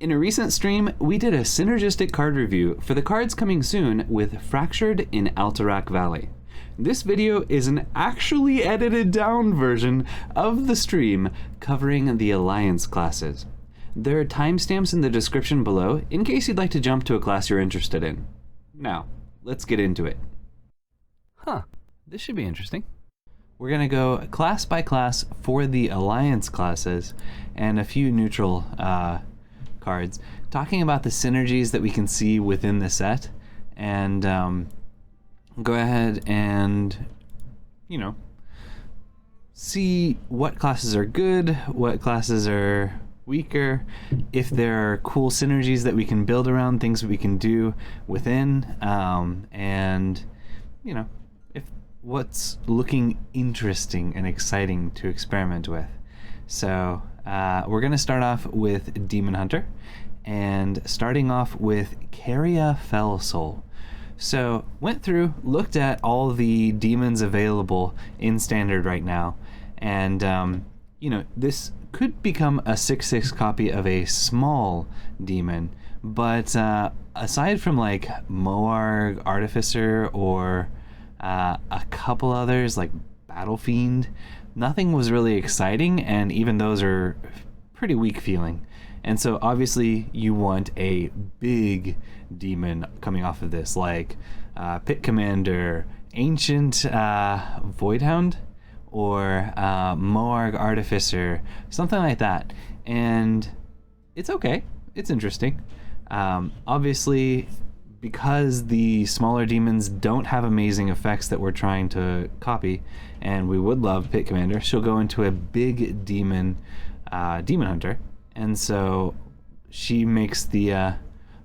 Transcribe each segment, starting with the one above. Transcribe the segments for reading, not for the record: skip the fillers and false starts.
In a recent stream, we did a synergistic card review for the cards coming soon with Fractured in Alterac Valley. This video is an actually edited down version of the stream covering the Alliance classes. There are timestamps in the description below in case you'd like to jump to a class you're interested in. Now, let's get into it. This should be interesting. We're gonna go class by class for the Alliance classes and a few neutral cards, talking about the synergies that we can see within the set, and go ahead and, see what classes are good, what classes are weaker, if there are cool synergies that we can build around, things that we can do within, and, if what's looking interesting and exciting to experiment with. So we're going to start off with Demon Hunter, and starting off with Caria Fell Soul. So went through, looked at all the demons available in Standard right now, and this could become a 6/6 copy of a small demon, but aside from like Moarg Artificer or a couple others like Battle Fiend, nothing was really exciting, and even those are pretty weak feeling. And so obviously you want a big demon coming off of this, like Pit Commander, Ancient Voidhound, or Moarg Artificer, something like that. And it's okay, it's interesting. Obviously, because the smaller demons don't have amazing effects that we're trying to copy, and we would love Pit Commander, she'll go into a big demon Hunter, and so she makes the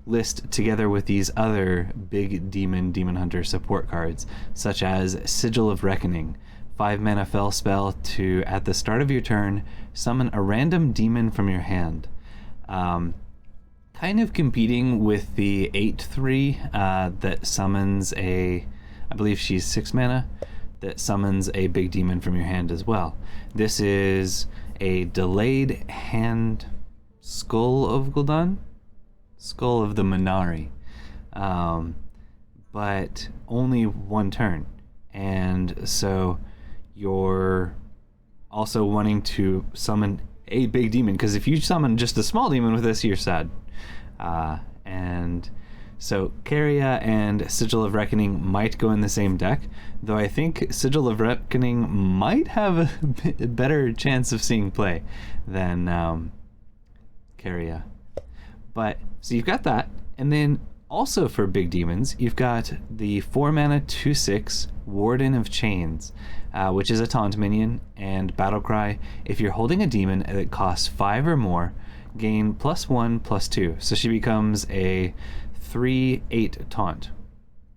list together with these other big demon Hunter support cards, such as Sigil of Reckoning, 5 mana fell spell to, at the start of your turn, summon a random demon from your hand. Kind of competing with the 8/3 that summons I believe she's 6 mana, that summons a big demon from your hand as well. This is a delayed hand Skull of Gul'dan? Skull of the Minari. But only one turn. And so you're also wanting to summon a big demon, because if you summon just a small demon with this, you're sad. And so Caria and Sigil of Reckoning might go in the same deck, though I think Sigil of Reckoning might have a better chance of seeing play than Caria. But so you've got that, and then also for big demons, you've got the 4 mana 2/6 Warden of Chains, which is a taunt minion, and Battlecry. If you're holding a demon that costs 5 or more, gain +1/+2. So she becomes a 3/8 taunt,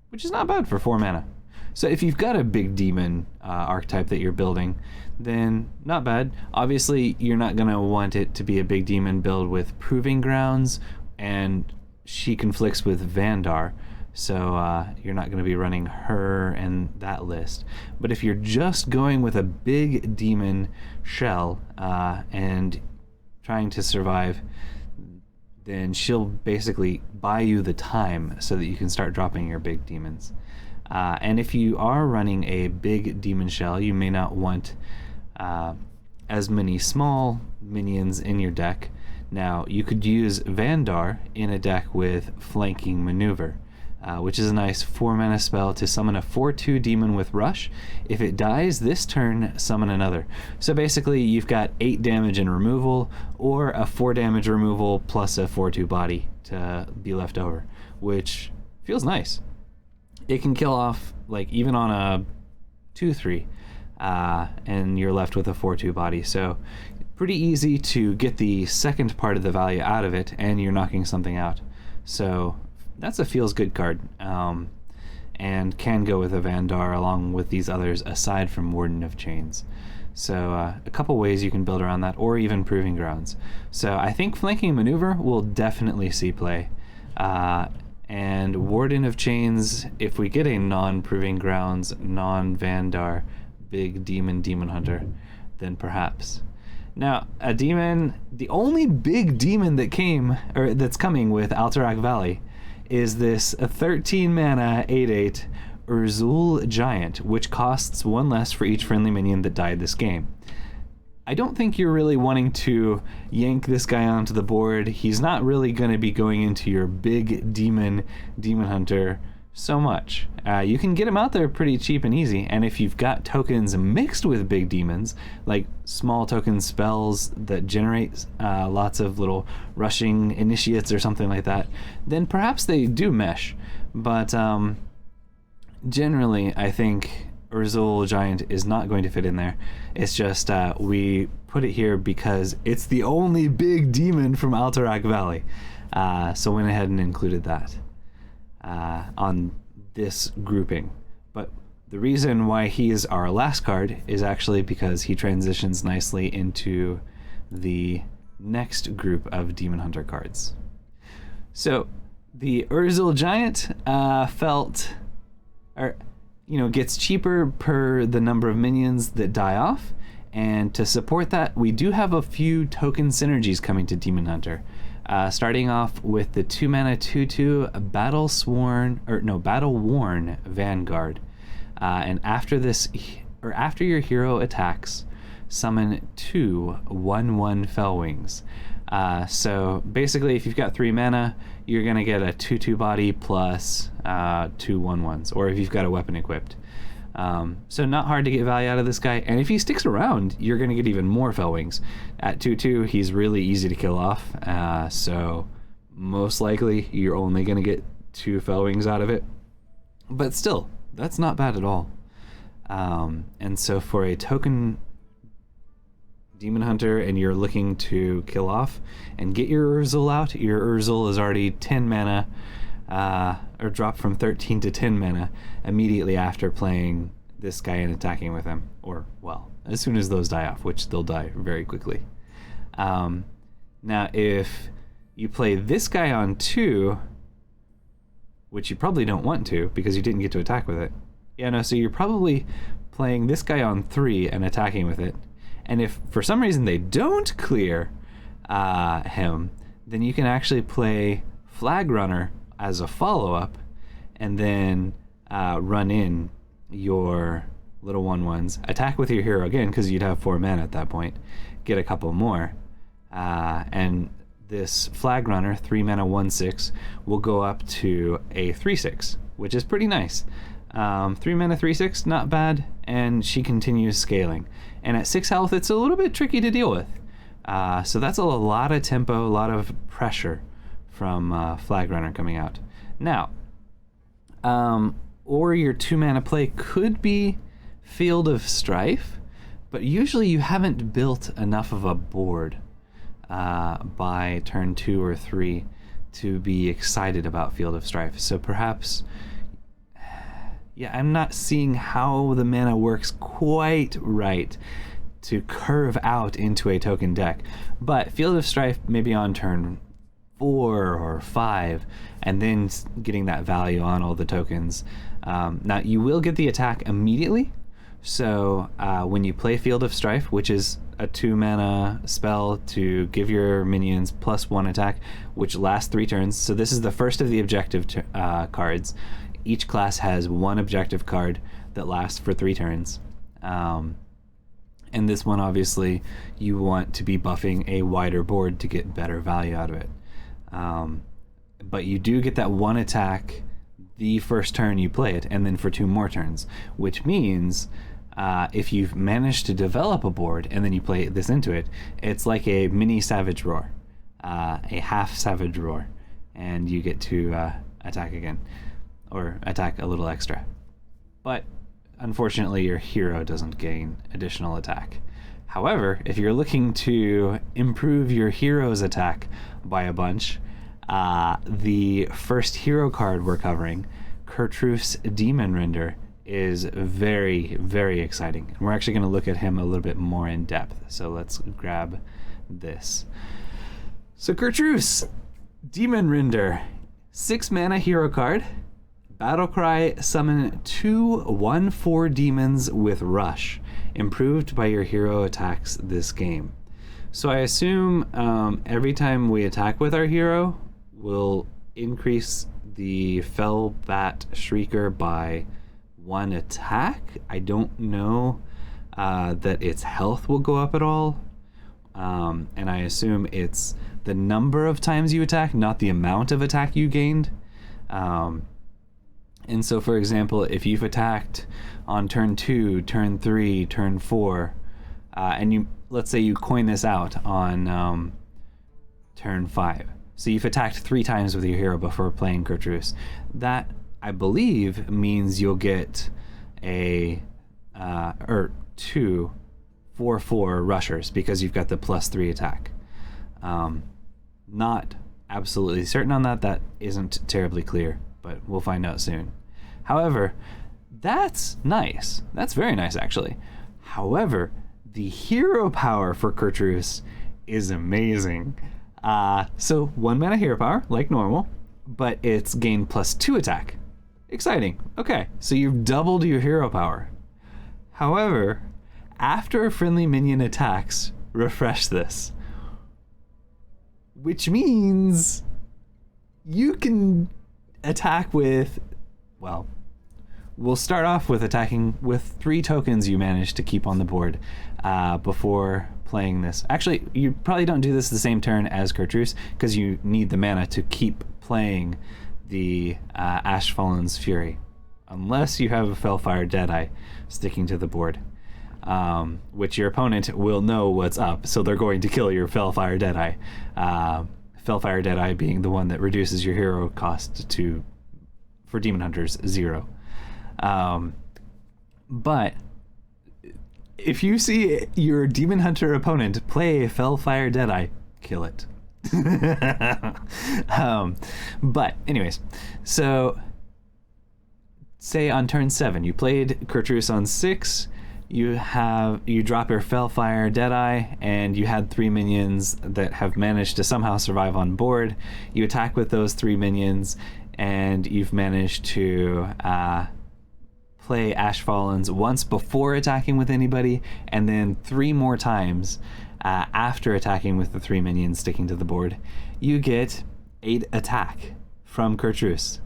which is not bad for 4 mana. So if you've got a big demon archetype that you're building, then not bad. Obviously, you're not going to want it to be a big demon build with Proving Grounds, and she conflicts with Vandar, so you're not going to be running her and that list. But if you're just going with a big demon shell and trying to survive, then she'll basically buy you the time so that you can start dropping your big demons. And if you are running a big demon shell, you may not want as many small minions in your deck. Now, you could use Vandar in a deck with Flanking Maneuver, which is a nice 4 mana spell to summon a 4/2 demon with Rush. If it dies this turn, summon another. So basically, you've got 8 damage and removal, or a 4 damage removal plus a 4/2 body to be left over, which feels nice. It can kill off, like, even on a 2/3, and you're left with a 4/2 body. So pretty easy to get the second part of the value out of it, and you're knocking something out. So that's a feels good card, and can go with a Vandar along with these others aside from Warden of Chains. So a couple ways you can build around that, or even Proving Grounds. So I think Flanking Maneuver will definitely see play. And Warden of Chains, if we get a non-Proving Grounds, non-Vandar, big demon Hunter, then perhaps. Now, a demon, the only big demon that came, or that's coming with Alterac Valley, is this 13 mana 8/8 Urzul Giant, which costs 1 less for each friendly minion that died this game. I don't think you're really wanting to yank this guy onto the board. He's not really going to be going into your big demon hunter so much. You can get him out there pretty cheap and easy, and if you've got tokens mixed with big demons, like small token spells that generate lots of little rushing initiates or something like that, then perhaps they do mesh. But generally, I think Urzul Giant is not going to fit in there. It's just we put it here because it's the only big demon from Alterac Valley. So went ahead and included that on this grouping. But the reason why he is our last card is actually because he transitions nicely into the next group of Demon Hunter cards. So the Urzul Giant gets cheaper per the number of minions that die off, and to support that, we do have a few token synergies coming to Demon Hunter. Starting off with the 2 mana 2/2 Battle Worn Vanguard, and after your hero attacks, summon 2 1/1 Fellwings. So basically, if you've got 3 mana, you're gonna get a 2/2 body plus 2 1/1s, or if you've got a weapon equipped. So not hard to get value out of this guy, and if he sticks around, you're gonna get even more Fellwings. At 2/2, he's really easy to kill off, so most likely you're only gonna get 2 Fellwings out of it. But still, that's not bad at all. And so for a token Demon Hunter and you're looking to kill off and get your Urzul out, your Urzul is already 10 mana, or dropped from 13 to 10 mana immediately after playing this guy and attacking with him, or well, as soon as those die off, which they'll die very quickly. Now if you play this guy on 2, which you probably don't want to because you didn't get to attack with it, so you're probably playing this guy on 3 and attacking with it, and if for some reason they don't clear him, then you can actually play Flag Runner as a follow-up, and then run in your little 1/1s, attack with your hero again because you'd have 4 mana at that point, get a couple more, and this Flag Runner 3 mana 1/6 will go up to a 3/6, which is pretty nice. 3 mana 3/6, not bad, and she continues scaling. And at 6 health, it's a little bit tricky to deal with. So that's a lot of tempo, a lot of pressure from Flag Runner coming out. Now, or your 2 mana play could be Field of Strife, but usually you haven't built enough of a board by turn 2 or 3 to be excited about Field of Strife. So perhaps, I'm not seeing how the mana works quite right to curve out into a token deck, but Field of Strife maybe on turn 4 or 5, and then getting that value on all the tokens. Now you will get the attack immediately, so when you play Field of Strife, which is a 2 mana spell to give your minions +1 attack, which lasts 3 turns. So this is the first of the objective cards. Each class has 1 objective card that lasts for 3 turns. And this one, obviously, you want to be buffing a wider board to get better value out of it. But you do get that 1 attack the first turn you play it, and then for 2 more turns, which means if you've managed to develop a board and then you play this into it, it's like a mini Savage Roar, a half Savage Roar, and you get to attack again, or attack a little extra. But unfortunately, your hero doesn't gain additional attack. However, if you're looking to improve your hero's attack by a bunch, the first hero card we're covering, Kurtruf's Demon Render, is very, very exciting. And we're actually going to look at him a little bit more in depth. So let's grab this. So Kurtruf's Demon Render, 6 mana hero card. Battlecry, summon 2 1/4 demons with Rush, improved by your hero attacks this game. So I assume every time we attack with our hero, we'll increase the Fellbat Shrieker by 1 attack. I don't know that its health will go up at all. And I assume it's the number of times you attack, not the amount of attack you gained. And so, for example, if you've attacked on turn 2, turn 3, turn 4, and let's say you coin this out on turn 5. So you've attacked 3 times with your hero before playing Kurtrus. That, I believe, means you'll get or 2 4/4 rushers because you've got the +3 attack. Not absolutely certain on that. That isn't terribly clear, but we'll find out soon. However, that's nice. That's very nice, actually. However, the hero power for Kurtrus is amazing. So 1 mana hero power, like normal, but it's gain +2 attack. Exciting. Okay, so you've doubled your hero power. However, after a friendly minion attacks, refresh this. Which means you can attack with, well, we'll start off with attacking with 3 tokens you managed to keep on the board before playing this. Actually, you probably don't do this the same turn as Kurtrus because you need the mana to keep playing the Ashfallen's Fury, unless you have a Fellfire Deadeye sticking to the board, which your opponent will know what's up, so they're going to kill your Fellfire Deadeye. Fellfire Deadeye being the one that reduces your hero cost to, for Demon Hunters, 0. But if you see your Demon Hunter opponent play a Fellfire Deadeye, kill it. But anyways, so say on turn 7 you played Kurtrus on 6, you drop your Fellfire Deadeye, and you had 3 minions that have managed to somehow survive on board. You attack with those 3 minions, and you've managed to play Ashfallens once before attacking with anybody, and then 3 more times after attacking with the 3 minions sticking to the board. You get 8 attack from Kurtrus,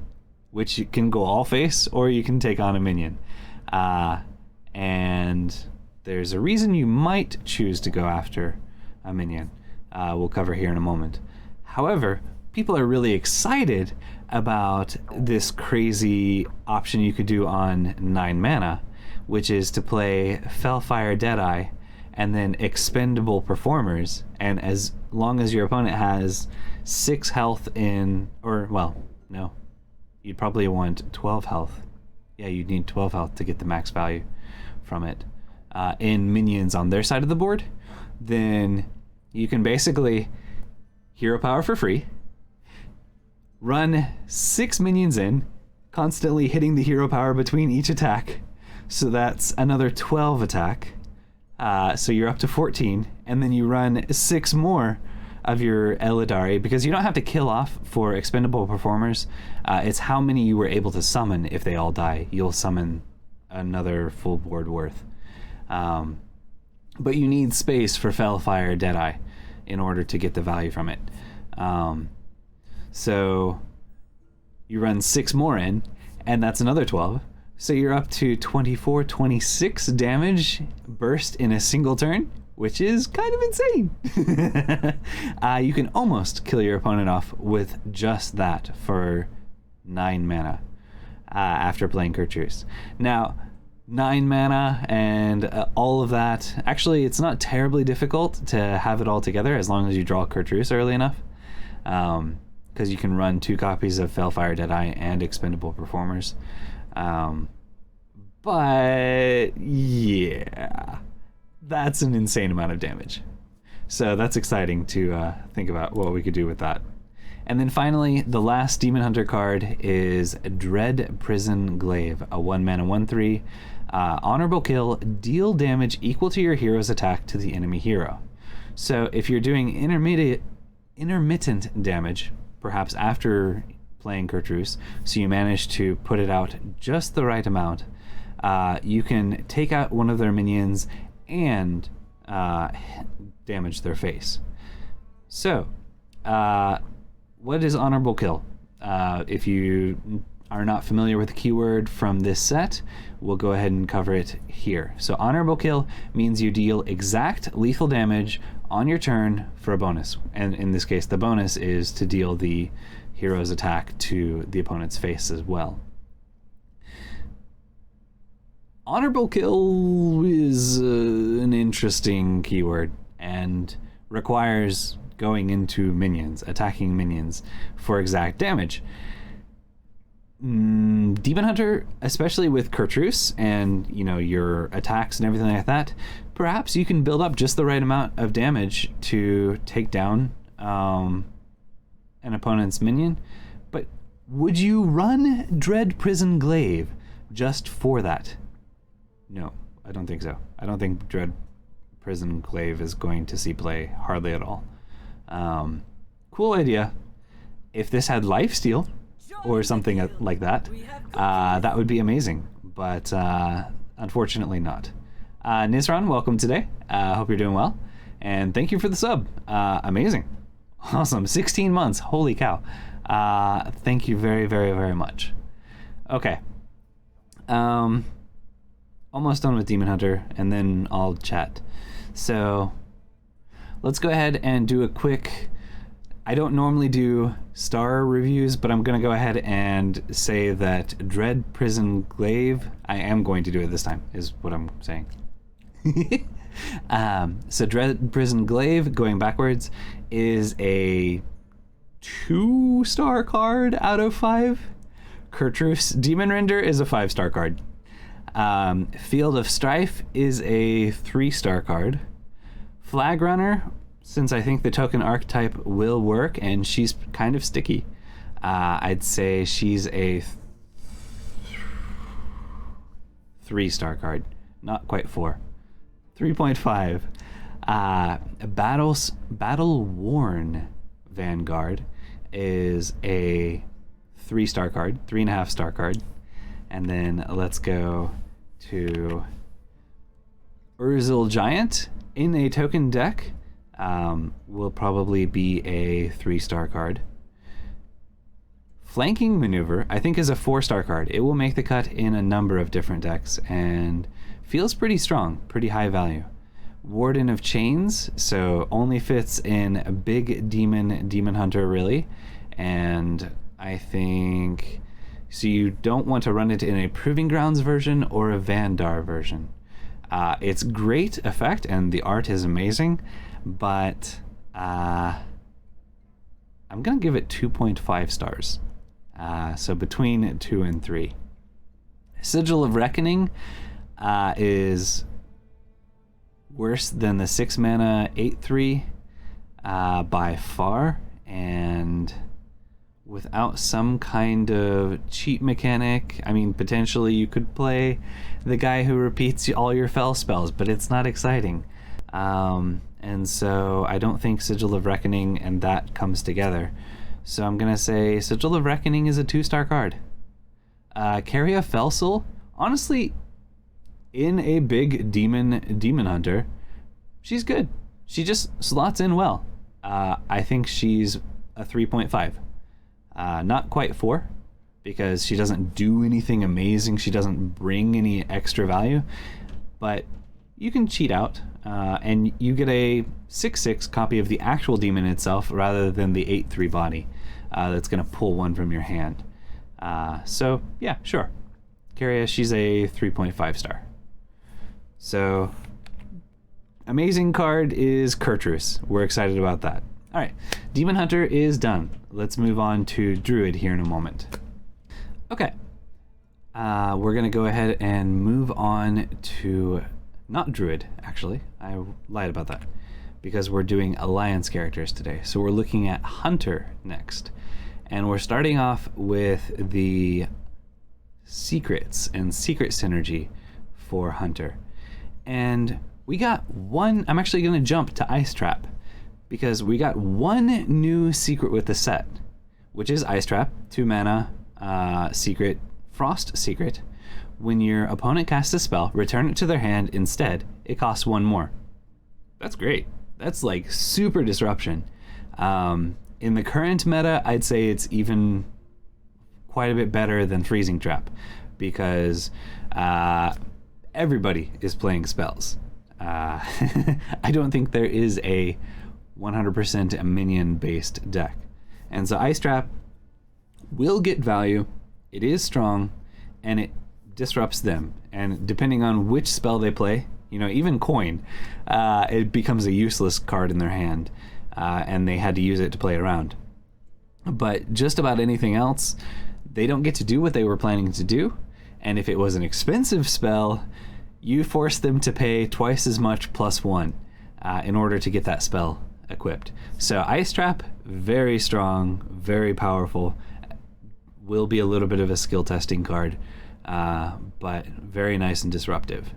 which you can go all face, or you can take on a minion. And there's a reason you might choose to go after a minion. We'll cover here in a moment. However, people are really excited about this crazy option you could do on 9 mana, which is to play Fellfire Deadeye and then Expendable Performers, and as long as your opponent has 6 health in, or, well, no, you'd probably want 12 health. Yeah, you'd need 12 health to get the max value from it in minions on their side of the board. Then you can basically hero power for free, run 6 minions in, constantly hitting the hero power between each attack, so that's another 12 attack, so you're up to 14, and then you run 6 more of your Elidari, because you don't have to kill off for Expendable Performers. It's how many you were able to summon. If they all die, you'll summon another full board worth. But you need space for Fellfire Deadeye in order to get the value from it. So you run 6 more in, and that's another 12. So you're up to 24, 26 damage burst in a single turn, which is kind of insane. You can almost kill your opponent off with just that for 9 mana after playing Kurtrus. Now, 9 mana and all of that, actually it's not terribly difficult to have it all together as long as you draw Kurtrus early enough, because you can run 2 copies of Fellfire Deadeye and Expendable Performers. But yeah, that's an insane amount of damage. So that's exciting to think about what we could do with that. And then finally, the last Demon Hunter card is Dread Prison Glaive, a 1 mana 1/3. Honorable kill, deal damage equal to your hero's attack to the enemy hero. So if you're doing intermittent damage, perhaps after playing Kurtrus, so you manage to put it out just the right amount, you can take out one of their minions and damage their face. So, what is Honorable Kill? If you are not familiar with the keyword from this set, we'll go ahead and cover it here. So Honorable Kill means you deal exact lethal damage on your turn for a bonus. And in this case, the bonus is to deal the hero's attack to the opponent's face as well. Honorable Kill is an interesting keyword and requires going into minions, attacking minions for exact damage. Demon Hunter, especially with Cartreuse and your attacks and everything like that, perhaps you can build up just the right amount of damage to take down an opponent's minion. But would you run Dread Prison Glaive just for that? No, I don't think so. I don't think Dread Prison Glaive is going to see play hardly at all. Cool idea. If this had lifesteal or something like that, that would be amazing, but unfortunately not. Nizran, welcome today. Hope you're doing well, and thank you for the sub. Amazing. Awesome. 16 months. Holy cow. Thank you very, very, very much. Okay. Almost done with Demon Hunter, and then I'll chat. So let's go ahead and do a quick... I don't normally do star reviews, but I'm going to go ahead and say that Dread Prison Glaive, I am going to do it this time, is what I'm saying. So Dread Prison Glaive, going backwards, is a 2-star card out of 5. Cartreuse Demon Render is a 5-star card. Field of Strife is a 3-star card. Flag Runner, since I think the token archetype will work and she's kind of sticky, I'd say she's a 3-star card. Not quite 4. 3.5. Battle Worn Vanguard is a 3-star card, 3.5-star card. And then let's go to Urzil Giant in a token deck. Will probably be a 3-star card. Flanking Maneuver, I think, is a 4-star card. It will make the cut in a number of different decks and feels pretty strong, pretty high value. Warden of Chains, so only fits in a big Demon Hunter, really. And I think... So you don't want to run it in a Proving Grounds version or a Vandar version. It's great effect, and the art is amazing, but I'm going to give it 2.5 stars. So between 2 and 3. Sigil of Reckoning is worse than the 6-mana 8/3 by far, and without some kind of cheat mechanic, I mean, potentially you could play the guy who repeats all your fell spells, but it's not exciting. And so I don't think Sigil of Reckoning and that comes together. So I'm going to say Sigil of Reckoning is a 2-star card. Caria Felsil, honestly, in a big Demon Hunter, she's good. She just slots in well. I think she's a 3.5. Not quite 4, because she doesn't do anything amazing. She doesn't bring any extra value, but you can cheat out, and you get a 6/6 copy of the actual demon itself rather than the 8/3 body that's going to pull one from your hand. So yeah, sure. Caria, she's a 3.5 star. So amazing card is Cartreuse. We're excited about that. All right, Demon Hunter is done. Let's move on to Druid here in a moment. Okay, we're gonna go ahead and move on to, not Druid, actually. I lied about that, because we're doing Alliance characters today. So we're looking at Hunter next. And we're starting off with the secrets and secret synergy for Hunter. And we got one, I'm actually gonna jump to Ice Trap, because we got one new secret with the set, which is Ice Trap, 2 mana, secret, Frost secret. When your opponent casts a spell, return it to their hand instead. It costs 1 more. That's great. That's like super disruption. In the current meta, I'd say it's even quite a bit better than Freezing Trap, because everybody is playing spells. I don't think there is a 100% minion-based deck. And so Ice Trap will get value, it is strong, and it disrupts them. And depending on which spell they play, even Coin, it becomes a useless card in their hand, and they had to use it to play around. But just about anything else, they don't get to do what they were planning to do, and if it was an expensive spell, you force them to pay twice as much +1 in order to get that spell equipped. So Ice Trap, very strong, very powerful, will be a little bit of a skill testing card, but very nice and disruptive.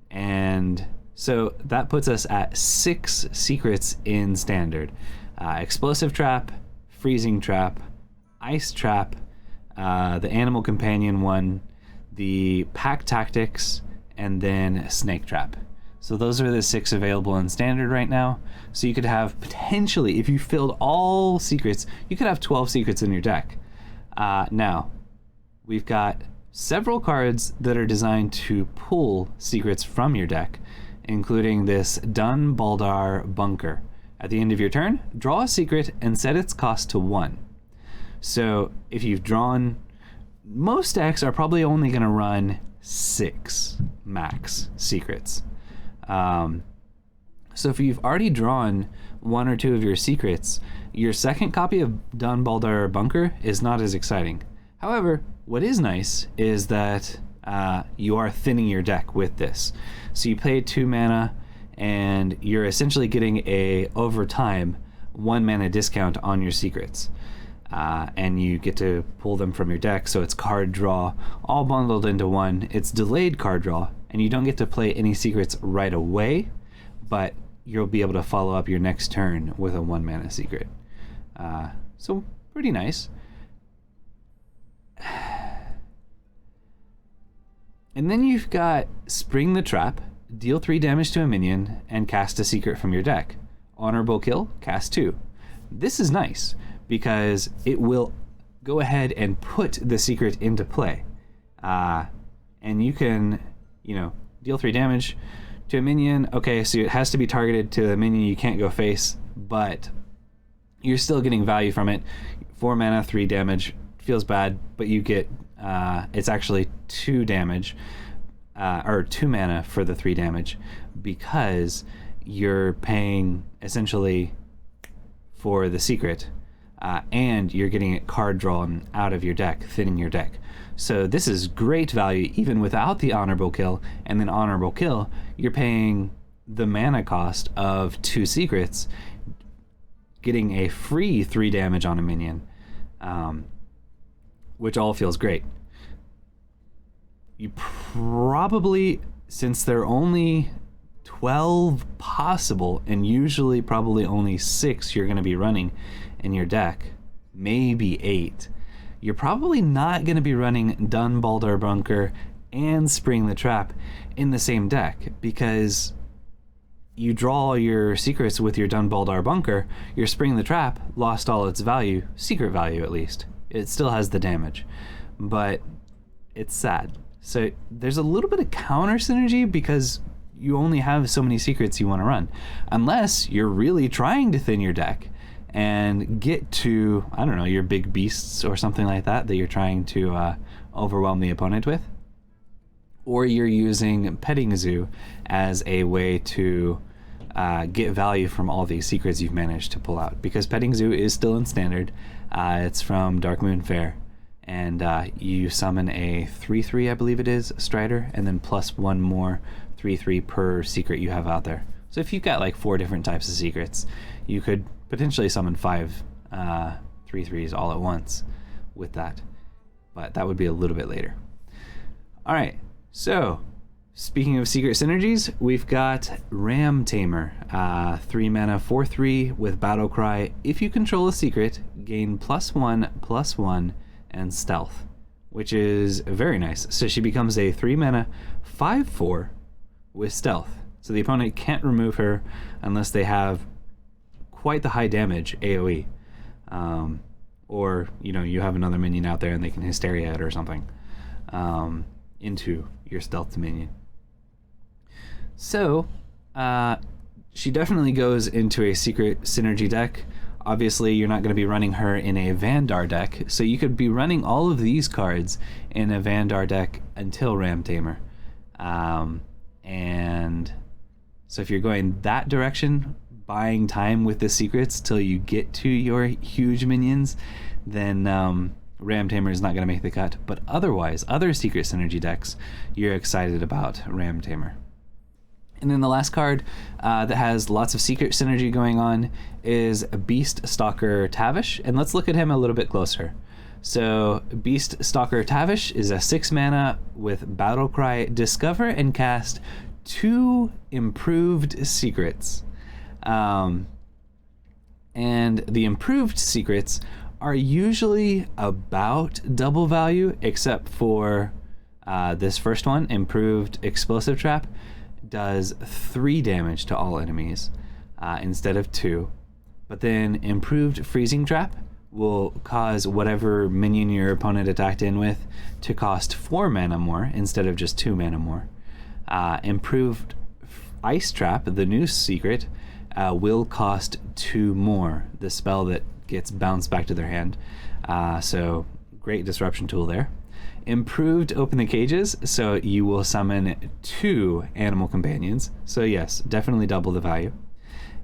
And so that puts us at 6 secrets in Standard. Explosive Trap, Freezing Trap, Ice Trap, the Animal Companion one, the Pack Tactics, and then Snake Trap. So those are the 6 available in Standard right now. So you could have potentially, if you filled all secrets, you could have 12 secrets in your deck. Now, we've got several cards that are designed to pull secrets from your deck, including this Dun Baldar Bunker. At the end of your turn, draw a secret and set its cost to 1. So if you've drawn, most decks are probably only going to run 6 max secrets. So if you've already drawn 1 or 2 of your secrets, your second copy of Dun Baldar Bunker is not as exciting. However, what is nice is that you are thinning your deck with this. So you pay 2 mana, and you're essentially getting over time 1 mana discount on your secrets. And you get to pull them from your deck, so it's card draw all bundled into one. It's delayed card draw, and you don't get to play any secrets right away, but you'll be able to follow up your next turn with a 1 mana secret. So pretty nice. And then you've got Spring the Trap, deal 3 damage to a minion, and cast a secret from your deck. Honorable Kill, cast 2. This is nice, because it will go ahead and put the secret into play. And you can, deal 3 damage to a minion. Okay, so it has to be targeted to the minion, you can't go face, but you're still getting value from it. 4 mana, 3 damage. Feels bad, but you get, it's actually 2 damage, or 2 mana for the 3 damage, because you're paying essentially for the secret, and you're getting it card drawn out of your deck, thinning your deck. So this is great value even without the Honorable Kill, and then Honorable Kill, you're paying the mana cost of 2 secrets, getting a free 3 damage on a minion, which all feels great. You probably, since there are only 12 possible, and usually probably only 6 you're going to be running in your deck, maybe 8, you're probably not going to be running Dun Baldar Bunker and Spring the Trap in the same deck, because you draw your secrets with your Dun Baldar Bunker, your Spring the Trap lost all its value, secret value at least. It still has the damage, but it's sad. So there's a little bit of counter synergy because you only have so many secrets you want to run, unless you're really trying to thin your deck and get to, I don't know, your big beasts or something like that you're trying to overwhelm the opponent with. Or you're using Petting Zoo as a way to get value from all these secrets you've managed to pull out. Because Petting Zoo is still in Standard. It's from Darkmoon Faire. And you summon a 3/3, I believe it is, Strider, and then plus 1 more 3/3 per secret you have out there. So if you've got like 4 different types of secrets, you could potentially summon 5 3/3s all at once with that. But that would be a little bit later. All right, so speaking of secret synergies, we've got Ram Tamer, 3 mana 4/3 with Battle Cry. If you control a secret, gain +1/+1 and Stealth, which is very nice. So she becomes a 3 mana 5/4 with Stealth. So the opponent can't remove her unless they have quite the high damage AoE. Or, you have another minion out there and they can Hysteria it or something into your stealth minion. So, she definitely goes into a secret synergy deck. Obviously, you're not going to be running her in a Vandar deck, so you could be running all of these cards in a Vandar deck until Ram Tamer. And so if you're going that direction, buying time with the secrets till you get to your huge minions, then Ram Tamer is not going to make the cut. But otherwise, other secret synergy decks, you're excited about Ram Tamer. And then the last card that has lots of secret synergy going on is Beast Stalker Tavish. And let's look at him a little bit closer. So Beast Stalker Tavish is a 6 mana with Battlecry. Discover and cast 2 improved secrets. And the improved secrets are usually about double value, except for this first one, Improved Explosive Trap, does 3 damage to all enemies instead of 2. But then Improved Freezing Trap will cause whatever minion your opponent attacked in with to cost 4 mana more instead of just 2 mana more. Improved Ice Trap, the new secret, will cost 2 more, the spell that gets bounced back to their hand. So great disruption tool there. Improved Open the Cages, so you will summon 2 animal companions. So yes, definitely double the value.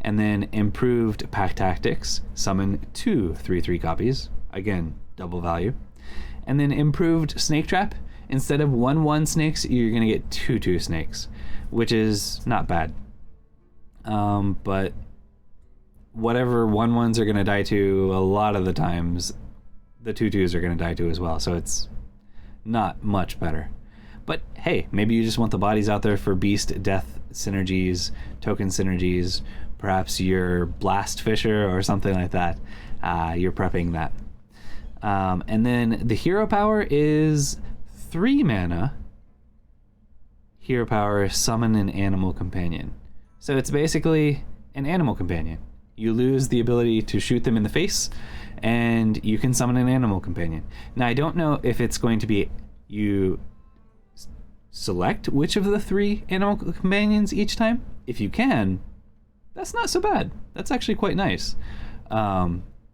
And then Improved Pack Tactics, summon 2 3/3 copies. Again, double value. And then Improved Snake Trap, instead of 1/1 snakes, you're going to get 2/2 snakes, which is not bad. But whatever 1/1s are going to die to, a lot of the times, the 2/2s are going to die to as well. So it's not much better. But hey, maybe you just want the bodies out there for Beast Death synergies, token synergies, perhaps your Blast Fisher or something like that. You're prepping that. And then the hero power is 3 mana. Hero power, summon an animal companion. So it's basically an animal companion. You lose the ability to shoot them in the face, and you can summon an animal companion. Now, I don't know if it's going to be you select which of the 3 animal companions each time. If you can, that's not so bad. That's actually quite nice.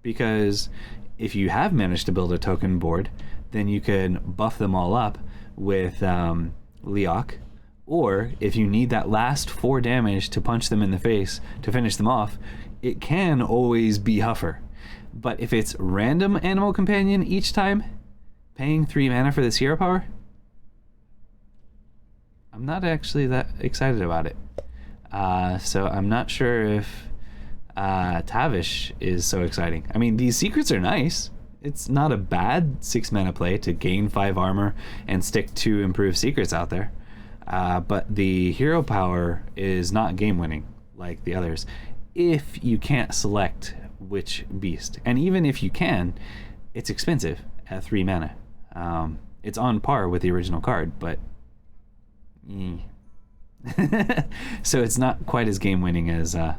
Because if you have managed to build a token board, then you can buff them all up with Leok. Or if you need that last 4 damage to punch them in the face to finish them off, it can always be Huffer. But if it's random animal companion each time, paying 3 mana for this hero power, I'm not actually that excited about it. So I'm not sure if Tavish is so exciting. I mean, these secrets are nice. It's not a bad 6 mana play to gain 5 armor and stick 2 improved secrets out there. But the hero power is not game winning like the others if you can't select which beast. And even if you can, it's expensive at 3 mana. It's on par with the original card, but so it's not quite as game winning as a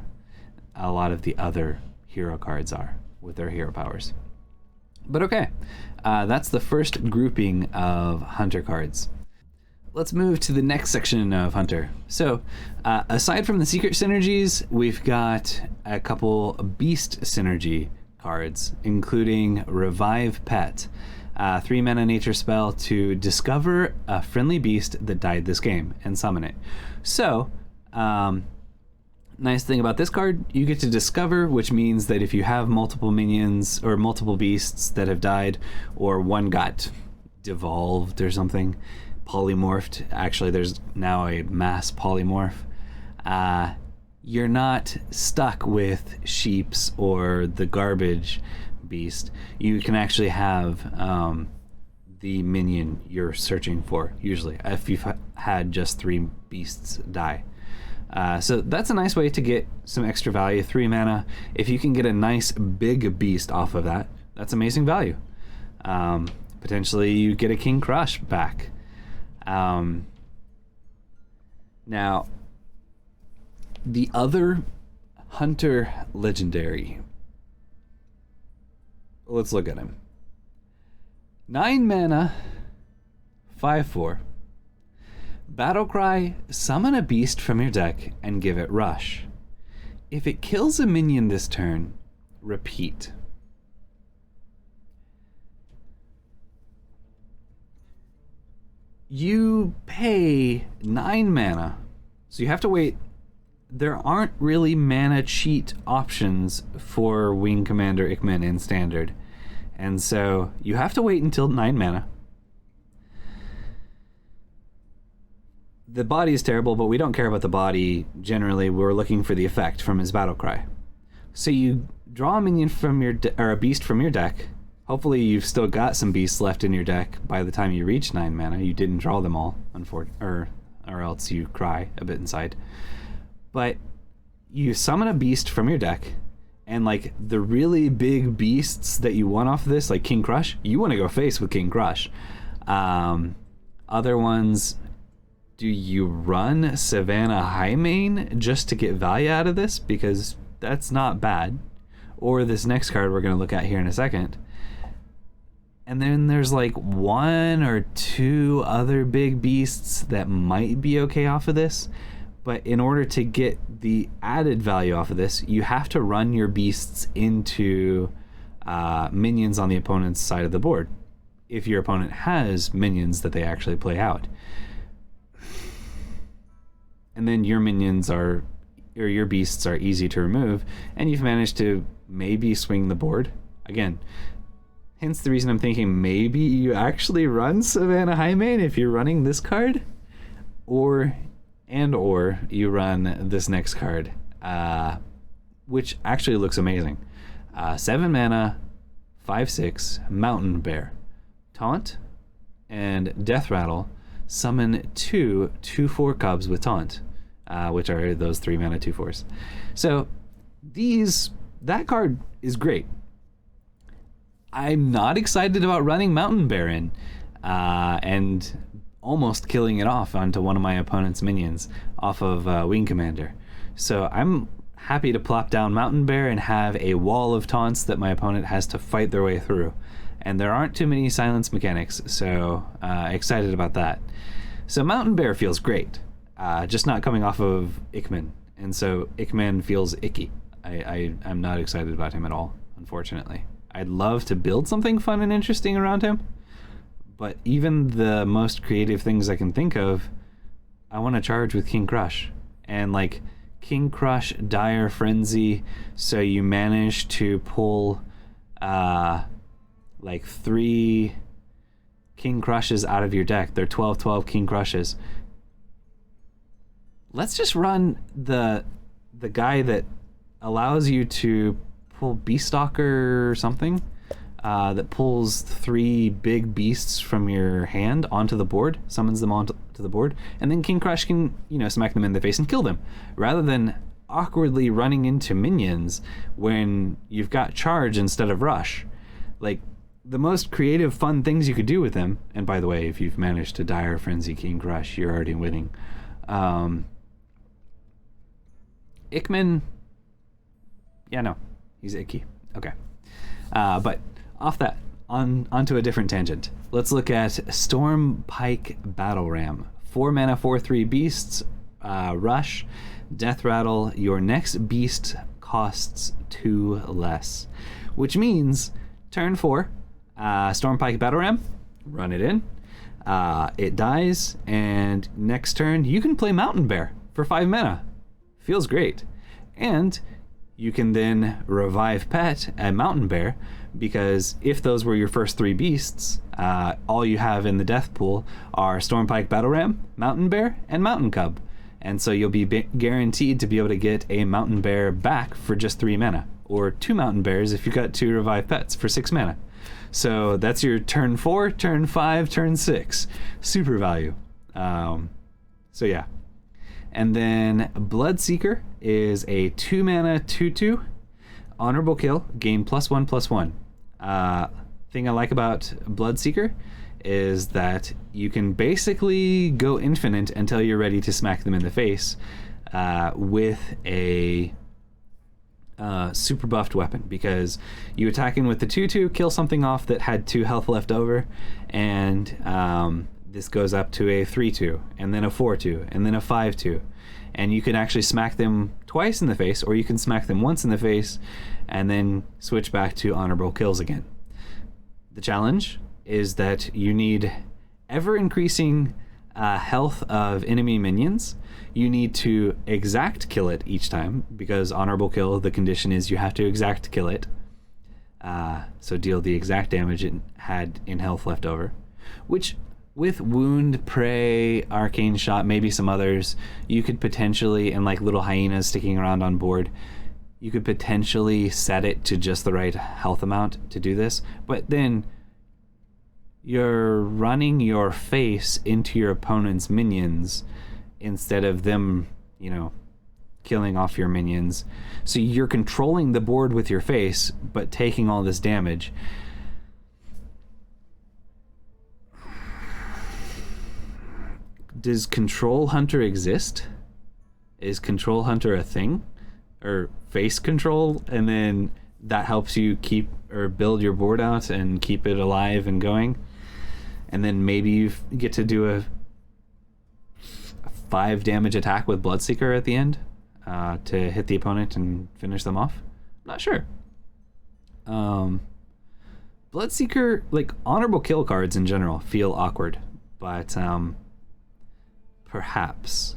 lot of the other hero cards are with their hero powers. But okay, that's the first grouping of Hunter cards. Let's move to the next section of Hunter. So, aside from the secret synergies, we've got a couple beast synergy cards, including Revive Pet, 3 mana nature spell to discover a friendly beast that died this game and summon it. So, nice thing about this card, you get to discover, which means that if you have multiple minions or multiple beasts that have died, or one got devolved or something, polymorphed, actually there's now a mass polymorph, you're not stuck with sheeps or the garbage beast. You can actually have the minion you're searching for, usually, if you've had just 3 beasts die. So that's a nice way to get some extra value, 3 mana. If you can get a nice big beast off of that, that's amazing value. Potentially you get a King Crush back. Now, the other Hunter legendary. Let's look at him. 9 mana, 5/4. Battlecry, summon a beast from your deck and give it rush. If it kills a minion this turn, repeat. You pay 9 mana, so you have to wait. There aren't really mana cheat options for Wing Commander Ikman in Standard, and so you have to wait until 9 mana. The body is terrible, but we don't care about the body. Generally, we're looking for the effect from his battle cry. So you draw a minion from your or a beast from your deck. Hopefully, you've still got some beasts left in your deck by the time you reach 9 mana. You didn't draw them all, or else you cry a bit inside. But you summon a beast from your deck, and like the really big beasts that you want off this, like King Crush, you want to go face with King Crush. Other ones. Do you run Savannah Highmane just to get value out of this? Because that's not bad. Or this next card we're going to look at here in a second. And then there's like 1 or 2 other big beasts that might be okay off of this. But in order to get the added value off of this, you have to run your beasts into minions on the opponent's side of the board. If your opponent has minions that they actually play out. And then your minions or your beasts are easy to remove, and you've managed to maybe swing the board. Again, hence the reason I'm thinking maybe you actually run Savannah Highmane if you're running this card, or you run this next card, which actually looks amazing. 7 mana, 5/6, Mountain Bear. Taunt and Death Rattle. Summon 2 2/4 cubs with Taunt, which are those 3 mana 2/4s. So that card is great. I'm not excited about running Mountain Bear in and almost killing it off onto one of my opponent's minions off of Wing Commander. So I'm happy to plop down Mountain Bear and have a wall of taunts that my opponent has to fight their way through. And there aren't too many silence mechanics, so excited about that. So Mountain Bear feels great, just not coming off of Ikman. And so Ikman feels icky. I'm not excited about him at all, unfortunately. I'd love to build something fun and interesting around him, but even the most creative things I can think of, I want to charge with King Crush. And like King Crush, Dire Frenzy, so you manage to pull like 3 King Crushes out of your deck. They're 12/12 King Crushes. Let's just run the guy that allows you to pull Beastalker or something, that pulls 3 big beasts from your hand onto the board, summons them onto the board, and then King Crush can, smack them in the face and kill them, rather than awkwardly running into minions when you've got charge instead of rush. Like, the most creative, fun things you could do with them, and by the way, if you've managed to Dire Frenzy King Crush, you're already winning. Ikman, he's icky. Okay. But off that, onto a different tangent. Let's look at Stormpike Battle Ram. 4 mana, 4/3 beasts, rush, Death Rattle. Your next beast costs 2 less, which means turn 4, Stormpike Battle Ram, run it in. It dies, and next turn you can play Mountain Bear for 5 mana. Feels great. And you can then revive pet a Mountain Bear, because if those were your first 3 beasts, all you have in the death pool are Stormpike Battle Ram, Mountain Bear, and Mountain Cub. And so you'll be guaranteed to be able to get a Mountain Bear back for just 3 mana, or 2 Mountain Bears if you got 2 revive pets for 6 mana. So that's your turn 4, turn 5, turn 6. Super value. So yeah. And then Bloodseeker is a 2 mana 2/2 honorable kill, gain +1/+1. Thing I like about Bloodseeker is that you can basically go infinite until you're ready to smack them in the face. with a super buffed weapon, because you attack in with the 2/2, kill something off that had 2 health left over, and this goes up to a 3/2, and then a 4/2, and then a 5/2. And you can actually smack them twice in the face, or you can smack them once in the face, and then switch back to honorable kills again. The challenge is that you need ever-increasing health of enemy minions. You need to exact kill it each time, because honorable kill, the condition is you have to exact kill it. So deal the exact damage it had in health left over, which with Wound, Prey, Arcane Shot, maybe some others, you could potentially, and like little hyenas sticking around on board, you could potentially set it to just the right health amount to do this. But then you're running your face into your opponent's minions instead of them, you know, killing off your minions. So you're controlling the board with your face, but taking all this damage. Does Control Hunter exist? Is Control Hunter a thing? Or face control, and then that helps you keep or build your board out and keep it alive and going? And then maybe you get to do a 5 damage attack with Bloodseeker at the end to hit the opponent and finish them off? I'm not sure. Bloodseeker, like honorable kill cards in general, feel awkward, but perhaps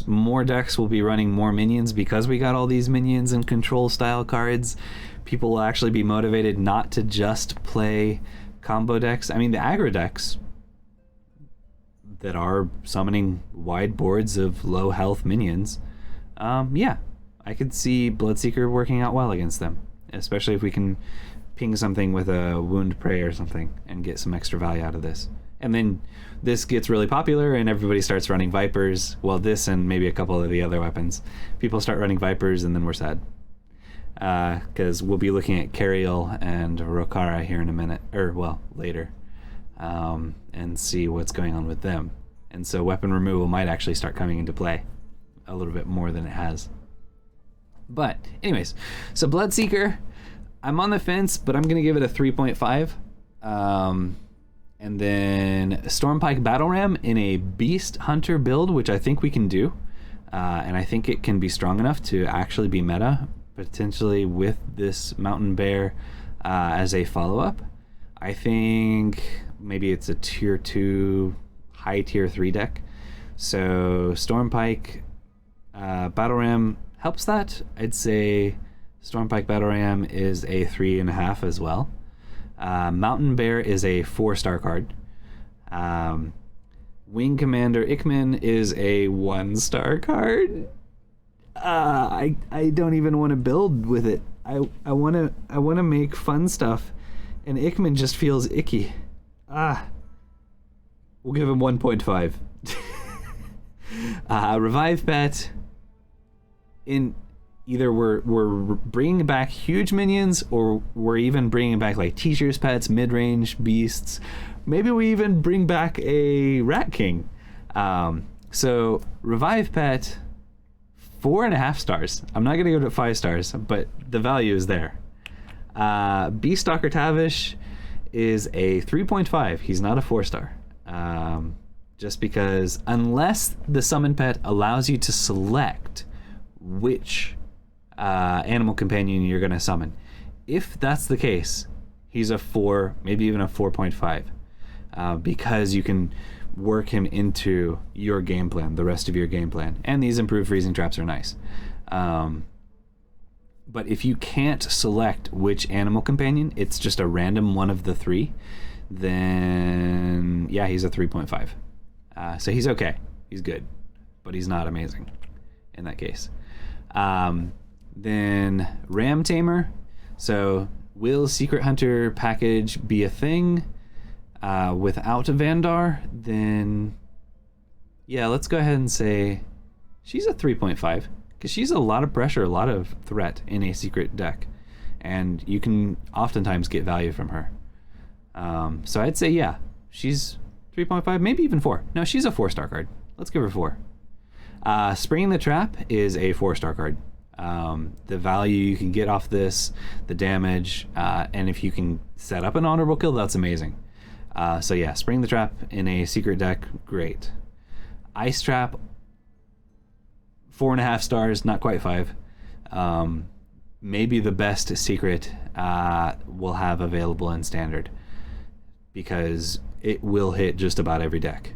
more decks will be running more minions because we got all these minions and control style cards. People will actually be motivated not to just play combo decks. I mean, the aggro decks that are summoning wide boards of low health minions, yeah, I could see Bloodseeker working out well against them, especially if we can ping something with a Wound, Prey or something and get some extra value out of this. And then this gets really popular and everybody starts running Vipers. Well, this and maybe a couple of the other weapons. People start running Vipers and then we're sad. Because we'll be looking at Cariel and Rokara here in a minute, or well, later, and see what's going on with them. And so weapon removal might actually start coming into play a little bit more than it has. But anyways, so Bloodseeker, I'm on the fence, but I'm going to give it a 3.5. And then Stormpike Battle Ram in a Beast Hunter build, which I think we can do. And I think it can be strong enough to actually be meta, potentially with this Mountain Bear as a follow-up. I think maybe it's a tier 2, high tier 3 deck. So Stormpike Battle Ram helps that. I'd say Stormpike Battle Ram is a 3.5 as well. Mountain Bear is a 4-star card. Wing Commander Ikman is a 1-star card. I don't even want to build with it. I want to make fun stuff, and Ikman just feels icky. We'll give him 1.5. Revive Pet. In either we're bringing back huge minions, or we're even bringing back like Teacher's Pets, mid-range beasts. Maybe we even bring back a Rat King. So Revive Pet, 4.5 stars. I'm not gonna go to 5 stars, but the value is there. Beaststalker Tavish is a 3.5. He's not a 4-star. Just because unless the summon pet allows you to select which animal companion you're going to summon. If that's the case, he's a 4, maybe even a 4.5, because you can work him into your game plan, the rest of your game plan. And these improved freezing traps are nice. But if you can't select which animal companion, it's just a random one of the 3, then yeah, he's a 3.5. So he's okay. He's good. But he's not amazing in that case. Then Ram Tamer. So will Secret Hunter package be a thing without a Vandar? Then yeah, let's go ahead and say she's a 3.5 because she's a lot of pressure, a lot of threat in a secret deck, and you can oftentimes get value from her. So I'd say yeah, she's 3.5, maybe even 4. No, she's a 4-star card. Let's give her 4. Springing the Trap is a 4-star card. The value you can get off this, the damage, and if you can set up an honorable kill, that's amazing. So yeah, Spring the Trap in a secret deck, great. Ice Trap, 4.5 stars, not quite 5. Maybe the best secret we'll have available in Standard, because it will hit just about every deck.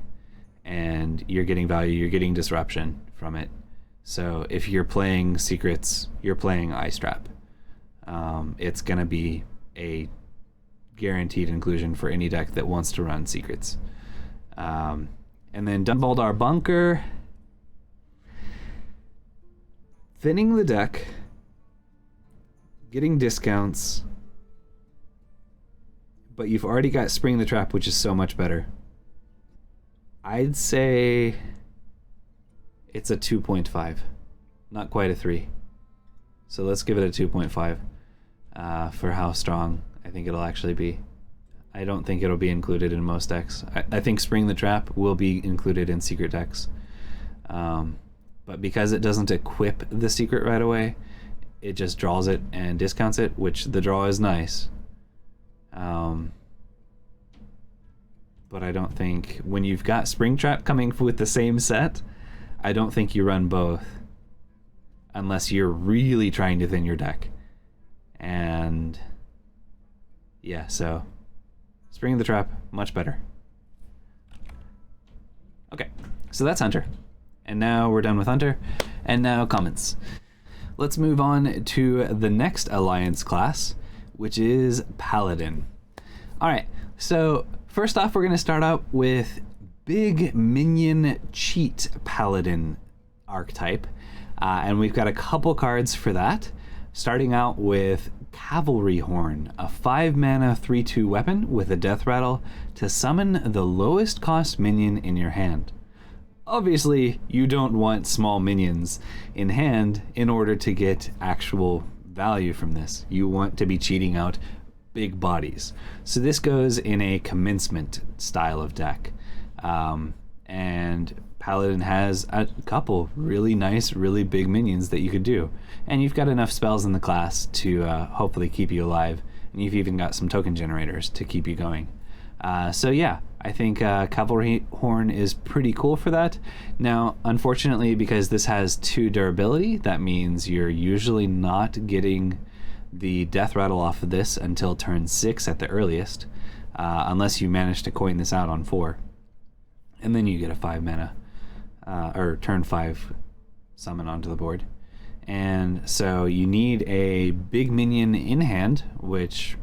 And you're getting value, you're getting disruption from it. So if you're playing secrets, you're playing Ice Trap. It's going to be a guaranteed inclusion for any deck that wants to run secrets. And then Dunbaldar Bunker. Thinning the deck, getting discounts, but you've already got Spring the Trap, which is so much better. I'd say it's a 2.5, not quite a 3. So let's give it a 2.5 for how strong I think it'll actually be. I don't think it'll be included in most decks. I think Spring the Trap will be included in secret decks. But because it doesn't equip the secret right away, it just draws it and discounts it, which the draw is nice. But I don't think, when you've got Spring Trap coming with the same set, I don't think you run both unless you're really trying to thin your deck. And yeah, so Spring the Trap, much better. Okay, so that's Hunter. And now we're done with Hunter. And now comments. Let's move on to the next Alliance class, which is Paladin. All right, so first off, we're going to start out with Big Minion Cheat Paladin archetype. And we've got a couple cards for that. Starting out with Cavalry Horn, a 5-mana 3/2 weapon with a death rattle to summon the lowest cost minion in your hand. Obviously, you don't want small minions in hand in order to get actual value from this. You want to be cheating out big bodies. So this goes in a commencement style of deck. And Paladin has a couple really nice, really big minions that you could do. And you've got enough spells in the class to hopefully keep you alive. And you've even got some token generators to keep you going. So yeah, I think Cavalry Horn is pretty cool for that. Now, unfortunately, because this has 2 durability, that means you're usually not getting the death rattle off of this until turn 6 at the earliest, unless you manage to coin this out on 4. And then you get a 5-mana, or turn 5 summon onto the board. And so you need a big minion in hand, which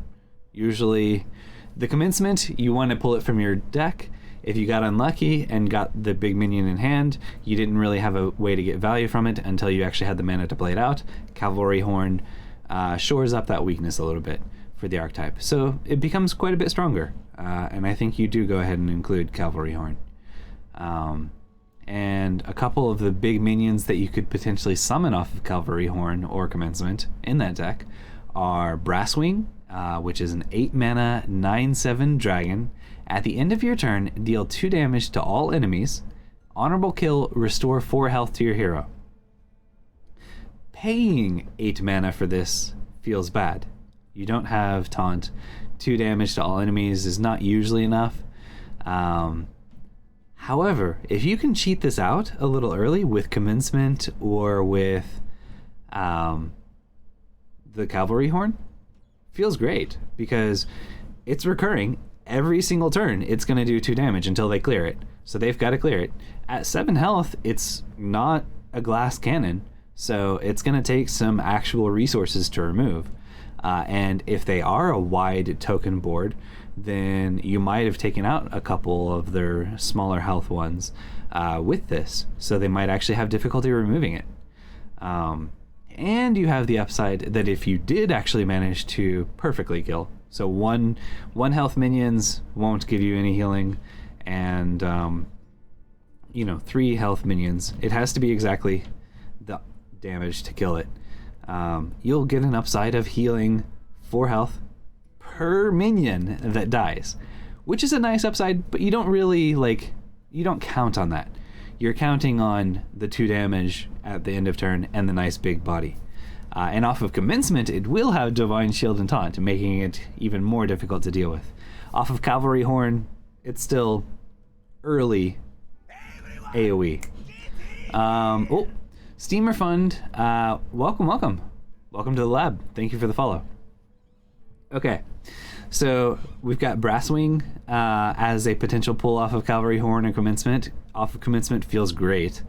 usually... The commencement, you want to pull it from your deck. If you got unlucky and got the big minion in hand, you didn't really have a way to get value from it until you actually had the mana to play it out. Cavalry Horn shores up that weakness a little bit for the archetype. So it becomes quite a bit stronger. And I think you do go ahead and include Cavalry Horn. And a couple of the big minions that you could potentially summon off of Cavalry Horn or commencement in that deck are Brasswing, which is an 8-mana 9/7 dragon. At the end of your turn, deal 2 damage to all enemies. Honorable kill, restore 4 health to your hero. Paying 8 mana for this feels bad. You don't have taunt. 2 damage to all enemies is not usually enough. However, if you can cheat this out a little early with commencement or with the Cavalry Horn, feels great because it's recurring every single turn. It's going to do 2 damage until they clear it. So they've got to clear it. At 7 health, it's not a glass cannon, so it's going to take some actual resources to remove. And if they are a wide token board, then you might have taken out a couple of their smaller health ones with this, so they might actually have difficulty removing it. And you have the upside that if you did actually manage to perfectly kill, so one health minions won't give you any healing, and 3 health minions, it has to be exactly the damage to kill it. You'll get an upside of healing 4 health per minion that dies, which is a nice upside, but you don't really you don't count on that. you're counting on the 2 damage at the end of turn and the nice big body. And off of Commencement, it will have Divine Shield and Taunt, making it even more difficult to deal with. Off of Cavalry Horn, it's still early AoE. Steamer Fund, welcome to the lab. Thank you for the follow. Okay, so we've got Brasswing as a potential pull off of Cavalry Horn and Commencement. Off of Commencement feels great.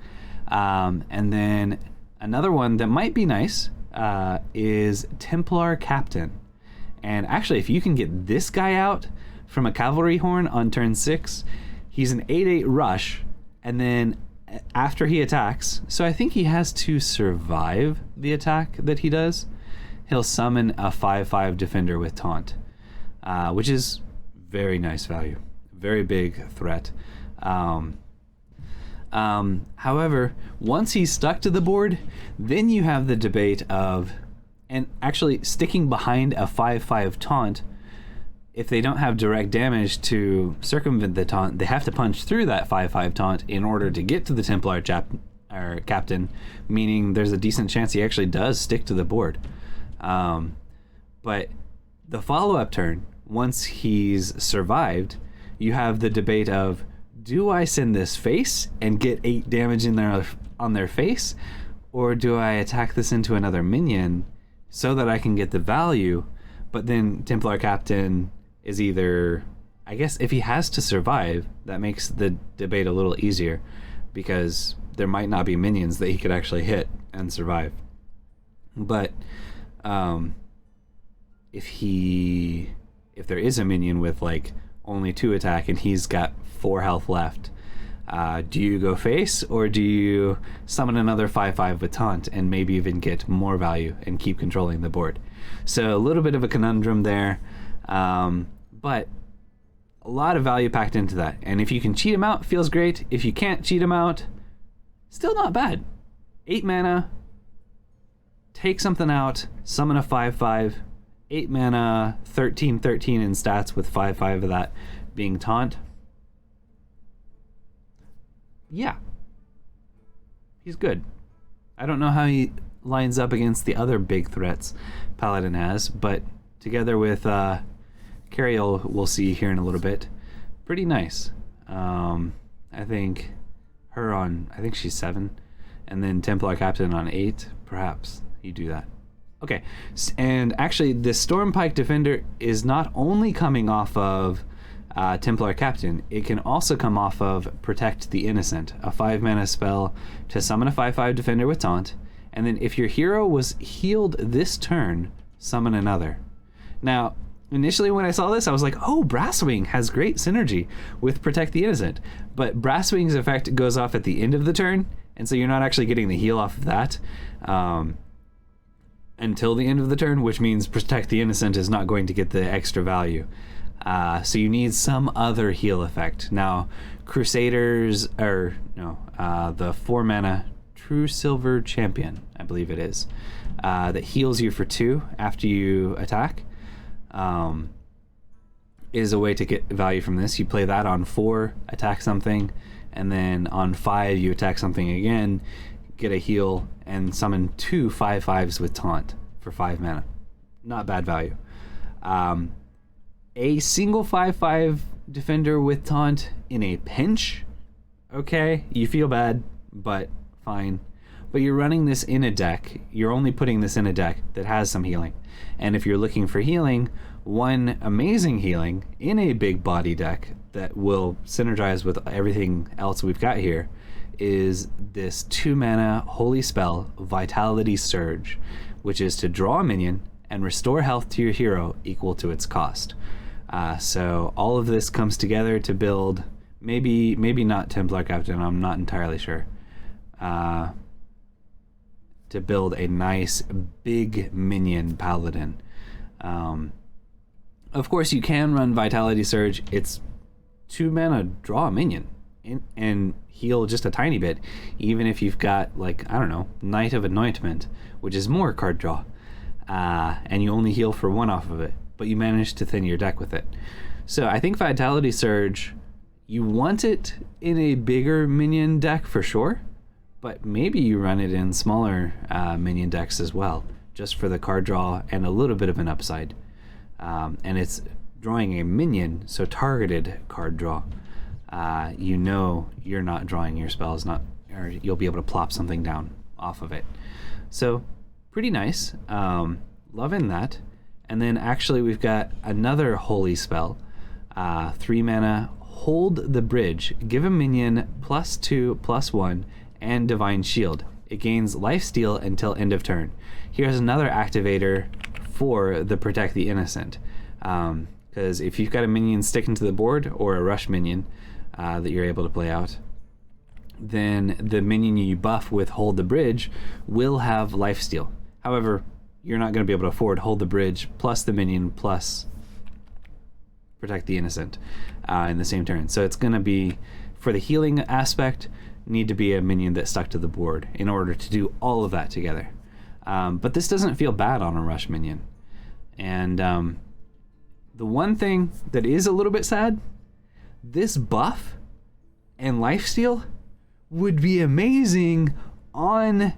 And then another one that might be nice is Templar Captain. And actually, if you can get this guy out from a Cavalry Horn on turn 6, he's an 8/8 rush, and then after he attacks, so I think he has to survive the attack that he does, he'll summon a 5/5 defender with taunt, which is very nice value, very big threat. However, once he's stuck to the board, then you have the debate of, and actually sticking behind a 5/5 taunt, if they don't have direct damage to circumvent the taunt, they have to punch through that 5/5 taunt in order to get to the Templar Captain, meaning there's a decent chance he actually does stick to the board. But the follow-up turn, once he's survived, you have the debate of, do I send this face and get 8 damage in on their face, or do I attack this into another minion so that I can get the value? But then Templar Captain is either, I guess if he has to survive, that makes the debate a little easier, because there might not be minions that he could actually hit and survive. But if there is a minion with like only 2 attack and he's got 4 health left, do you go face, or do you summon another 5/5 with taunt and maybe even get more value and keep controlling the board? So a little bit of a conundrum there, but a lot of value packed into that. And if you can cheat him out, feels great. If you can't cheat him out, still not bad. 8 mana, take something out, summon a 5/5, 8 mana, 13/13 in stats with 5/5 of that being taunt. Yeah, he's good. I don't know how he lines up against the other big threats Paladin has, but together with Cariel, we'll see here in a little bit, pretty nice. I think she's 7, and then Templar Captain on 8, perhaps you do that. Okay, and actually the Stormpike Defender is not only coming off of Templar Captain, it can also come off of Protect the Innocent, a 5 mana spell to summon a 5/5 defender with taunt, and then if your hero was healed this turn, summon another. Now, initially when I saw this, I was like, oh, Brasswing has great synergy with Protect the Innocent, but Brasswing's effect goes off at the end of the turn, and so you're not actually getting the heal off of that until the end of the turn, which means Protect the Innocent is not going to get the extra value. So you need some other heal effect. Now, Crusaders, the 4 mana True Silver Champion, I believe it is, that heals you for 2 after you attack, is a way to get value from this. You play that on 4, attack something, and then on 5 you attack something again, get a heal, and summon 2 5/5s with taunt for 5 mana. Not bad value. A single 5/5 defender with taunt in a pinch, okay, you feel bad, but fine. But you're running this in a deck, you're only putting this in a deck that has some healing. And if you're looking for healing, one amazing healing in a big body deck that will synergize with everything else we've got here is this 2 mana holy spell, Vitality Surge, which is to draw a minion and restore health to your hero equal to its cost. So all of this comes together to build, maybe not Templar Captain, I'm not entirely sure, to build a nice big minion Paladin. Of course you can run Vitality Surge. It's 2 mana, draw a minion and heal just a tiny bit, even if you've got, like, I don't know, Knight of Anointment, which is more card draw, and you only heal for 1 off of it, but you manage to thin your deck with it. So I think Vitality Surge You want it in a bigger minion deck for sure, but maybe you run it in smaller minion decks as well, just for the card draw and a little bit of an upside. And it's drawing a minion, so targeted card draw. You know you're not drawing your spells, or you'll be able to plop something down off of it. So pretty nice. Loving that. And then actually we've got another holy spell. 3 mana, Hold the Bridge. Give a minion +2/+1 and Divine Shield. It gains lifesteal until end of turn. Here's another activator for the Protect the Innocent. Because if you've got a minion sticking to the board, or a rush minion that you're able to play out, then the minion you buff with Hold the Bridge will have lifesteal. However, you're not going to be able to afford Hold the Bridge plus the minion plus Protect the Innocent in the same turn. So it's going to be, for the healing aspect, need to be a minion that stuck to the board in order to do all of that together. But this doesn't feel bad on a rush minion. And the one thing that is a little bit sad, this buff and lifesteal would be amazing on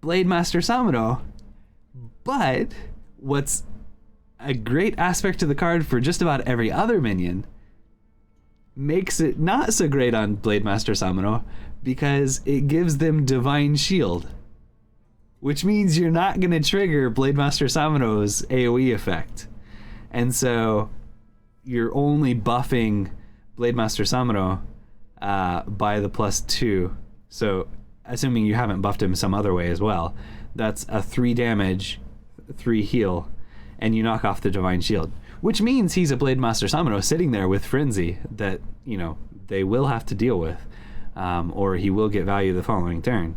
Blademaster Samuro, but what's a great aspect to the card for just about every other minion makes it not so great on Blademaster Samuro, because it gives them Divine Shield, which means you're not going to trigger Blademaster Samuro's AoE effect. And so you're only buffing Blademaster Samuro by the +2. So assuming you haven't buffed him some other way as well, that's a 3 damage, 3 heal, and you knock off the Divine Shield, which means he's a Blademaster Samuro sitting there with Frenzy that, you know, they will have to deal with, or he will get value the following turn.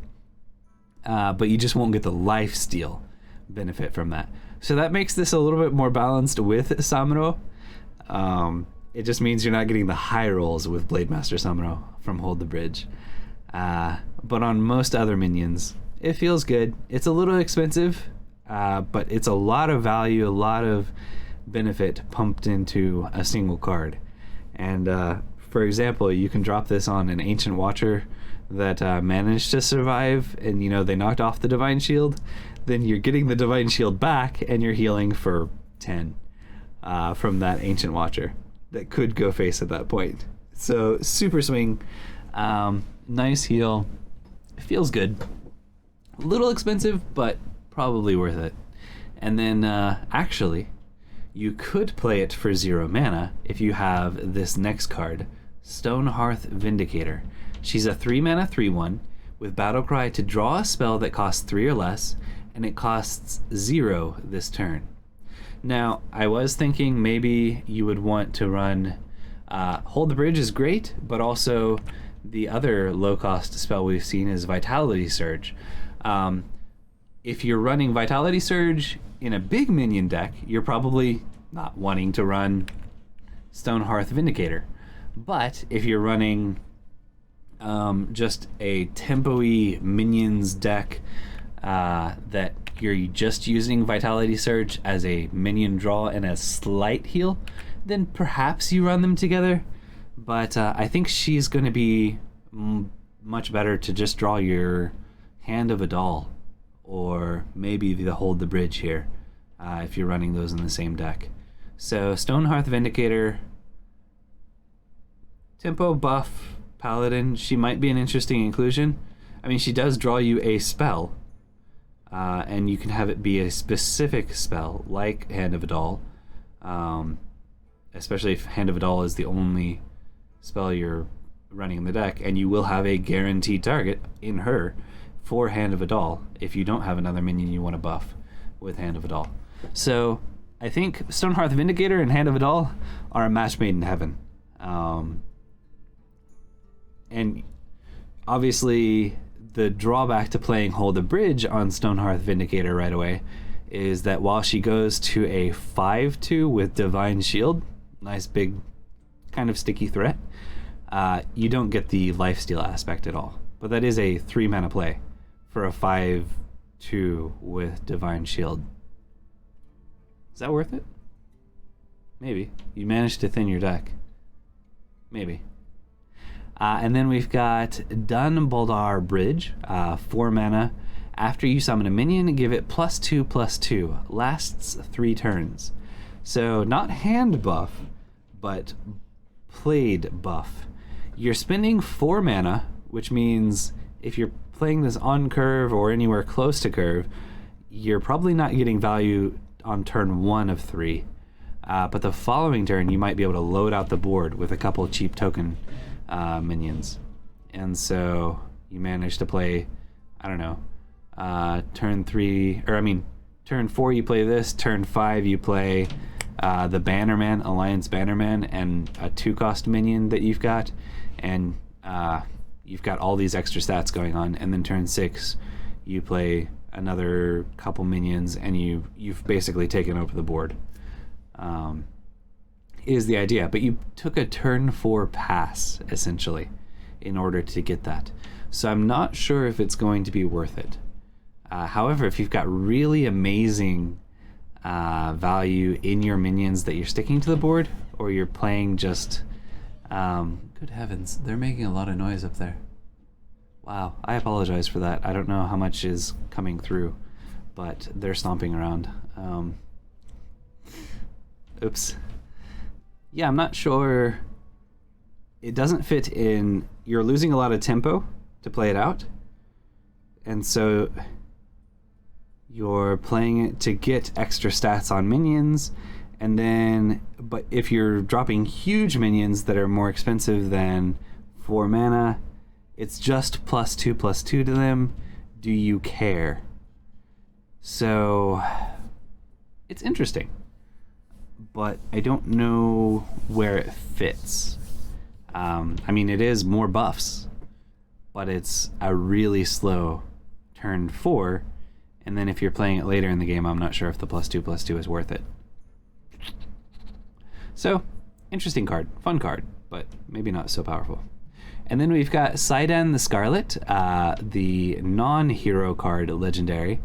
But you just won't get the lifesteal benefit from that. So that makes this a little bit more balanced with Samuro. It just means you're not getting the high rolls with Blademaster Samuro from Hold the Bridge. But on most other minions, it feels good. It's a little expensive, but it's a lot of value, a lot of benefit pumped into a single card. And for example, you can drop this on an Ancient Watcher that managed to survive, and you know they knocked off the Divine Shield. Then you're getting the Divine Shield back, and you're healing for 10 from that Ancient Watcher that could go face at that point. So super swing, nice heal, it feels good. A little expensive, but probably worth it. And then actually, you could play it for 0 mana if you have this next card, Stonehearth Vindicator. She's a 3 mana 3/1 with Battlecry to draw a spell that costs 3 or less, and it costs 0 this turn. Now, I was thinking maybe you would want to run Hold the Bridge is great, but also the other low-cost spell we've seen is Vitality Surge. If you're running Vitality Surge in a big minion deck, you're probably not wanting to run Stonehearth Vindicator. But if you're running just a tempo-y minions deck that you're just using Vitality Surge as a minion draw and a slight heal, then perhaps you run them together. But I think she's going to be much better to just draw your Hand of Adal, or maybe the Hold the Bridge here, if you're running those in the same deck. So Stonehearth Vindicator, tempo buff Paladin, she might be an interesting inclusion. I mean, she does draw you a spell, and you can have it be a specific spell, like Hand of Adal, especially if Hand of Adal is the only spell you're running in the deck, and you will have a guaranteed target in her for Hand of Adal if you don't have another minion you want to buff with Hand of Adal. So I think Stonehearth Vindicator and Hand of Adal are a match made in heaven. And obviously the drawback to playing Hold the Bridge on Stonehearth Vindicator right away is that while she goes to a 5/2 with Divine Shield, nice big kind of sticky threat, you don't get the lifesteal aspect at all. But that is a 3 mana play for a 5/2 with Divine Shield. Is that worth it? Maybe. You managed to thin your deck. Maybe. And then we've got Dunbaldar Bridge, 4 mana. After you summon a minion, give it +2/+2. Lasts 3 turns. So not hand buff, but played buff. You're spending 4 mana, which means if you're playing this on curve or anywhere close to curve, you're probably not getting value on turn 1 of 3. But the following turn, you might be able to load out the board with a couple of cheap token minions. And so you manage to play, I don't know, turn 4 you play this, turn 5 you play the Bannerman, Alliance Bannerman, and a 2-cost minion that you've got, and you've got all these extra stats going on, and then turn 6 you play another couple minions, and you've basically taken over the board. Is the idea, but you took a turn 4 pass essentially in order to get that. So I'm not sure if it's going to be worth it. However, if you've got really amazing value in your minions that you're sticking to the board, or you're playing just good heavens, they're making a lot of noise up there. Wow, I apologize for that. I don't know how much is coming through, but they're stomping around. Oops. Yeah, I'm not sure. It doesn't fit in. You're losing a lot of tempo to play it out, and so you're playing it to get extra stats on minions, and then, but if you're dropping huge minions that are more expensive than 4 mana, it's just +2/+2 to them. Do you care? So it's interesting, but I don't know where it fits. I mean, it is more buffs, but it's a really slow turn 4, and then if you're playing it later in the game, I'm not sure if the +2/+2 is worth it. So, interesting card, fun card, but maybe not so powerful. And then we've got Synergistic the Scarlet, the non-hero card legendary.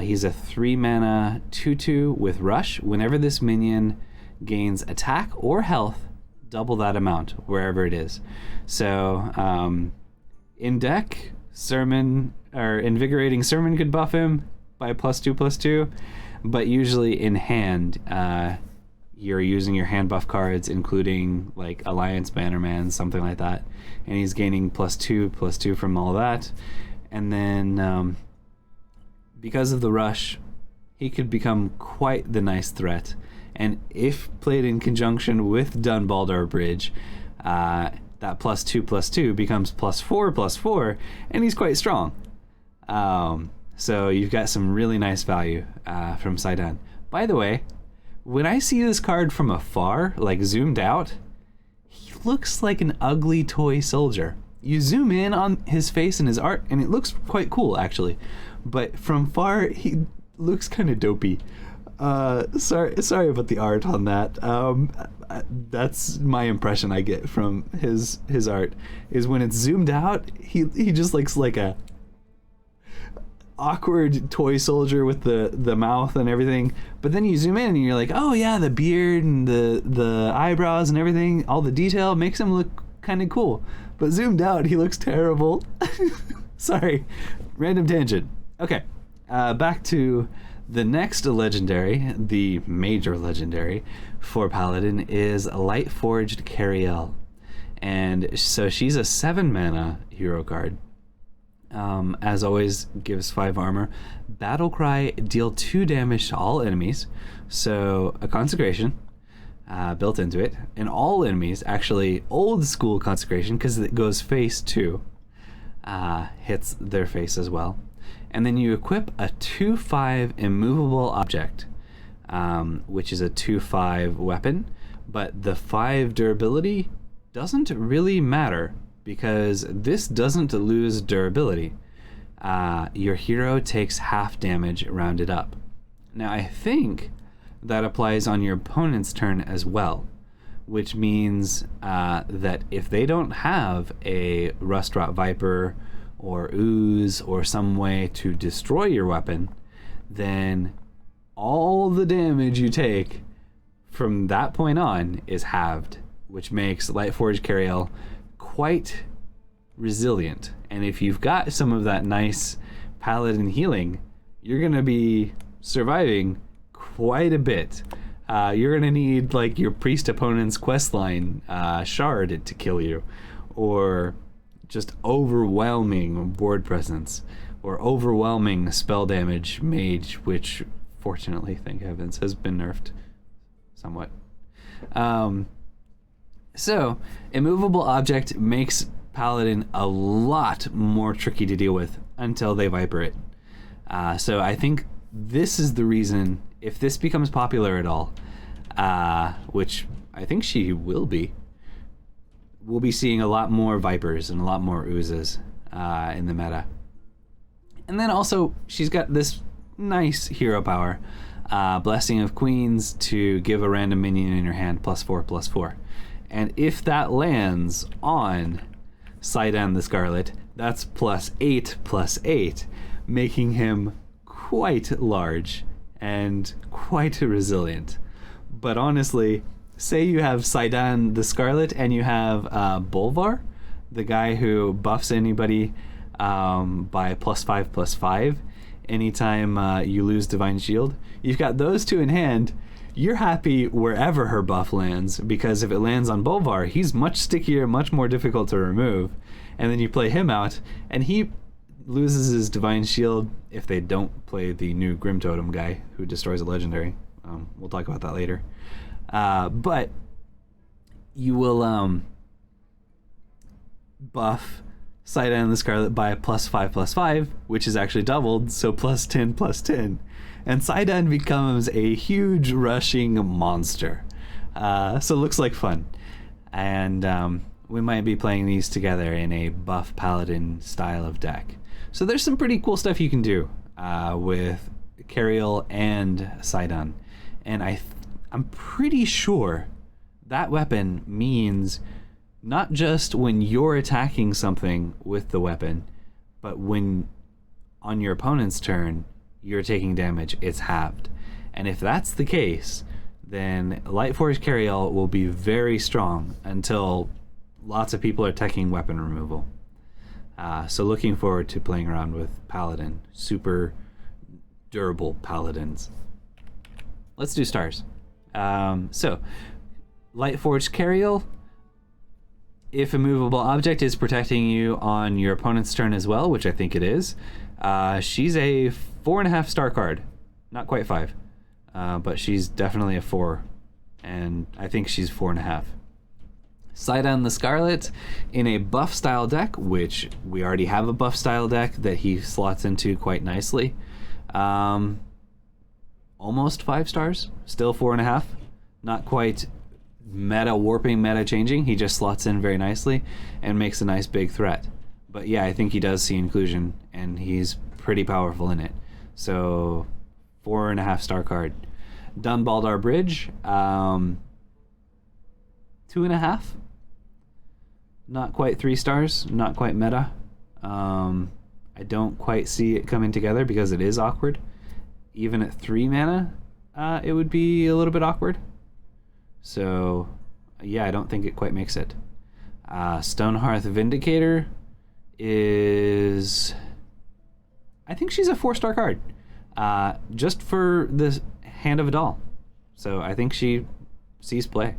He's a 3 mana 2/2 with Rush. Whenever this minion gains attack or health, double that amount wherever it is. So in deck, Invigorating Sermon could buff him by +2/+2, but usually in hand, you're using your hand buff cards, including like Alliance Bannerman, something like that, and he's gaining +2/+2 from all that. And then because of the Rush, he could become quite the nice threat. And if played in conjunction with Dunbaldar Bridge, that +2/+2 becomes +4/+4, and he's quite strong. So you've got some really nice value from Synergistic. By the way, when I see this card from afar, like zoomed out, he looks like an ugly toy soldier. You zoom in on his face and his art, and it looks quite cool, actually. But from far, he looks kind of dopey. Sorry about the art on that. That's my impression I get from his art, is when it's zoomed out, he just looks like a awkward toy soldier with the mouth and everything. But then you zoom in and you're like, oh yeah, the beard and the eyebrows and everything, all the detail makes him look kind of cool. But zoomed out, he looks terrible. Sorry, random tangent. Okay, back to the next legendary, the major legendary for Paladin, is Lightforged Cariel. And so she's a 7 mana hero card. As always, gives 5 armor. Battlecry, deal 2 damage to all enemies. So a consecration built into it. And all enemies, actually old school consecration, because it goes face 2, hits their face as well. And then you equip a 2/5 immovable object, which is a 2/5 weapon. But the 5 durability doesn't really matter, because this doesn't lose durability. Your hero takes half damage rounded up. Now I think that applies on your opponent's turn as well, which means that if they don't have a Rustrot Viper or Ooze or some way to destroy your weapon, then all the damage you take from that point on is halved. which makes Lightforged Cariel quite resilient. And if you've got some of that nice Paladin healing, you're going to be surviving quite a bit. You're going to need like your priest opponent's questline shard to kill you, or just overwhelming board presence, or overwhelming spell damage mage, which fortunately, thank heavens, has been nerfed somewhat. So immovable object makes Paladin a lot more tricky to deal with until they Viper it. So I think this is the reason, if this becomes popular at all, which I think she will be, we'll be seeing a lot more Vipers and a lot more Oozes in the meta. And then also, she's got this nice hero power, Blessing of Queens, to give a random minion in your hand +4/+4. And if that lands on Synergistic the Scarlet, that's +8/+8, making him quite large and quite resilient. But honestly, say you have Synergistic the Scarlet and you have Bolvar, the guy who buffs anybody by +5/+5 anytime you lose Divine Shield. You've got those two in hand. You're happy wherever her buff lands, because if it lands on Bolvar, he's much stickier, much more difficult to remove. And then you play him out, and he loses his Divine Shield if they don't play the new Grim Totem guy who destroys a legendary. We'll talk about that later. But you will buff Synergistic the Scarlet by +5/+5, which is actually doubled, so +10/+10. And Synergistic becomes a huge rushing monster. So it looks like fun. And we might be playing these together in a buff Paladin style of deck. So there's some pretty cool stuff you can do with Cariel and Synergistic. And I'm pretty sure that weapon means not just when you're attacking something with the weapon, but when on your opponent's turn you're taking damage, it's halved. And if that's the case, then Lightforged Cariel will be very strong until lots of people are taking weapon removal. So looking forward to playing around with Paladin. Super durable Paladins. Let's do stars. So Lightforged Cariel, if a movable object is protecting you on your opponent's turn as well, which I think it is, she's a 4.5 star card. Not quite 5, but she's definitely a 4, and I think she's 4.5. Synergistic the Scarlet in a buff style deck, which we already have a buff style deck that he slots into quite nicely. Almost 5 stars, still 4.5. Not quite meta warping, meta changing. He just slots in very nicely and makes a nice big threat. But yeah, I think he does see inclusion, and he's pretty powerful in it. So 4.5 star card. Dunbaldar Bridge, 2.5. Not quite 3 stars, not quite meta. I don't quite see it coming together because it is awkward. Even at 3 mana, it would be a little bit awkward. So yeah, I don't think it quite makes it. Stonehearth Vindicator is, I think she's a 4-star card, just for the Hand of Adal. So I think she sees play.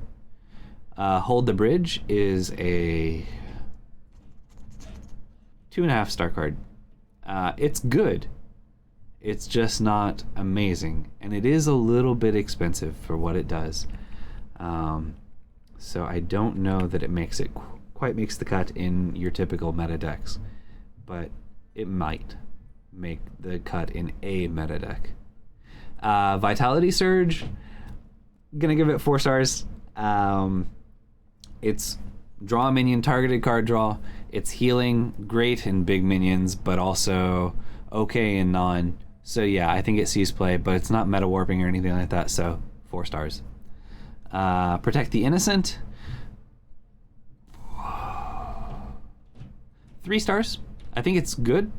Hold the Bridge is a 2.5 star card. It's good. It's just not amazing, and it is a little bit expensive for what it does. So I don't know that it makes it quite makes the cut in your typical meta decks, but it might make the cut in a meta deck. Vitality Surge, gonna give it 4 stars. It's draw a minion, targeted card draw. It's healing, great in big minions, but also okay in non. So yeah, I think it sees play, but it's not meta warping or anything like that, so 4 stars. Protect the Innocent, 3 stars. I think it's good,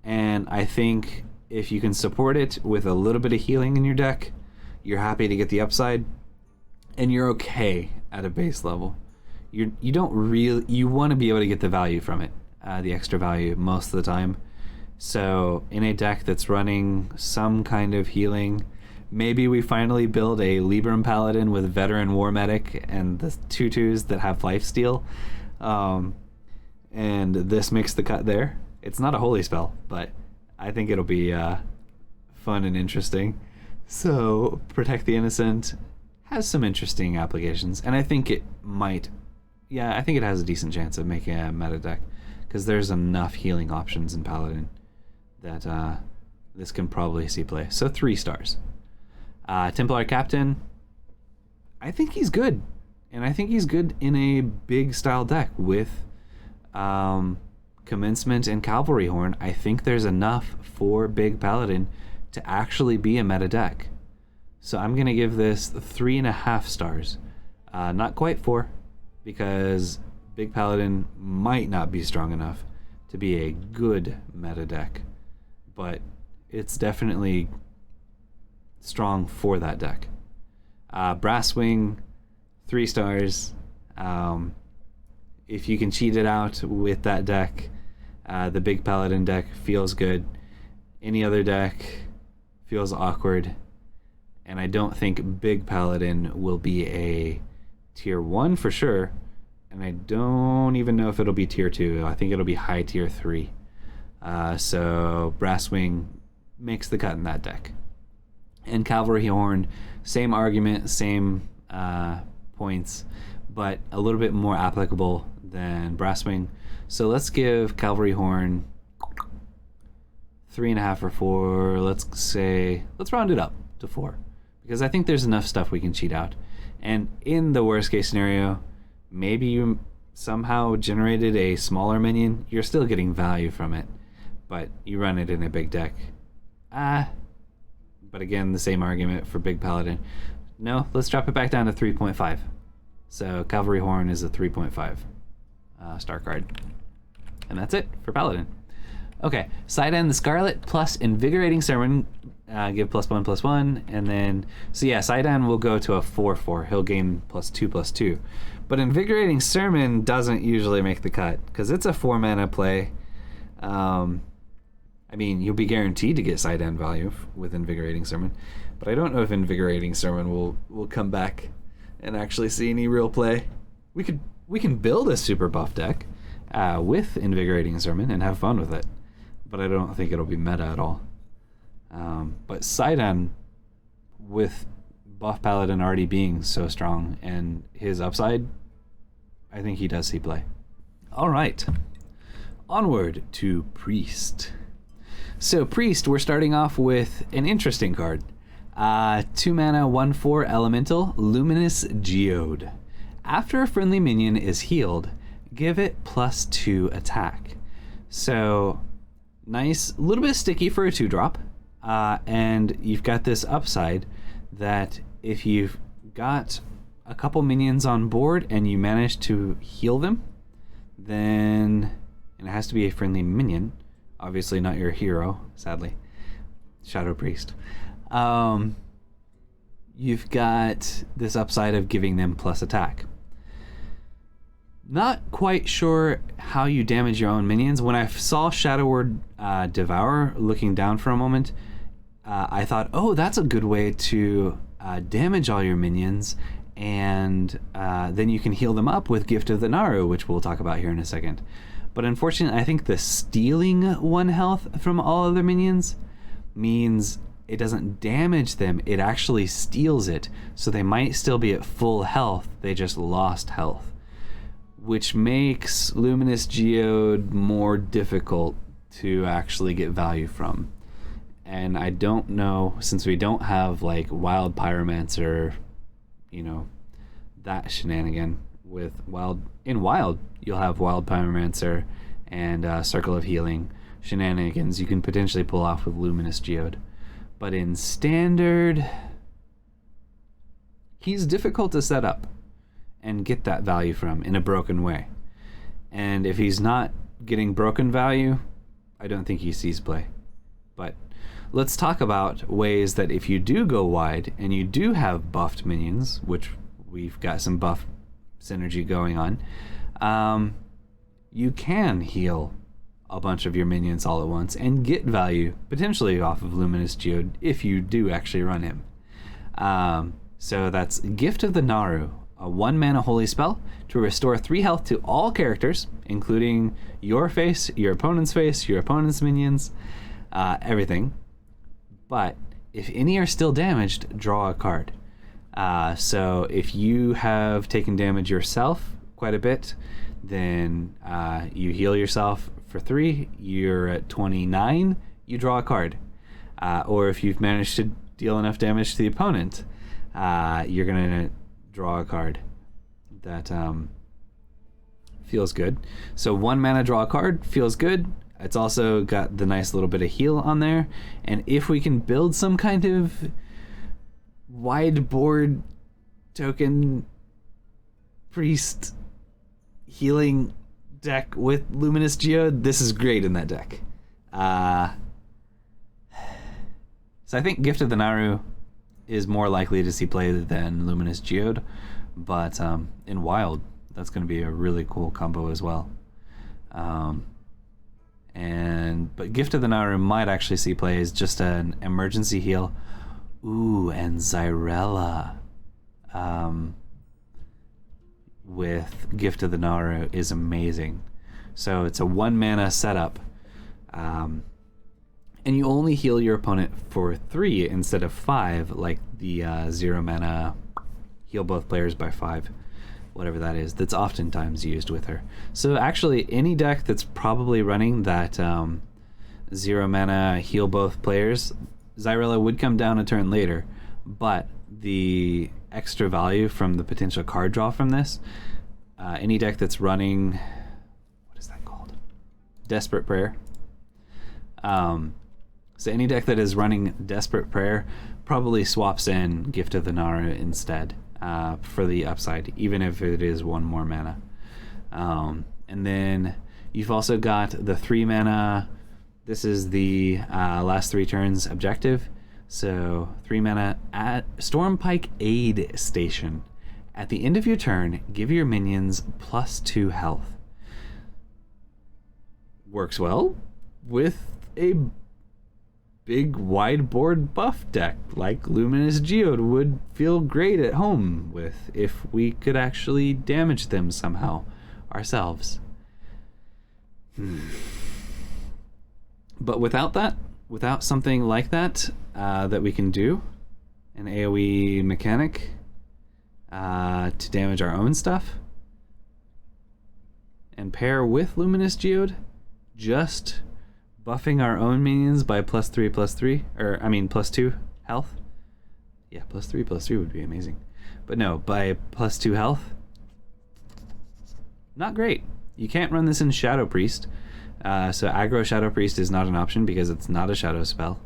and I think if you can support it with a little bit of healing in your deck, you're happy to get the upside, and you're okay at a base level. You don't really, you want to be able to get the value from it, the extra value most of the time. So in a deck that's running some kind of healing, maybe we finally build a Libram Paladin with Veteran War Medic and the 2/2s that have lifesteal, and this makes the cut there. It's not a holy spell, but I think it'll be fun and interesting. So Protect the Innocent has some interesting applications, and I think it might, I think it has a decent chance of making a meta deck, because there's enough healing options in Paladin that this can probably see play. So 3 stars. Templar Captain, I think he's good, and I think he's good in a big style deck with Commencement and Cavalry Horn. I think there's enough for Big Paladin to actually be a meta deck. So I'm going to give this 3.5 stars. Not quite 4, because Big Paladin might not be strong enough to be a good meta deck, but it's definitely strong for that deck. Brasswing, 3 stars. If you can cheat it out with that deck, the Big Paladin deck feels good. Any other deck feels awkward, and I don't think Big Paladin will be a tier 1 for sure, and I don't even know if it'll be tier 2. I think it'll be high tier 3. So Brasswing makes the cut in that deck. And Cavalry Horn, same argument, same points, but a little bit more applicable than Brasswing. So let's give Cavalry Horn 3.5 or 4. Let's round it up to 4, because I think there's enough stuff we can cheat out. And in the worst case scenario, maybe you somehow generated a smaller minion. You're still getting value from it, but you run it in a big deck. But again, the same argument for Big Paladin. No, let's drop it back down to 3.5. So Cavalry Horn is a 3.5 star card. And that's it for Paladin. Okay, Sydan the Scarlet plus Invigorating Sermon, give +1/+1, and then, so yeah, Sydan will go to a 4/4. He'll gain +2/+2. But Invigorating Sermon doesn't usually make the cut, because it's a 4 mana play. I mean, you'll be guaranteed to get Sydan value with Invigorating Sermon, but I don't know if Invigorating Sermon will come back and actually see any real play. We can build a super buff deck with Invigorating Sermon and have fun with it, but I don't think it'll be meta at all. But Sydan, with buff Paladin already being so strong and his upside, I think he does see play. All right, onward to Priest. So Priest, we're starting off with an interesting card. 2 mana, 1/4 elemental, Luminous Geode. After a friendly minion is healed, give it +2 attack. So nice, a little bit sticky for a 2-drop. And you've got this upside that if you've got a couple minions on board and you manage to heal them, then, and it has to be a friendly minion, obviously not your hero, sadly, Shadow Priest, you've got this upside of giving them plus attack. Not quite sure how you damage your own minions. When I saw Shadow Word Devour looking down for a moment, I thought, oh, that's a good way to damage all your minions, and then you can heal them up with Gift of the Naru, which we'll talk about here in a second. But unfortunately, I think the stealing 1 health from all other minions means it doesn't damage them, it actually steals it. So they might still be at full health, they just lost health, which makes Luminous Geode more difficult to actually get value from. And I don't know, since we don't have like Wild Pyromancer, that shenanigan with Wild. In Wild, you'll have Wild Pyromancer and Circle of Healing shenanigans you can potentially pull off with Luminous Geode. But in Standard, he's difficult to set up and get that value from in a broken way. And if he's not getting broken value, I don't think he sees play. But let's talk about ways that if you do go wide and you do have buffed minions, which we've got some buff synergy going on, you can heal a bunch of your minions all at once and get value potentially off of Luminous Geode if you do actually run him. So that's Gift of the Naru, a 1 mana holy spell to restore 3 health to all characters, including your face, your opponent's minions, everything. But if any are still damaged, draw a card. So if you have taken damage yourself quite a bit, then you heal yourself for 3, you're at 29, you draw a card. Or if you've managed to deal enough damage to the opponent, you're going to draw a card. That feels good. So 1 mana, draw a card, feels good. It's also got the nice little bit of heal on there. And if we can build some kind of wide board token priest healing deck with Luminous Geode, this is great in that deck. So I think Gift of the Naru is more likely to see play than Luminous Geode, but in Wild, that's going to be a really cool combo as well. But Gift of the Naru might actually see play as just an emergency heal. Ooh, and Xyrella with Gift of the Naru is amazing. So it's a 1 mana setup, and you only heal your opponent for 3 instead of 5, like the 0 mana heal both players by 5, whatever that is, that's oftentimes used with her. So actually, any deck that's probably running that 0 mana heal both players, Xyrella would come down a turn later, but the extra value from the potential card draw from this, any deck that's running, what is that called? Desperate Prayer. So any deck that is running Desperate Prayer probably swaps in Gift of the Naru instead for the upside, even if it is 1 more mana. And then you've also got the 3 mana. This is the last 3 turns objective. So 3 mana at Stormpike Aid Station. At the end of your turn, give your minions +2 health. Works well with a big wide board buff deck like Luminous Geode would feel great at home with if we could actually damage them somehow ourselves. But without that, without something like that that we can do, an AoE mechanic to damage our own stuff, and pair with Luminous Geode, just buffing our own minions by +3/+3, or I mean +2 health. Yeah, +3/+3 would be amazing. But no, by +2 health, not great. You can't run this in Shadow Priest. So aggro Shadow Priest is not an option because it's not a shadow spell.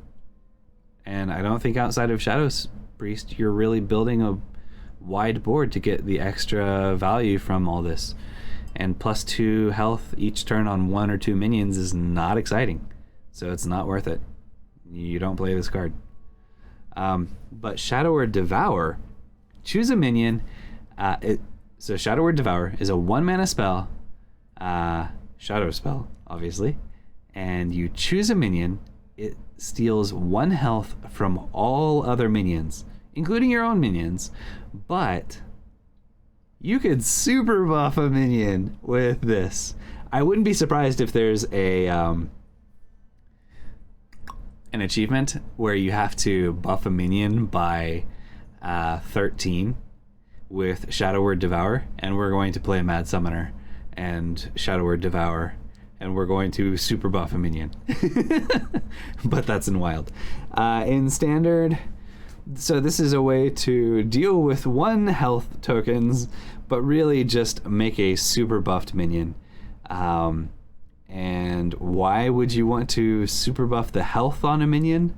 And I don't think outside of Shadow Priest you're really building a wide board to get the extra value from all this. And +2 health each turn on 1 or 2 minions is not exciting. So it's not worth it. You don't play this card. But Shadow Word Devour, choose a minion. So Shadow Word Devour is a 1 mana spell, shadow spell, obviously. And you choose a minion. It steals 1 health from all other minions, including your own minions. But you could super buff a minion with this. I wouldn't be surprised if there's an achievement where you have to buff a minion by 13 with Shadow Word Devour, and we're going to play Mad Summoner and Shadow Word Devour, and we're going to super buff a minion. But that's in Wild. In Standard, so this is a way to deal with 1 health tokens, but really just make a super buffed minion. And why would you want to super buff the health on a minion?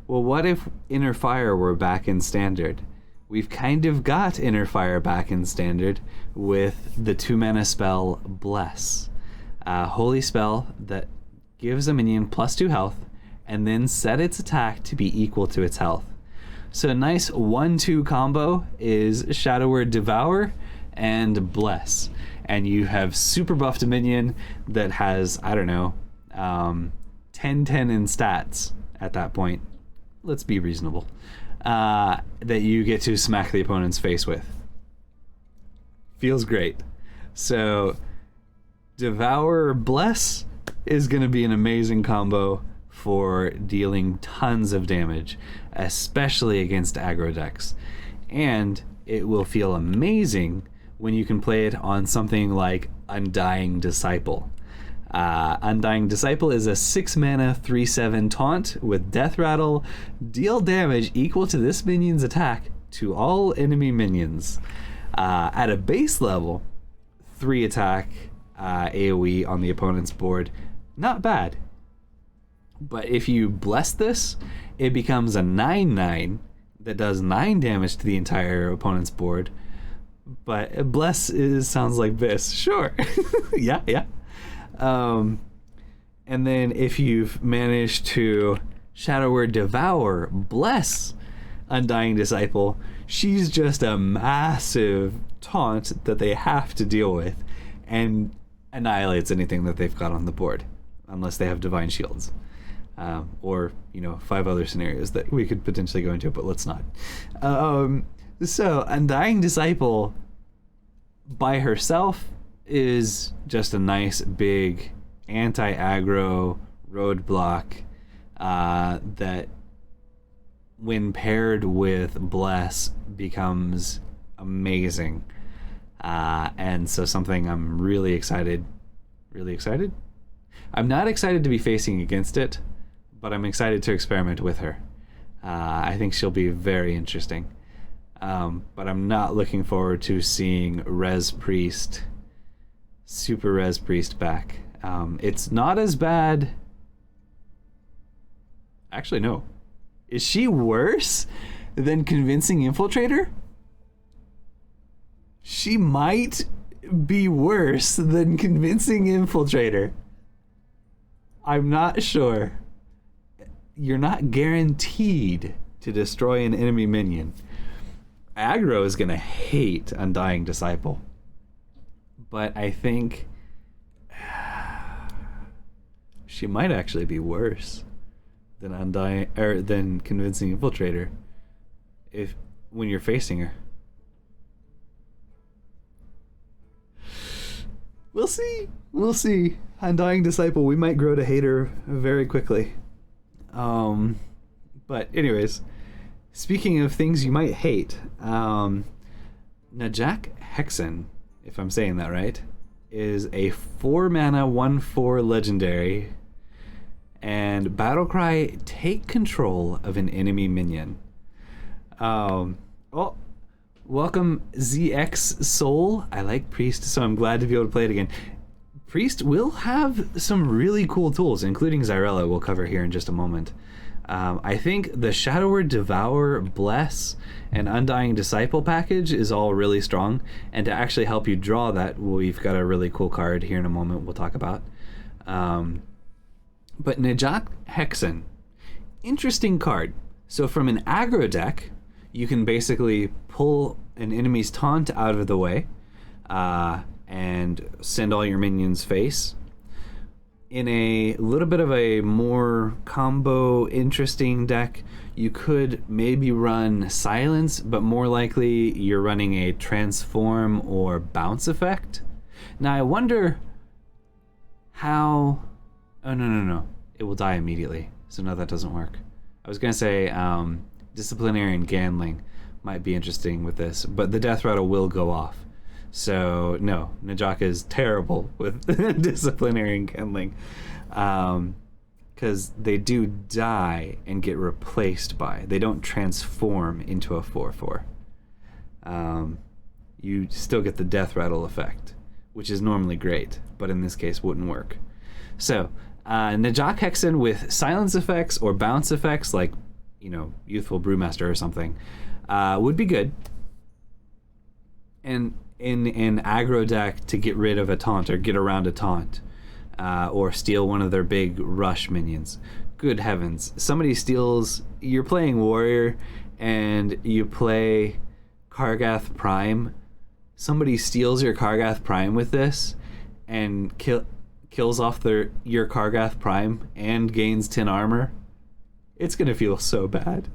Well, what if Inner Fire were back in Standard? We've kind of got Inner Fire back in Standard with the 2 mana spell Bless. Holy spell that gives a minion +2 health and then set its attack to be equal to its health. So a nice 1-2 combo is Shadow Word Devour and Bless. And you have super buffed minion that has, I don't know, 10-10 in stats at that point. Let's be reasonable. That you get to smack the opponent's face with. Feels great. So Devour Bless is going to be an amazing combo for dealing tons of damage, especially against aggro decks. And it will feel amazing when you can play it on something like Undying Disciple. Undying Disciple is a 6 mana 3/7 taunt with Death Rattle. Deal damage equal to this minion's attack to all enemy minions. At a base level, 3 attack AoE on the opponent's board. Not bad. But if you bless this, it becomes a 9/9 that does 9 damage to the entire opponent's board. But bless sounds like this. Sure. yeah. And then if you've managed to Shadow Word Devour Bless Undying Disciple, she's just a massive taunt that they have to deal with and annihilates anything that they've got on the board, unless they have Divine Shields. Or, 5 other scenarios that we could potentially go into, but let's not. So, Undying Disciple by herself is just a nice big anti-aggro roadblock that, when paired with Bless, becomes amazing. And so something I'm really excited. I'm not excited to be facing against it, but I'm excited to experiment with her. I think she'll be very interesting. But I'm not looking forward to seeing Res Priest, Super Res Priest back. It's not as bad. Actually, no. Is she worse than Convincing Infiltrator? She might be worse than Convincing Infiltrator. I'm not sure. You're not guaranteed to destroy an enemy minion. Aggro is going to hate Undying Disciple. But I think she might actually be worse than Convincing Infiltrator when you're facing her. We'll see. Undying Disciple, we might grow to hate her very quickly. But anyways, speaking of things you might hate, Najak Hexen, if I'm saying that right, is a 4 mana 1/4 legendary, and Battlecry, take control of an enemy minion. Welcome ZX Soul. I like Priest, so I'm glad to be able to play it again. Priest will have some really cool tools, including Xyrella, we'll cover here in just a moment. I think the Shadow Word Devour, Bless, and Undying Disciple package is all really strong, and to actually help you draw that, we've got a really cool card here in a moment we'll talk about. But Najak Hexen, interesting card. So from an aggro deck, you can basically pull an enemy's taunt out of the way and send all your minions face. In a little bit of a more combo interesting deck, you could maybe run Silence, but more likely you're running a Transform or Bounce effect. Now I wonder how... Oh, no. It will die immediately, so no, that doesn't work. I was going to say Disciplinarian Gambling might be interesting with this, but the Death Rattle will go off. So no, Najak is terrible with Disciplinarian Gambling, because they do die and get replaced by. They don't transform into a 4/4. You still get the Death Rattle effect, which is normally great, but in this case wouldn't work. So Najak Hexen with silence effects or bounce effects, like Youthful Brewmaster or something, would be good. And in an aggro deck to get rid of a taunt or get around a taunt, or steal one of their big rush minions. Good heavens. Somebody steals... You're playing Warrior and you play Kargath Prime somebody steals your Kargath Prime with this and kills off your Kargath Prime and gains 10 armor, it's gonna feel so bad.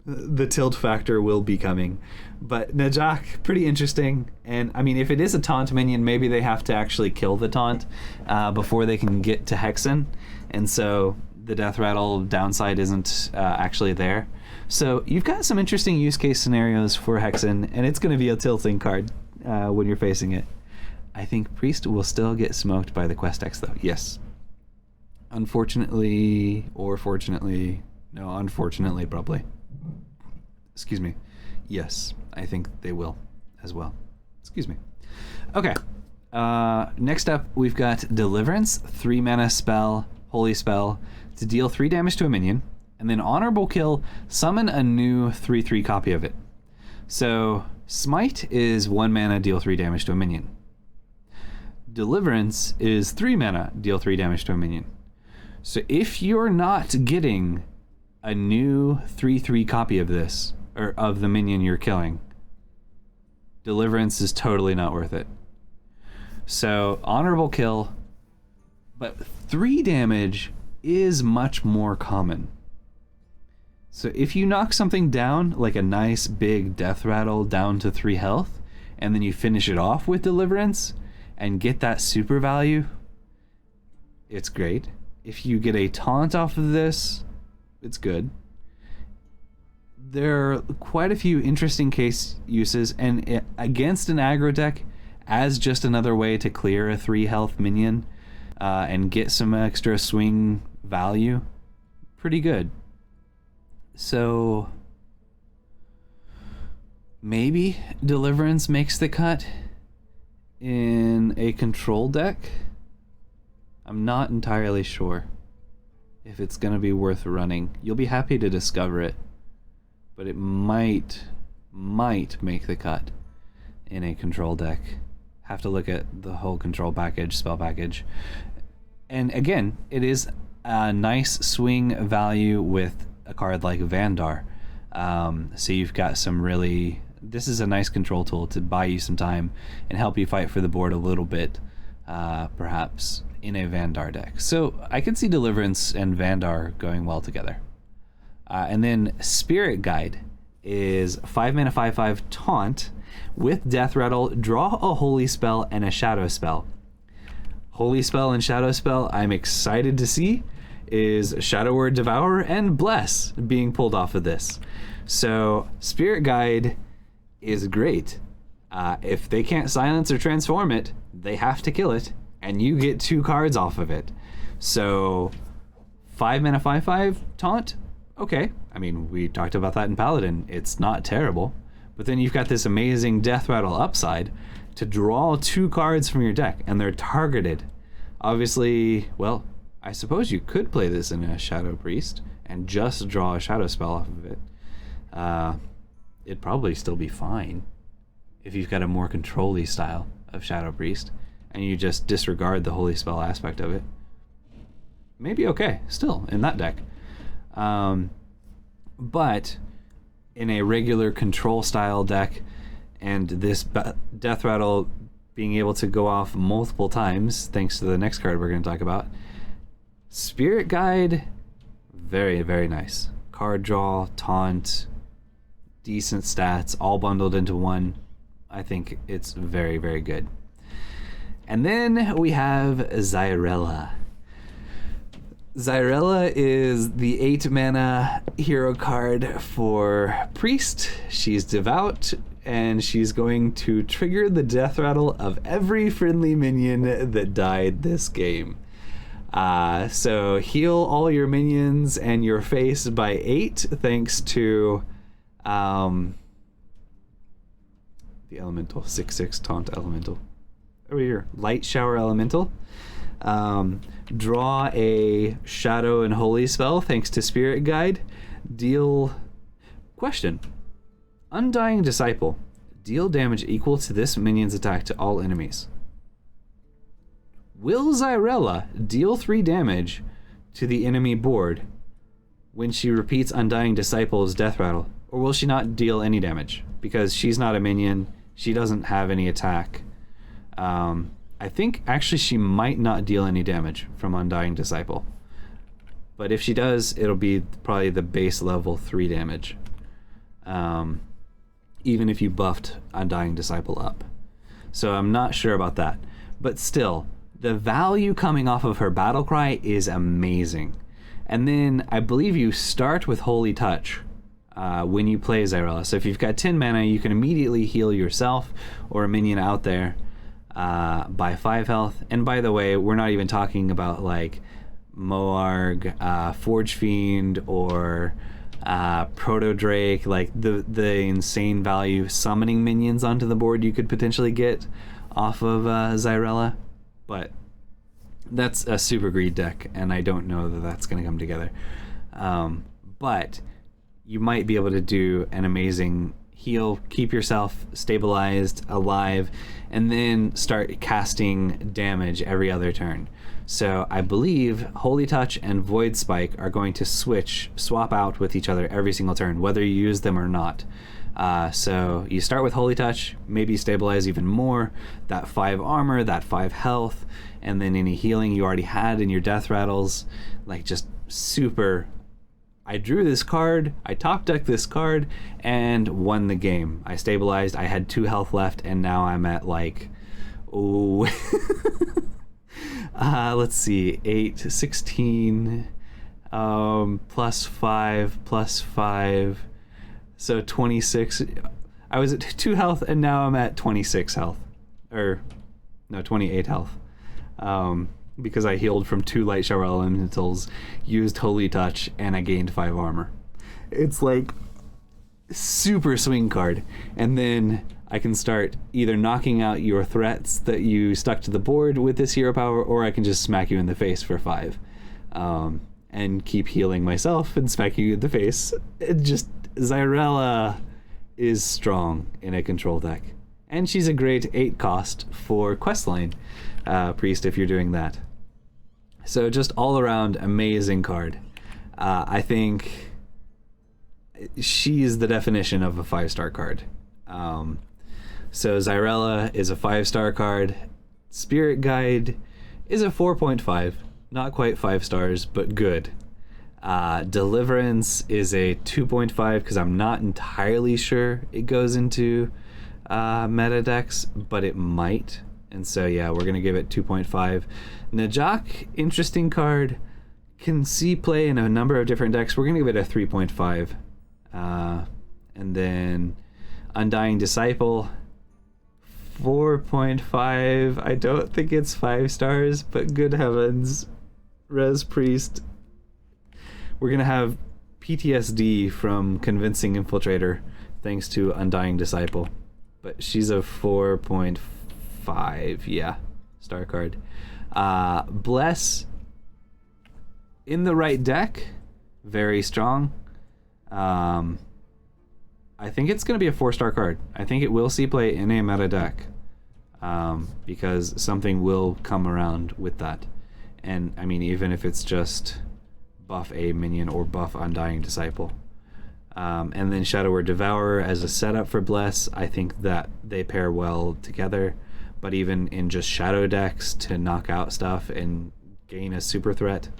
The tilt factor will be coming. But Najak, pretty interesting. And I mean, if it is a taunt minion, maybe they have to actually kill the taunt before they can get to Hexen. And so the Death Rattle downside isn't actually there. So you've got some interesting use case scenarios for Hexen, and it's going to be a tilting card when you're facing it. I think Priest will still get smoked by the Quest X, though. Yes. Unfortunately, or fortunately, no, unfortunately, probably. Excuse me. Yes, I think they will as well. Excuse me. Okay. Next up, we've got Deliverance, 3 mana spell, holy spell, to deal 3 damage to a minion, and then Honorable Kill, summon a new 3/3 copy of it. So Smite is 1 mana, deal 3 damage to a minion. Deliverance is 3 mana, deal 3 damage to a minion. So if you're not getting a new 3/3 copy of this, or of the minion you're killing, Deliverance is totally not worth it. So Honorable Kill, but 3 damage is much more common. So if you knock something down, like a nice big Death Rattle down to 3 health, and then you finish it off with Deliverance and get that super value, it's great. If you get a taunt off of this, it's good. There are quite a few interesting case uses, and against an aggro deck, as just another way to clear a 3 health minion and get some extra swing value, pretty good. So maybe Deliverance makes the cut in a control deck. I'm not entirely sure if it's going to be worth running. You'll be happy to discover it, but it might make the cut in a control deck. Have to look at the whole control package, spell package. And again, it is a nice swing value with a card like Vandar. So you've got some really... This is a nice control tool to buy you some time and help you fight for the board a little bit, perhaps, in a Vandar deck. So I can see Deliverance and Vandar going well together. And then Spirit Guide is 5 mana 5/5 taunt with Death Rattle, draw a Holy Spell and a Shadow Spell. Holy Spell and Shadow Spell I'm excited to see is Shadow Word Devourer and Bless being pulled off of this. So Spirit Guide is great. If they can't silence or transform it, they have to kill it, and you get 2 cards off of it. So 5 mana 5/5 taunt, okay. I mean, we talked about that in Paladin. It's not terrible. But then you've got this amazing Death Rattle upside to draw 2 cards from your deck, and they're targeted. Obviously, well, I suppose you could play this in a Shadow Priest and just draw a Shadow Spell off of it. It'd probably still be fine if you've got a more control-y style of Shadow Priest and you just disregard the Holy Spell aspect of it. Maybe okay, still, in that deck. But in a regular control style deck, and this Death Rattle being able to go off multiple times, thanks to the next card we're going to talk about, Spirit Guide, very, very nice. Card draw, taunt, decent stats, all bundled into one. I think it's very, very good. And then we have Zyrella. Zyrella is the 8 mana hero card for Priest. She's devout, and she's going to trigger the Death Rattle of every friendly minion that died this game. So heal all your minions and your face by 8 thanks to the elemental, 6/6 taunt elemental. Over here, Light Shower Elemental. Draw a Shadow and Holy Spell thanks to Spirit Guide. Deal... Question. Undying Disciple. Deal damage equal to this minion's attack to all enemies. Will Zyrella deal 3 damage to the enemy board when she repeats Undying Disciple's Death Rattle, Or will she not deal any damage? Because she's not a minion. She doesn't have any attack. I think actually she might not deal any damage from Undying Disciple. But if she does, it'll be probably the base level 3 damage. Even if you buffed Undying Disciple up. So I'm not sure about that. But still, the value coming off of her battle cry is amazing. And then I believe you start with Holy Touch when you play Xyrella. So if you've got 10 mana, you can immediately heal yourself or a minion out there by 5 health. And by the way, we're not even talking about like Moarg, Forge Fiend, or Proto Drake, like the insane value summoning minions onto the board you could potentially get off of Xyrella. But that's a super greed deck, and I don't know that that's going to come together. But you might be able to do an amazing heal, keep yourself stabilized, alive, and then start casting damage every other turn. So I believe Holy Touch and Void Spike are going to swap out with each other every single turn, whether you use them or not. So you start with Holy Touch, maybe stabilize even more, that 5 armor, that 5 health, and then any healing you already had in your death rattles, like just super. I drew this card, I top decked this card, and won the game. I stabilized, I had 2 health left, and now I'm at like, let's see, 8, 16, plus 5, so 26. I was at 2 health, and now I'm at 26 health. Or, no, 28 health. Because I healed from 2 Light Shower Elementals, used Holy Touch, and I gained 5 armor. It's like super swing card. And then I can start either knocking out your threats that you stuck to the board with this hero power, or I can just smack you in the face for 5. And keep healing myself and smacking you in the face. Xyrella is strong in a control deck. And she's a great 8 cost for questline priest if you're doing that. So just all around amazing card. I think she's the definition of a 5-star card. So Xyrella is a 5-star card. Spirit Guide is a 4.5. Not quite 5 stars, but good. Deliverance is a 2.5 because I'm not entirely sure it goes into meta decks, but it might. And so yeah, we're gonna give it 2.5. Najak, interesting card, can see play in a number of different decks. We're gonna give it a 3.5. And then Undying Disciple, 4.5. I don't think it's 5 stars, but good heavens. Res Priest, we're gonna have PTSD from Convincing Infiltrator thanks to Undying Disciple, but she's a 4.5, yeah, star card. Bless, in the right deck, very strong. I think it's going to be a 4-star card. I think it will see play in a meta deck, because something will come around with that. And I mean, even if it's just buff a minion or buff Undying Disciple. And then Shadow Word Devourer as a setup for Bless, I think that they pair well together. But even in just shadow decks to knock out stuff and gain a super threat,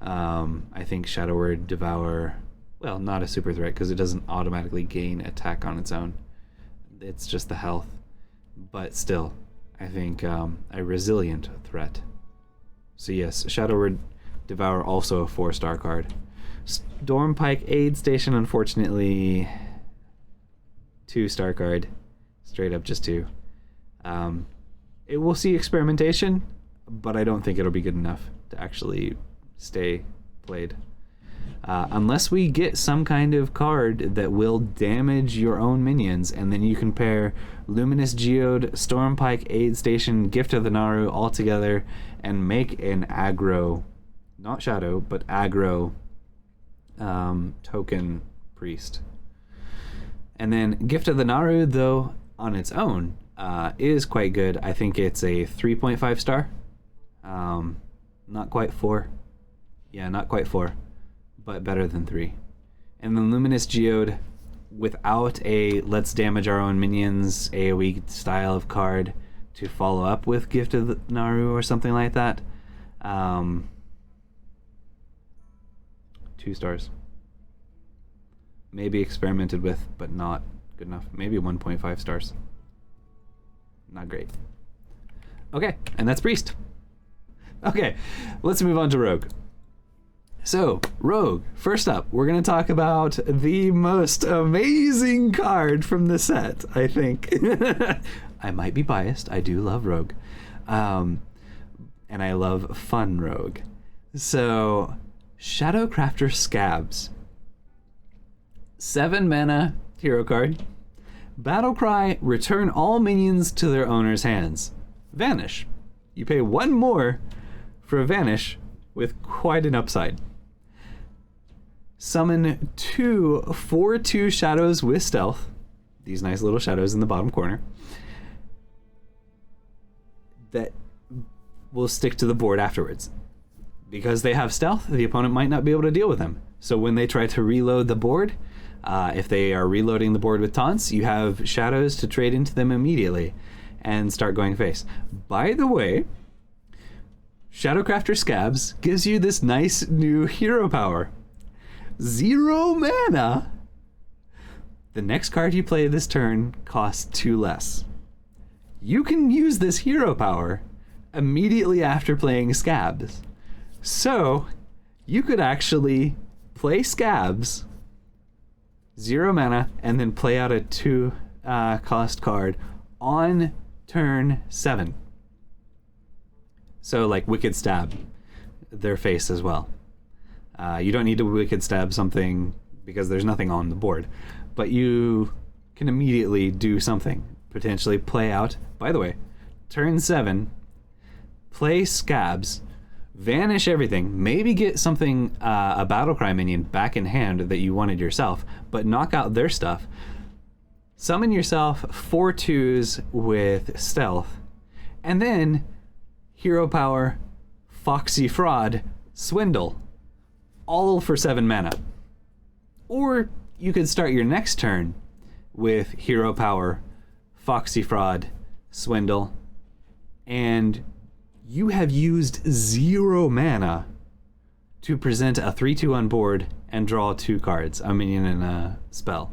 I think Shadow Word Devourer, well, not a super threat because it doesn't automatically gain attack on its own. It's just the health. But still, I think a resilient threat. So yes, Shadow Word Devourer also a 4-star card. Stormpike Aid Station, unfortunately, 2-star card. Straight up just 2. It will see experimentation, but I don't think it'll be good enough to actually stay played. Unless we get some kind of card that will damage your own minions, and then you can pair Luminous Geode, Stormpike Aid Station, Gift of the Naru all together and make an aggro, not shadow, but aggro token priest. And then Gift of the Naru, though, on its own, is quite good. I think it's a 3.5 star. Not quite 4. Yeah, not quite 4, but better than 3. And then Luminous Geode, without a let's damage our own minions AoE style of card to follow up with Gift of Naru or something like that. 2 stars. Maybe experimented with, but not good enough. Maybe 1.5 stars. Not great. Okay, and that's Priest. Okay, let's move on to Rogue. So, Rogue, first up, we're going to talk about the most amazing card from the set, I think. I might be biased. I do love Rogue. And I love fun Rogue. So, Shadowcrafter Scabs. 7 mana hero card. Battlecry, return all minions to their owner's hands. Vanish. You pay 1 more for a Vanish with quite an upside. Summon 2 4/2 shadows with stealth. These nice little shadows in the bottom corner. That will stick to the board afterwards. Because they have stealth, the opponent might not be able to deal with them. So when they try to reload the board, if they are reloading the board with taunts, you have shadows to trade into them immediately and start going face. By the way, Shadowcrafter Scabs gives you this nice new hero power. 0 mana. The next card you play this turn costs 2 less. You can use this hero power immediately after playing Scabs. So, you could actually play Scabs, 0 mana, and then play out a 2 cost card on turn 7. So, like Wicked Stab their face as well. You don't need to Wicked Stab something because there's nothing on the board, but you can immediately do something. Potentially play out, by the way, turn 7, play Scabs, vanish everything, maybe get something, a Battlecry minion back in hand that you wanted yourself, but knock out their stuff. Summon yourself 4/2s with stealth, and then hero power, Foxy Fraud, Swindle, all for 7 mana. Or you could start your next turn with hero power, Foxy Fraud, Swindle, and you have used 0 mana to present a 3/2 on board and draw 2 cards, a minion and a spell.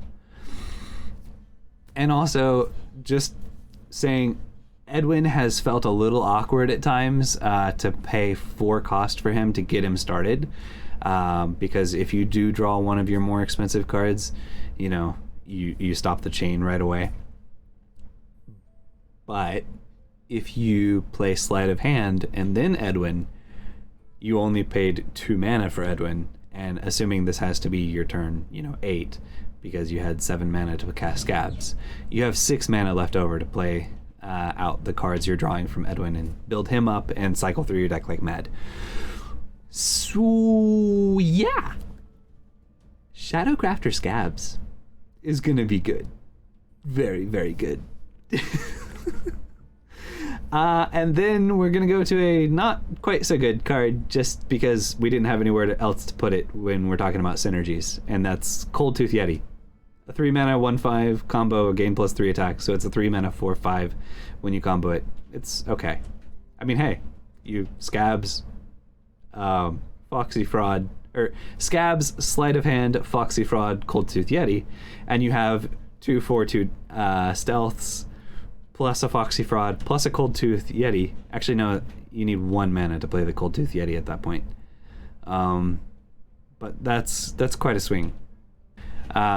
And also, just saying, Edwin has felt a little awkward at times to pay 4 cost for him to get him started, because if you do draw one of your more expensive cards, you know, you stop the chain right away. But if you play Sleight of Hand and then Edwin, you only paid 2 mana for Edwin, and assuming this has to be your turn, 8, because you had 7 mana to cast Scabs, you have 6 mana left over to play out the cards you're drawing from Edwin and build him up and cycle through your deck like mad. So yeah, Shadowcrafter Scabs is gonna be good, very, very good. And then we're gonna go to a not quite so good card, just because we didn't have anywhere else to put it when we're talking about synergies, and that's Cold Tooth Yeti. A 3 mana 1/5 combo, gain +3 attack, so it's a 3 mana 4/5 when you combo it. It's okay. I mean, hey, you Scabs, Foxy Fraud, or Scabs, Sleight of Hand, Foxy Fraud, Cold Tooth Yeti, and you have 2 4/2 stealths, plus a Foxy Fraud, plus a Cold Tooth Yeti. Actually, no, you need 1 mana to play the Cold Tooth Yeti at that point. But that's quite a swing.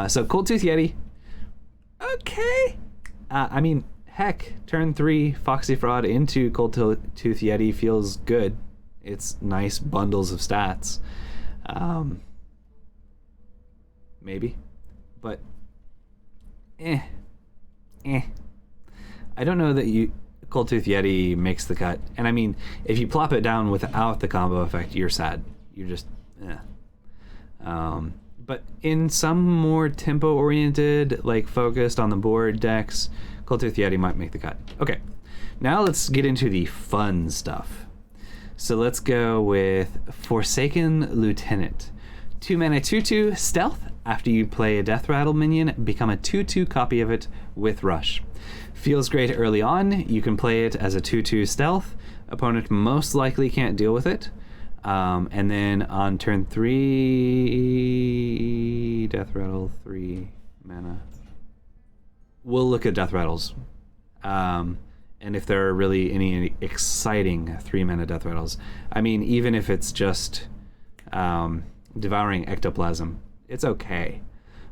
So Cold Tooth Yeti, okay. I mean, heck, turn 3 Foxy Fraud into Cold Tooth Yeti feels good. It's nice bundles of stats. Maybe, but I don't know that Cold Tooth Yeti makes the cut. And I mean, if you plop it down without the combo effect, you're sad. You're just, but in some more tempo-oriented, like focused on the board decks, Cold Tooth Yeti might make the cut. Okay, now let's get into the fun stuff. So let's go with Forsaken Lieutenant. 2 mana 2/2 stealth. After you play a Death Rattle minion, become a 2/2 copy of it with Rush. Feels great early on. You can play it as a 2/2 stealth. Opponent most likely can't deal with it. And then on turn 3, Death Rattle, 3 mana. We'll look at Death Rattles. And if there are really any exciting 3 mana Death Rattles. I mean, even if it's just Devouring Ectoplasm, it's okay.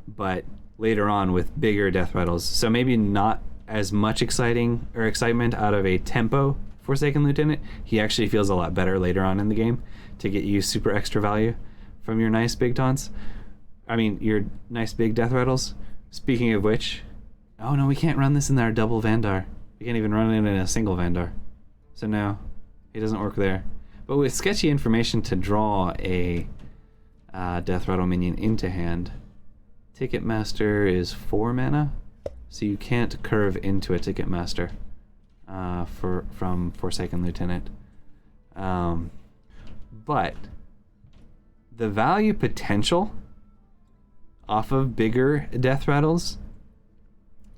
But later on with bigger Death Rattles, so maybe not as much excitement out of a tempo Forsaken Lieutenant. He actually feels a lot better later on in the game to get you super extra value from your nice big taunts. I mean, your nice big Death Rattles. Speaking of which, oh no, we can't run this in our double Vandar. We can't even run it in a single Vandar. So no, it doesn't work there. But with sketchy information to draw a Death Rattle minion into hand, Ticketmaster is 4 mana, so you can't curve into a Ticketmaster from Forsaken Lieutenant. But the value potential off of bigger Death Rattles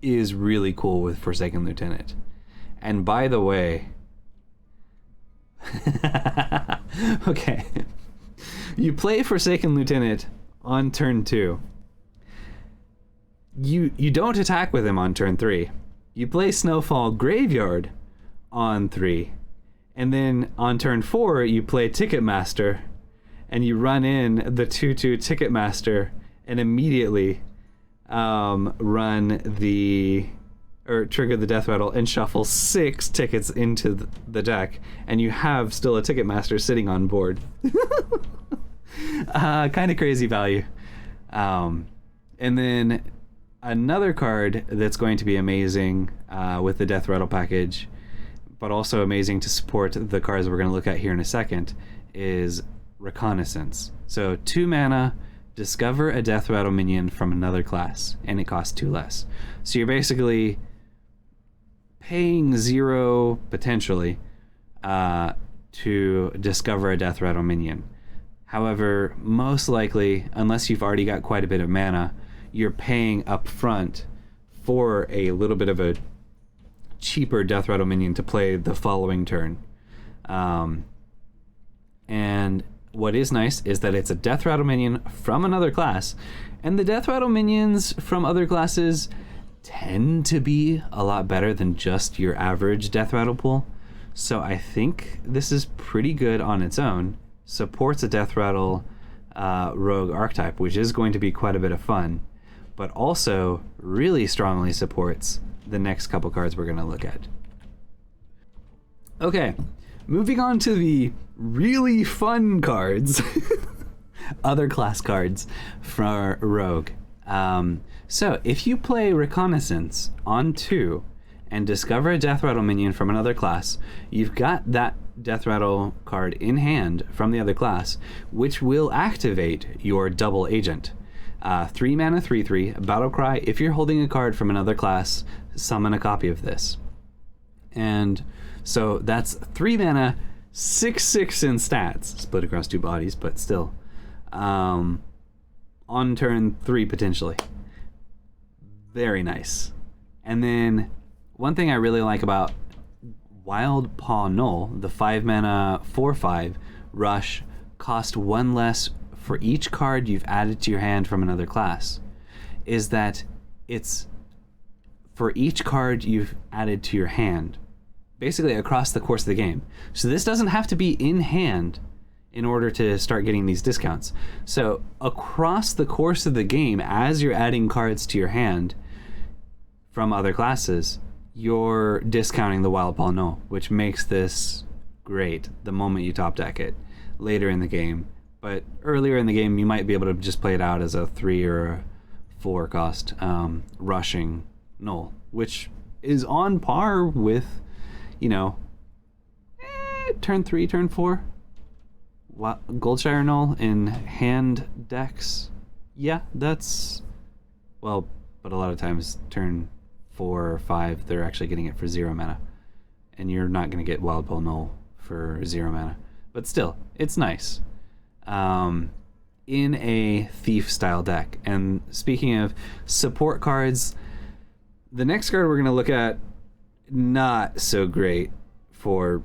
is really cool with Forsaken Lieutenant. And by the way, okay, you play Forsaken Lieutenant on turn 2. You don't attack with him on turn 3. You play Snowfall Graveyard on 3. And then on turn 4, you play Ticketmaster, and you run in the 2/2 Ticketmaster and immediately trigger the Death Rattle and shuffle 6 tickets into the deck, and you have still a Ticketmaster sitting on board. Kind of crazy value. And then another card that's going to be amazing with the Death Rattle package, but also amazing to support the cards we're going to look at here in a second, is Reconnaissance. So 2 mana, discover a Death Rattle minion from another class, and it costs 2 less. So you're basically paying 0 potentially to discover a Death Rattle minion. However, most likely, unless you've already got quite a bit of mana, you're paying up front for a little bit of a cheaper Death Rattle minion to play the following turn. And what is nice is that it's a Death Rattle minion from another class, and the Death Rattle minions from other classes tend to be a lot better than just your average Death Rattle pool. So I think this is pretty good on its own. Supports a Death Rattle rogue archetype, which is going to be quite a bit of fun, but also really strongly supports the next couple cards we're going to look at. Okay, moving on to the really fun cards, other class cards for rogue. So if you play Reconnaissance on 2 and discover a Death Rattle minion from another class, you've got that Death Rattle card in hand from the other class, which will activate your double agent. 3 mana 3/3 Battle Cry. If you're holding a card from another class, summon a copy of this. And so that's 3 mana 6/6 in stats, split across 2 bodies, but still on turn 3 potentially. Very nice. And then one thing I really like about Wild Paw Null, the 5 mana 4/5 rush, cost 1 less for each card you've added to your hand from another class, is that it's for each card you've added to your hand, basically across the course of the game. So this doesn't have to be in hand in order to start getting these discounts. So across the course of the game, as you're adding cards to your hand from other classes, you're discounting the Wild Paw Null, which makes this great the moment you top deck it later in the game. But earlier in the game, you might be able to just play it out as a 3 or a 4 cost rushing Null, which is on par with, turn 3, turn 4 Goldshire Null in hand decks. Yeah, that's, well, but a lot of times turn 4 or 5, they're actually getting it for 0 mana. And you're not going to get Wild Paw Null for 0 mana. But still, it's nice. in a thief style deck. And speaking of support cards, the next card we're going to look at, not so great for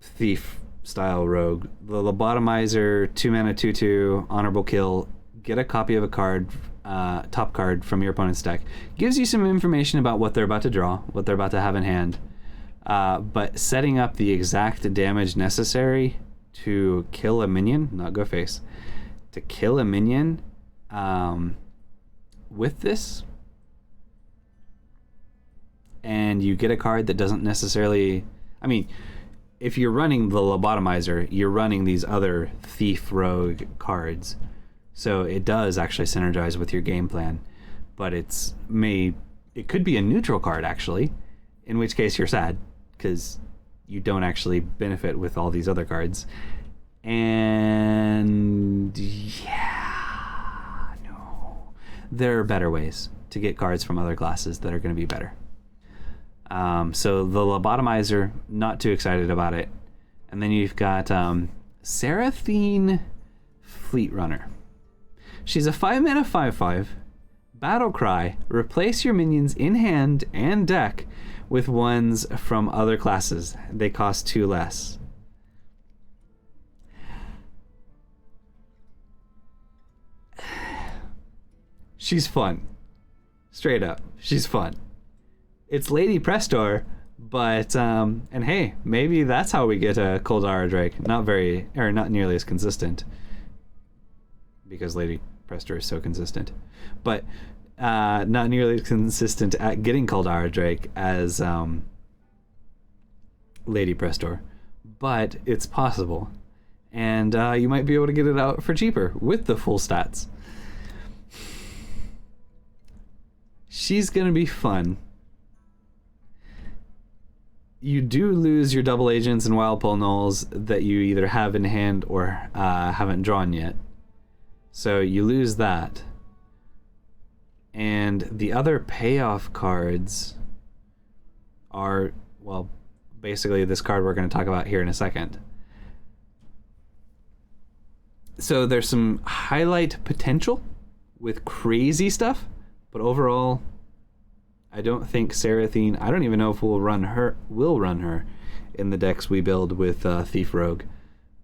thief style rogue. The Lobotomizer, 2-mana 2/2 honorable kill. Get a copy of a card, top card from your opponent's deck. Gives you some information about what they're about to draw, what they're about to have in hand. But setting up the exact damage necessary to kill a minion, not go face, to kill a minion with this, and you get a card that doesn't necessarily, I mean, if you're running the Lobotomizer, you're running these other thief rogue cards, so it does actually synergize with your game plan. But it could be a neutral card actually, in which case you're sad because you don't actually benefit with all these other cards. And yeah, no, there are better ways to get cards from other classes that are going to be better. So the Lobotomizer, not too excited about it. And then you've got Seraphine Fleet Runner. She's a 5-mana 5/5. Battle Cry. Replace your minions in hand and deck with ones from other classes. They cost 2 less. She's fun. Straight up, she's fun. It's Lady Prestor, but and hey, maybe that's how we get a Koldara Drake. Not nearly as consistent, because Lady Prestor is so consistent, but not nearly as consistent at getting Koldara Drake as Lady Prestor, but it's possible, and you might be able to get it out for cheaper with the full stats. She's gonna be fun. You do lose your double agents and wild pull nulls that you either have in hand or haven't drawn yet. So you lose that. And the other payoff cards are, well, basically this card we're going to talk about here in a second. So there's some highlight potential with crazy stuff, but overall, I don't think Seraphine, I don't even know if we'll run her in the decks we build with Thief Rogue.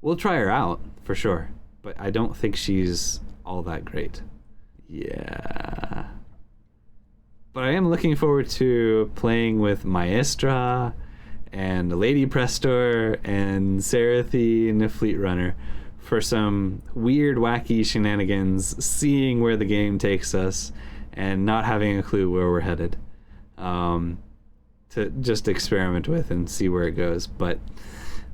We'll try her out for sure, but I don't think she's all that great. Yeah. But I am looking forward to playing with Maestra and Lady Prestor and Seraphine Fleet Runner for some weird, wacky shenanigans, seeing where the game takes us and not having a clue where we're headed. To just experiment with and see where it goes. But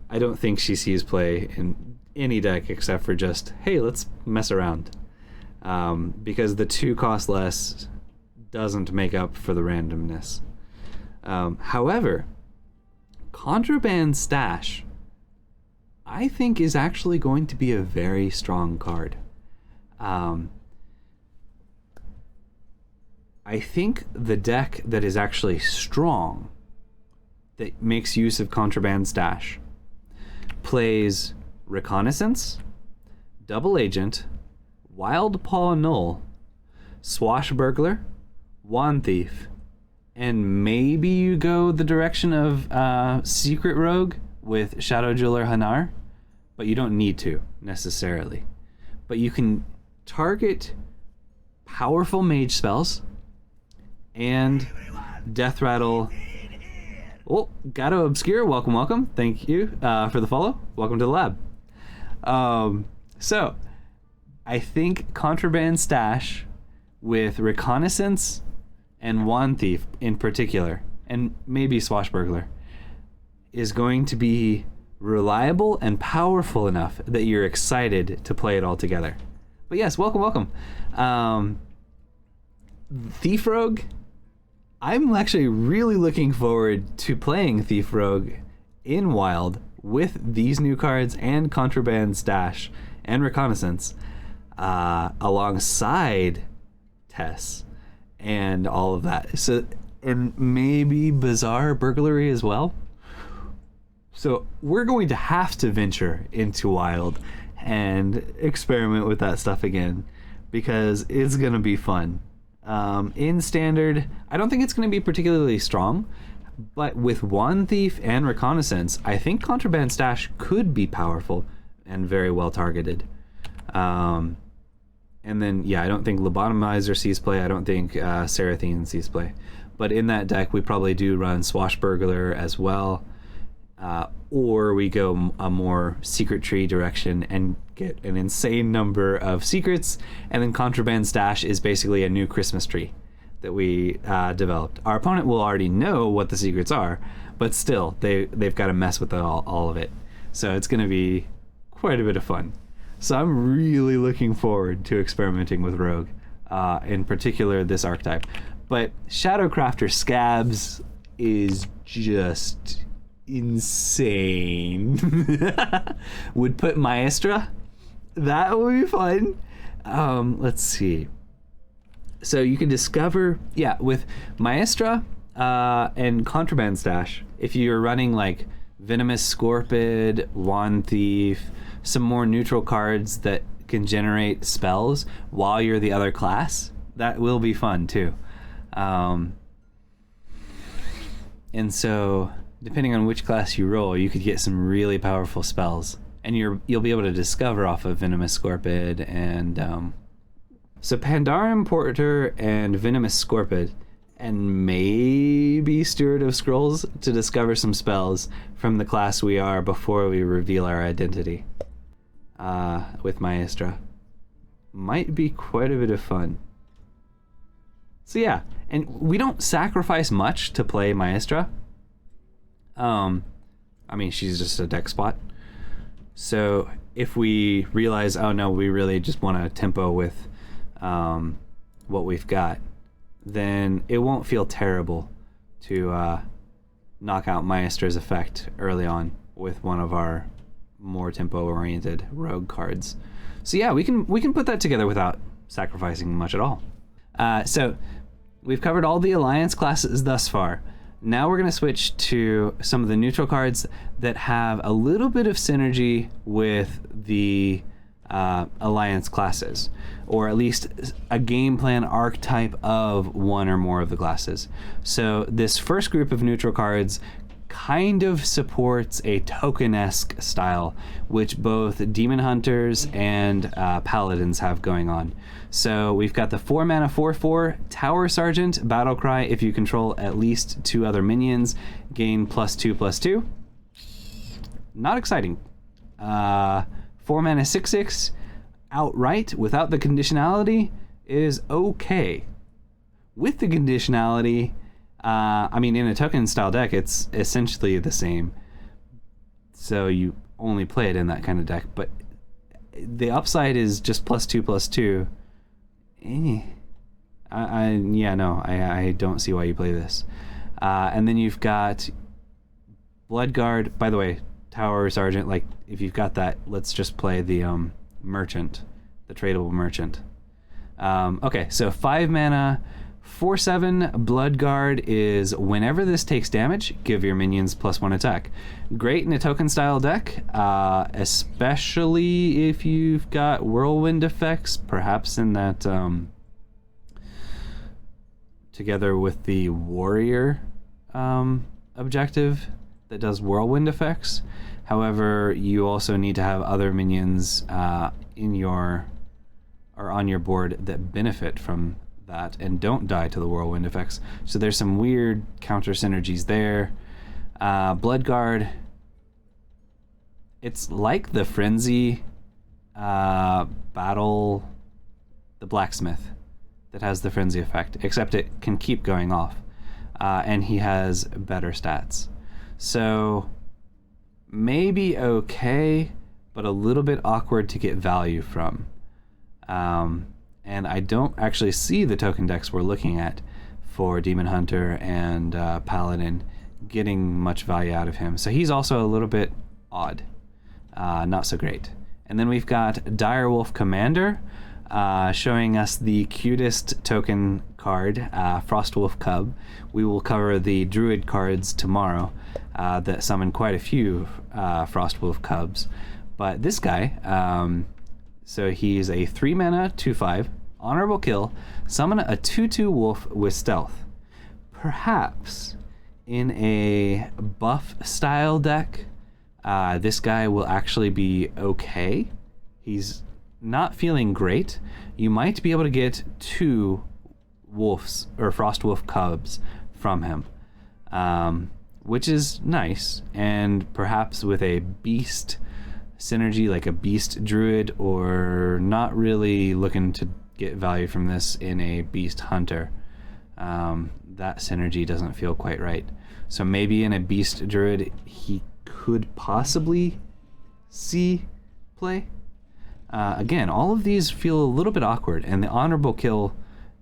I don't think she sees play in any deck except for just, hey, let's mess around. Because the 2 cost less doesn't make up for the randomness. However, Contraband Stash, I think, is actually going to be a very strong card. I think the deck that is actually strong, that makes use of Contraband Stash, plays Reconnaissance, Double Agent, Wild Paw Null, Swashbuckler, Wand Thief, and maybe you go the direction of Secret Rogue with Shadow Jeweler Hanar, but you don't need to necessarily. But you can target powerful mage spells and Death Rattle. Oh, Gato Obscure, welcome. Thank you for the follow. Welcome to the lab. So, I think Contraband Stash with Reconnaissance and Wand Thief in particular, and maybe Swashbuckler, is going to be reliable and powerful enough that you're excited to play it all together. But yes, welcome. Thief Rogue, I'm actually really looking forward to playing Thief Rogue in Wild with these new cards and Contraband Stash and Reconnaissance alongside Tess and all of that. So, and maybe Bizarre Burglary as well. So we're going to have to venture into Wild and experiment with that stuff again, because it's going to be fun. In Standard, I don't think it's going to be particularly strong, but with Wand Thief and Reconnaissance, I think Contraband Stash could be powerful and very well targeted. And then, yeah, I don't think Lobotomizer sees play. I don't think Seraphine sees play. But in that deck, we probably do run Swashbuckler as well. Or we go a more secret tree direction and get an insane number of secrets. And then Contraband Stash is basically a new Christmas tree that we developed. Our opponent will already know what the secrets are, but still, they've got to mess with all of it. So it's going to be quite a bit of fun. So I'm really looking forward to experimenting with Rogue, in particular this archetype. But Shadowcrafter Scabs is just insane. Would put Maestra. That would be fun. Let's see. So you can discover, with Maestra and Contraband Stash, if you're running like Venomous Scorpid, Wand Thief, some more neutral cards that can generate spells while you're the other class, that will be fun too. And so depending on which class you roll, you could get some really powerful spells, and you'll be able to discover off of Venomous Scorpid and so Pandaren Porter and Venomous Scorpid, and maybe Steward of Scrolls to discover some spells from the class we are before we reveal our identity. With Maestra. Might be quite a bit of fun. So yeah, and we don't sacrifice much to play Maestra. I mean, she's just a deck spot. So if we realize, oh no, we really just want to tempo with what we've got, then it won't feel terrible to knock out Maestra's effect early on with one of our more tempo-oriented rogue cards. So yeah, we can put that together without sacrificing much at all. So we've covered all the alliance classes thus far. Now we're going to switch to some of the neutral cards that have a little bit of synergy with the alliance classes, or at least a game plan archetype of one or more of the classes. So this first group of neutral cards kind of supports a token-esque style, which both Demon Hunters and Paladins have going on. So we've got the 4-mana 4/4 Tower Sergeant Battlecry. If you control at least 2 other minions, gain +2/+2. Not exciting. 4-mana 6/6 outright without the conditionality is okay. With the conditionality, I mean, in a token style deck, it's essentially the same. So you only play it in that kind of deck, but the upside is just +2/+2. I don't see why you play this. And then you've got Bloodguard. By the way, Tower Sergeant, like, if you've got that, let's just play the Merchant, the tradable Merchant. Okay, so 5-mana 4/7 Bloodguard is whenever this takes damage, give your minions +1 attack. Great in a token style deck, especially if you've got whirlwind effects, perhaps in that together with the warrior objective that does whirlwind effects. However, you also need to have other minions in your or on your board that benefit from that and don't die to the whirlwind effects. So there's some weird counter synergies there. Bloodguard, it's like the Frenzy battle, the Blacksmith that has the Frenzy effect, except it can keep going off, and he has better stats. So maybe okay, but a little bit awkward to get value from. And I don't actually see the token decks we're looking at for Demon Hunter and Paladin getting much value out of him. So he's also a little bit odd, not so great. And then we've got Direwolf Commander, showing us the cutest token card, Frostwolf Cub. We will cover the Druid cards tomorrow that summon quite a few Frostwolf Cubs. But this guy, so he's a 3 mana 2/5 honorable kill. Summon a 2/2 wolf with stealth. Perhaps in a buff style deck, this guy will actually be okay. He's not feeling great. You might be able to get 2 wolves or frost wolf cubs from him, which is nice. And perhaps with a beast synergy, like a beast druid, or not really looking to get value from this in a beast hunter, that synergy doesn't feel quite right. So maybe in a beast druid he could possibly see play. Again, all of these feel a little bit awkward, and the honorable kill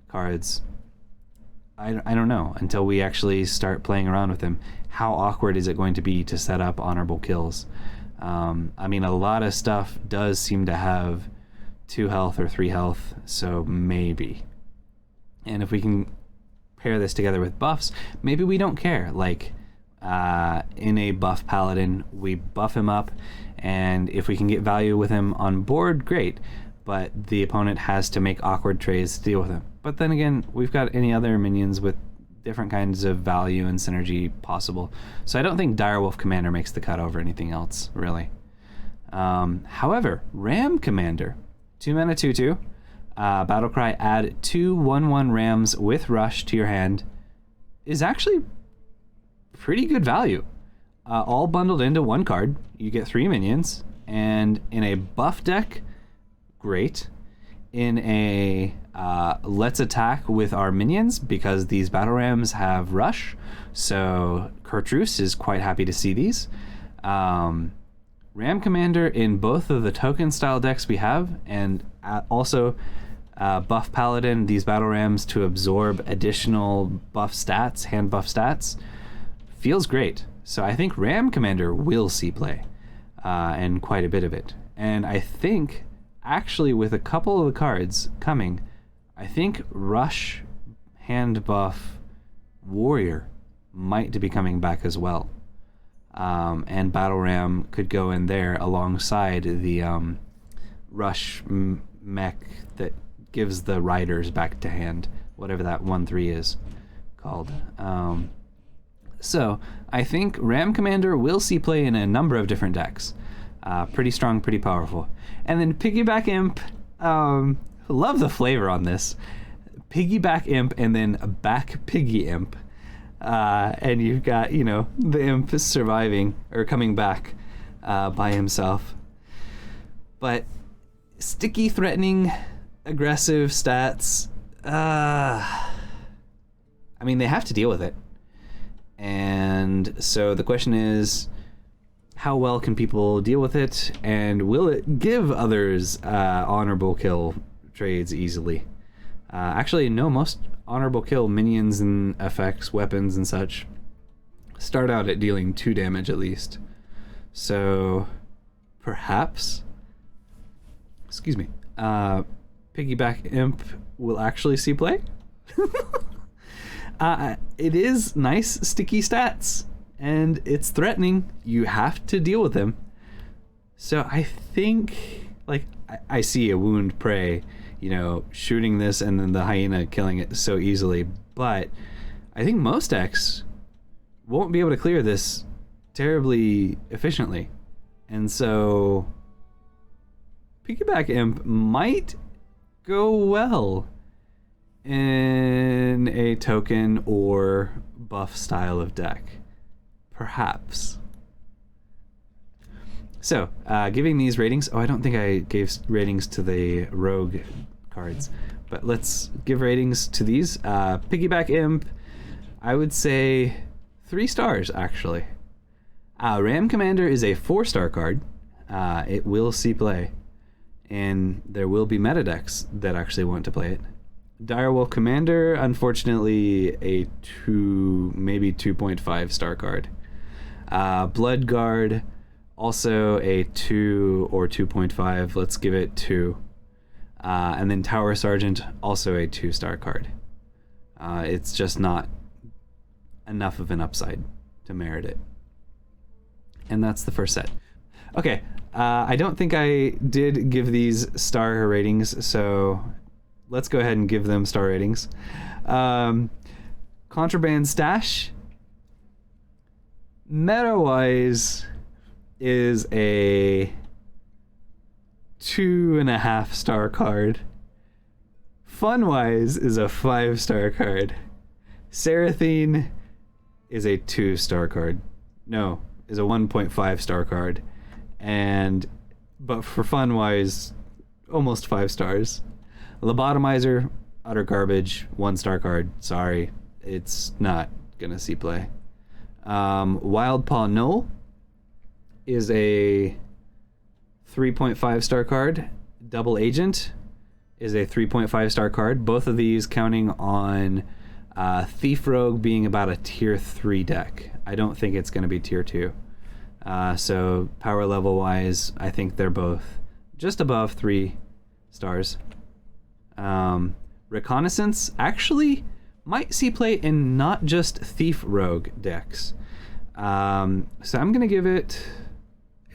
cards, I don't know until we actually start playing around with them. How awkward is it going to be to set up honorable kills? I mean, a lot of stuff does seem to have 2 health or 3 health, so maybe. And if we can pair this together with buffs, maybe we don't care. Like in a buff Paladin, we buff him up, and if we can get value with him on board, great. But the opponent has to make awkward trades to deal with him. But then again, we've got any other minions with different kinds of value and synergy possible. So I don't think Direwolf Commander makes the cut over anything else, really. However, Ram Commander, 2 mana 2/2, Battlecry, add 2 1/1 Rams with Rush to your hand, is actually pretty good value. All bundled into 1 card. You get 3 minions, and in a buff deck, great. In a let's attack with our minions, because these battle rams have rush, so Kurtrus is quite happy to see these. Ram Commander in both of the token style decks we have, and also buff Paladin, these battle rams to absorb additional buff stats, hand buff stats, feels great. So I think Ram Commander will see play, and quite a bit of it. And I think, actually, with a couple of the cards coming, I think Rush hand buff Warrior might be coming back as well. And Battle Ram could go in there alongside the Rush mech that gives the riders back to hand, whatever that 1/3 is called. So I think Ram Commander will see play in a number of different decks. Pretty strong, pretty powerful. And then Piggyback Imp, love the flavor on this. Piggyback Imp and then back Piggy Imp. And you've got, the imp surviving or coming back by himself. But sticky, threatening, aggressive stats. I mean, they have to deal with it. And so the question is, how well can people deal with it, and will it give others honorable kill trades easily? Actually, no, most honorable kill minions and effects, weapons and such start out at dealing 2 damage at least. So perhaps, Piggyback Imp will actually see play. It is nice sticky stats, and it's threatening. You have to deal with him. So I think, I see a wound prey, shooting this and then the hyena killing it so easily. But I think most decks won't be able to clear this terribly efficiently. And so Piggyback Imp might go well in a token or buff style of deck. Perhaps. So, giving these ratings. Oh, I don't think I gave ratings to the rogue cards, but let's give ratings to these. Piggyback Imp, I would say 3 stars, actually. Ram Commander is a 4-star card. It will see play, and there will be meta decks that actually want to play it. Direwolf Commander, unfortunately, a 2, maybe 2.5 star card. Bloodguard, also a 2 or 2.5. Let's give it 2. And then Tower Sergeant, also a 2-star card. It's just not enough of an upside to merit it. And that's the first set. Okay, I don't think I did give these star ratings, so let's go ahead and give them star ratings. Contraband Stash, meta-wise, is a 2.5 star card. Fun-wise is a 5-star card. Seraphine is a 2-star card. No, is a 1.5 star card. But for fun-wise, almost 5 stars. Lobotomizer, utter garbage, 1-star card. Sorry, it's not gonna see play. Wild Paw Null is a 3.5 star card. Double Agent is a 3.5 star card. Both of these counting on Thief Rogue being about a tier 3 deck. I don't think it's going to be tier 2. So power level wise, I think they're both just above 3 stars. Reconnaissance actually might see play in not just Thief Rogue decks. So I'm going to give it...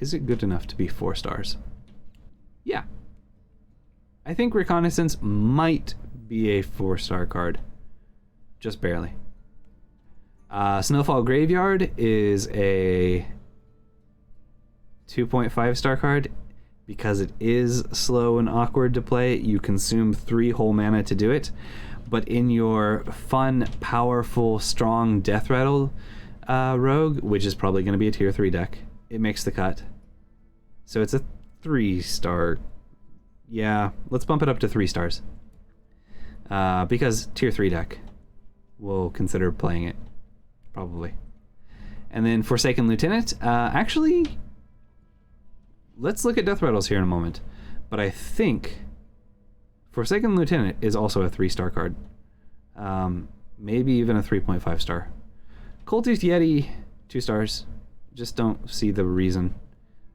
Is it good enough to be 4 stars? Yeah. I think Reconnaissance might be a 4-star card. Just barely. Snowfall Graveyard is a 2.5 star card. Because it is slow and awkward to play, you consume 3 whole mana to do it. But in your fun, powerful, strong Death Rattle rogue, which is probably going to be a tier 3 deck, it makes the cut. So it's a 3-star. Yeah, let's bump it up to 3 stars. Because tier 3 deck, we'll consider playing it, probably. And then Forsaken Lieutenant, actually, let's look at Death Rattles here in a moment. But I think Forsaken Lieutenant is also a 3-star card. Maybe even a 3.5 star. Coldtooth Yeti, 2 stars. Just don't see the reason.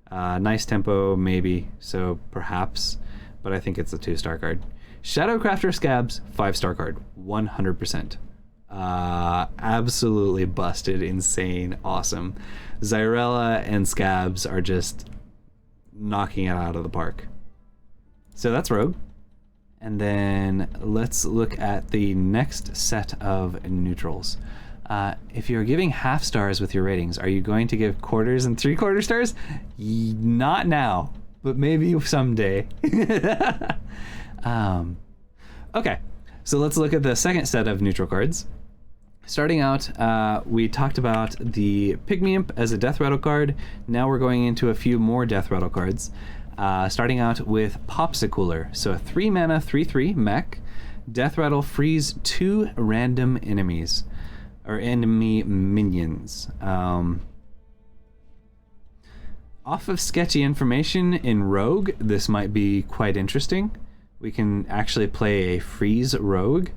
Nice tempo, maybe, so perhaps. But I think it's a 2-star card. Shadowcrafter Scabs, 5-star card, 100%. Absolutely busted, insane, awesome. Xyrella and Scabs are just knocking it out of the park. So that's Rogue. And then let's look at the next set of neutrals. If you're giving half stars with your ratings, are you going to give quarters and 3/4 stars? Not now, but maybe someday. Okay, so let's look at the second set of neutral cards. Starting out, we talked about the Pygmy Imp as a Death Rattle card. Now we're going into a few more Death Rattle cards. Starting out with Popsicooler. So a 3 mana, 3/3 mech. Death Rattle frees 2 random enemies. Or enemy minions. Off of sketchy information in Rogue, this might be quite interesting. We can actually play a freeze Rogue.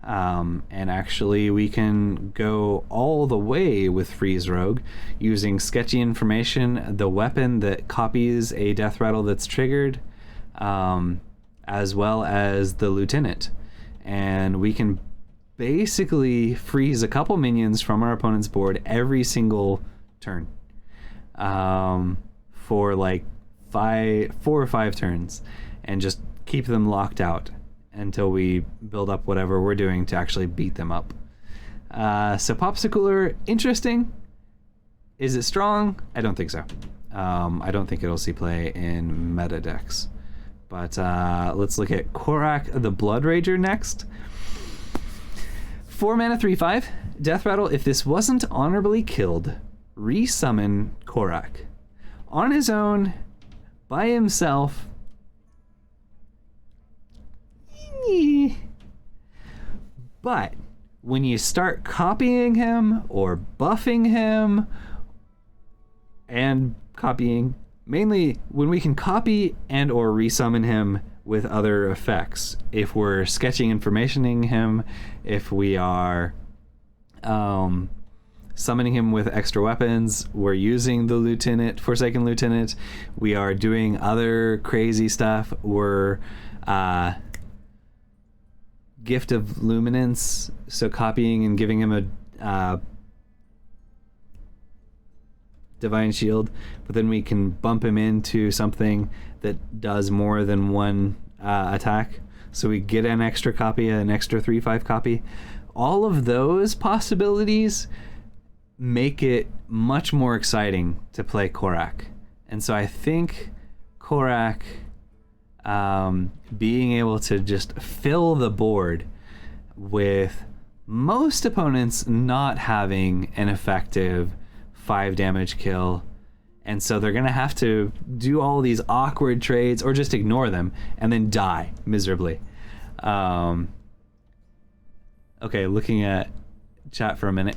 And actually we can go all the way with freeze Rogue using sketchy information, the weapon that copies a Death Rattle that's triggered, as well as the Lieutenant. And we can basically freeze a couple minions from our opponent's board every single turn, for like 4 or 5 turns, and just keep them locked out until we build up whatever we're doing to actually beat them up. So Popsicooler, interesting. Is it strong? I don't think so. I don't think it'll see play in meta decks. But let's look at Korak the Blood Rager next. 4 mana, 3/5. Death Rattle, if this wasn't honorably killed, resummon Korak. On his own, by himself. But when you start copying him or buffing him, and copying, mainly when we can copy and or resummon him with other effects. If we're sketching and informationing him, if we are summoning him with extra weapons, we're using the Lieutenant, Forsaken Lieutenant, we are doing other crazy stuff, we're Gift of Luminance, so copying and giving him a Divine Shield, but then we can bump him into something that does more than one attack. So we get an extra copy, an extra 3/5 copy. All of those possibilities make it much more exciting to play Korak. And so I think Korak being able to just fill the board with most opponents not having an effective 5 damage kill, and so they're gonna have to do all these awkward trades or just ignore them and then die miserably. Okay, looking at chat for a minute.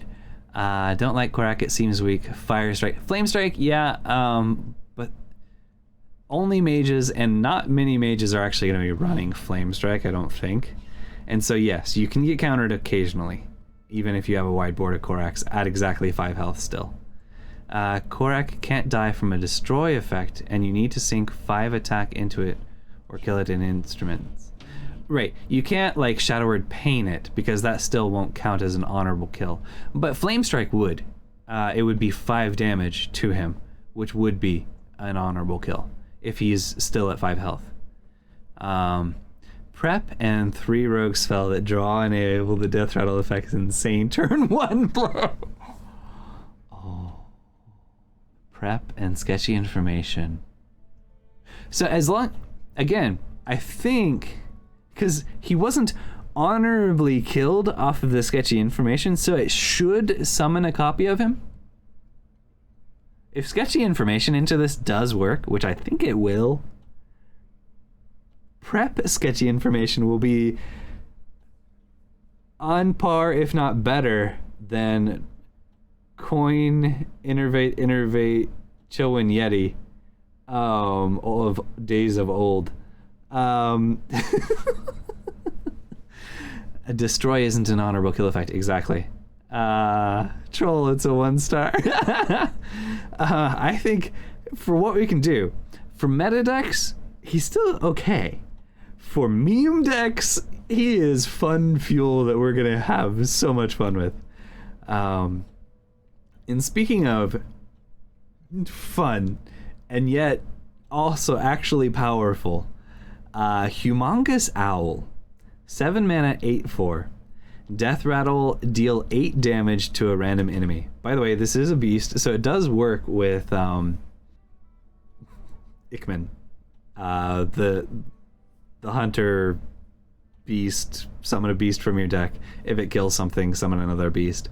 Don't like Korak, it seems weak. Fire Strike. Flame Strike, yeah, but only mages, and not many mages are actually going to be running Flame Strike, I don't think. And so yes, you can get countered occasionally, even if you have a wide board of Koraks at exactly 5 health still. Korak can't die from a destroy effect, and you need to sink 5 attack into it or kill it in instruments. Right, you can't like Shadow Word Pain it, because that still won't count as an honorable kill. But Flame Strike would. It would be 5 damage to him, which would be an honorable kill if he's still at 5 health. Prep and 3 rogue spell that draw and enable the death rattle effect is insane. Turn 1 blow. Oh. Prep and sketchy information. So as long, again, I think, because he wasn't honorably killed off of the sketchy information, so it should summon a copy of him. If sketchy information into this does work, which I think it will, prep sketchy information will be on par, if not better, than coin, innervate, Chillwind Yeti of days of old. A destroy isn't an honorable kill effect, exactly. Troll, it's a 1-star. I think for what we can do, for meta decks, he's still okay. For meme decks, he is fun fuel that we're gonna have so much fun with. And speaking of fun, and yet also actually powerful, Humongous Owl, 7 mana, 8/4. Death Rattle, deal 8 damage to a random enemy. By the way, this is a beast, so it does work with Ikman, the hunter beast. Summon a beast from your deck. If it kills something, summon another beast.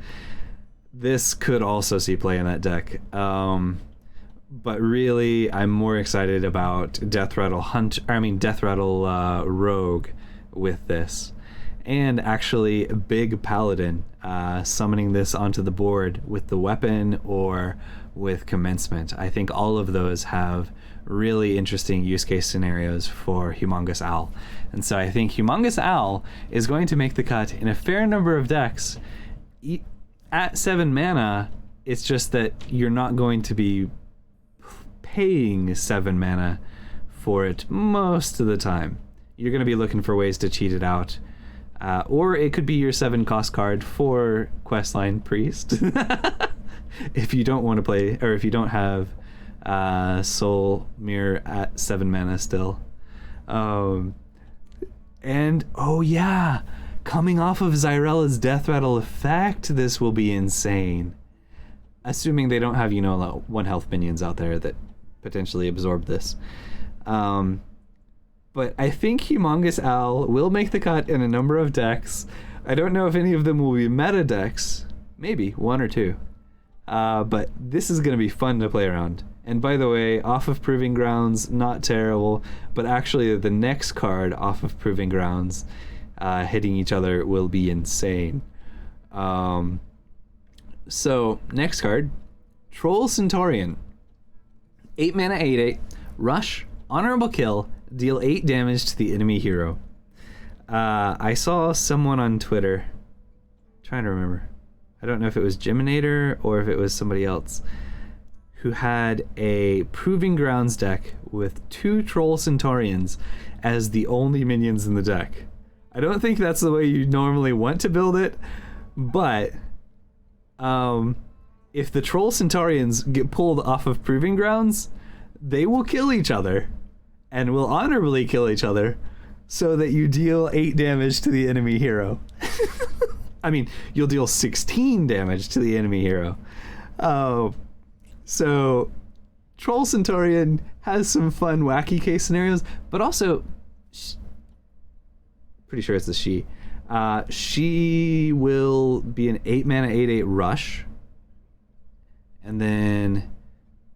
This could also see play in that deck. But really, I'm more excited about Death Rattle Rogue with this. And actually, big Paladin, summoning this onto the board with the weapon or with Commencement. I think all of those have really interesting use case scenarios for Humongous Owl. And so I think Humongous Owl is going to make the cut in a fair number of decks. At 7 mana, it's just that you're not going to be paying 7 mana for it most of the time. You're going to be looking for ways to cheat it out. Or it could be your 7 cost card for Questline Priest. If you don't want to play, or if you don't have Soul Mirror at 7 mana still. And, oh yeah, coming off of Zyrella's Death Rattle effect, this will be insane. Assuming they don't have, 1 health minions out there that potentially absorb this. But I think Humongous Owl will make the cut in a number of decks. I don't know if any of them will be meta decks. Maybe 1 or 2. But this is going to be fun to play around. And by the way, off of Proving Grounds, not terrible. But actually, the next card off of Proving Grounds hitting each other will be insane. So, next card, Troll Centaurian. 8 mana, 8/8. Rush, honorable kill, deal 8 damage to the enemy hero. I saw someone on Twitter, trying to remember, I don't know if it was Geminator or if it was somebody else, who had a Proving Grounds deck with 2 Troll Centaurians as the only minions in the deck. I don't think that's the way you normally want to build it, but if the Troll Centaurians get pulled off of Proving Grounds, they will kill each other and will honorably kill each other so that you deal 8 damage to the enemy hero. I mean, you'll deal 16 damage to the enemy hero. So Troll Centaurian has some fun, wacky case scenarios, but also, pretty sure it's the she. She will be an 8 mana 8/8 rush. And then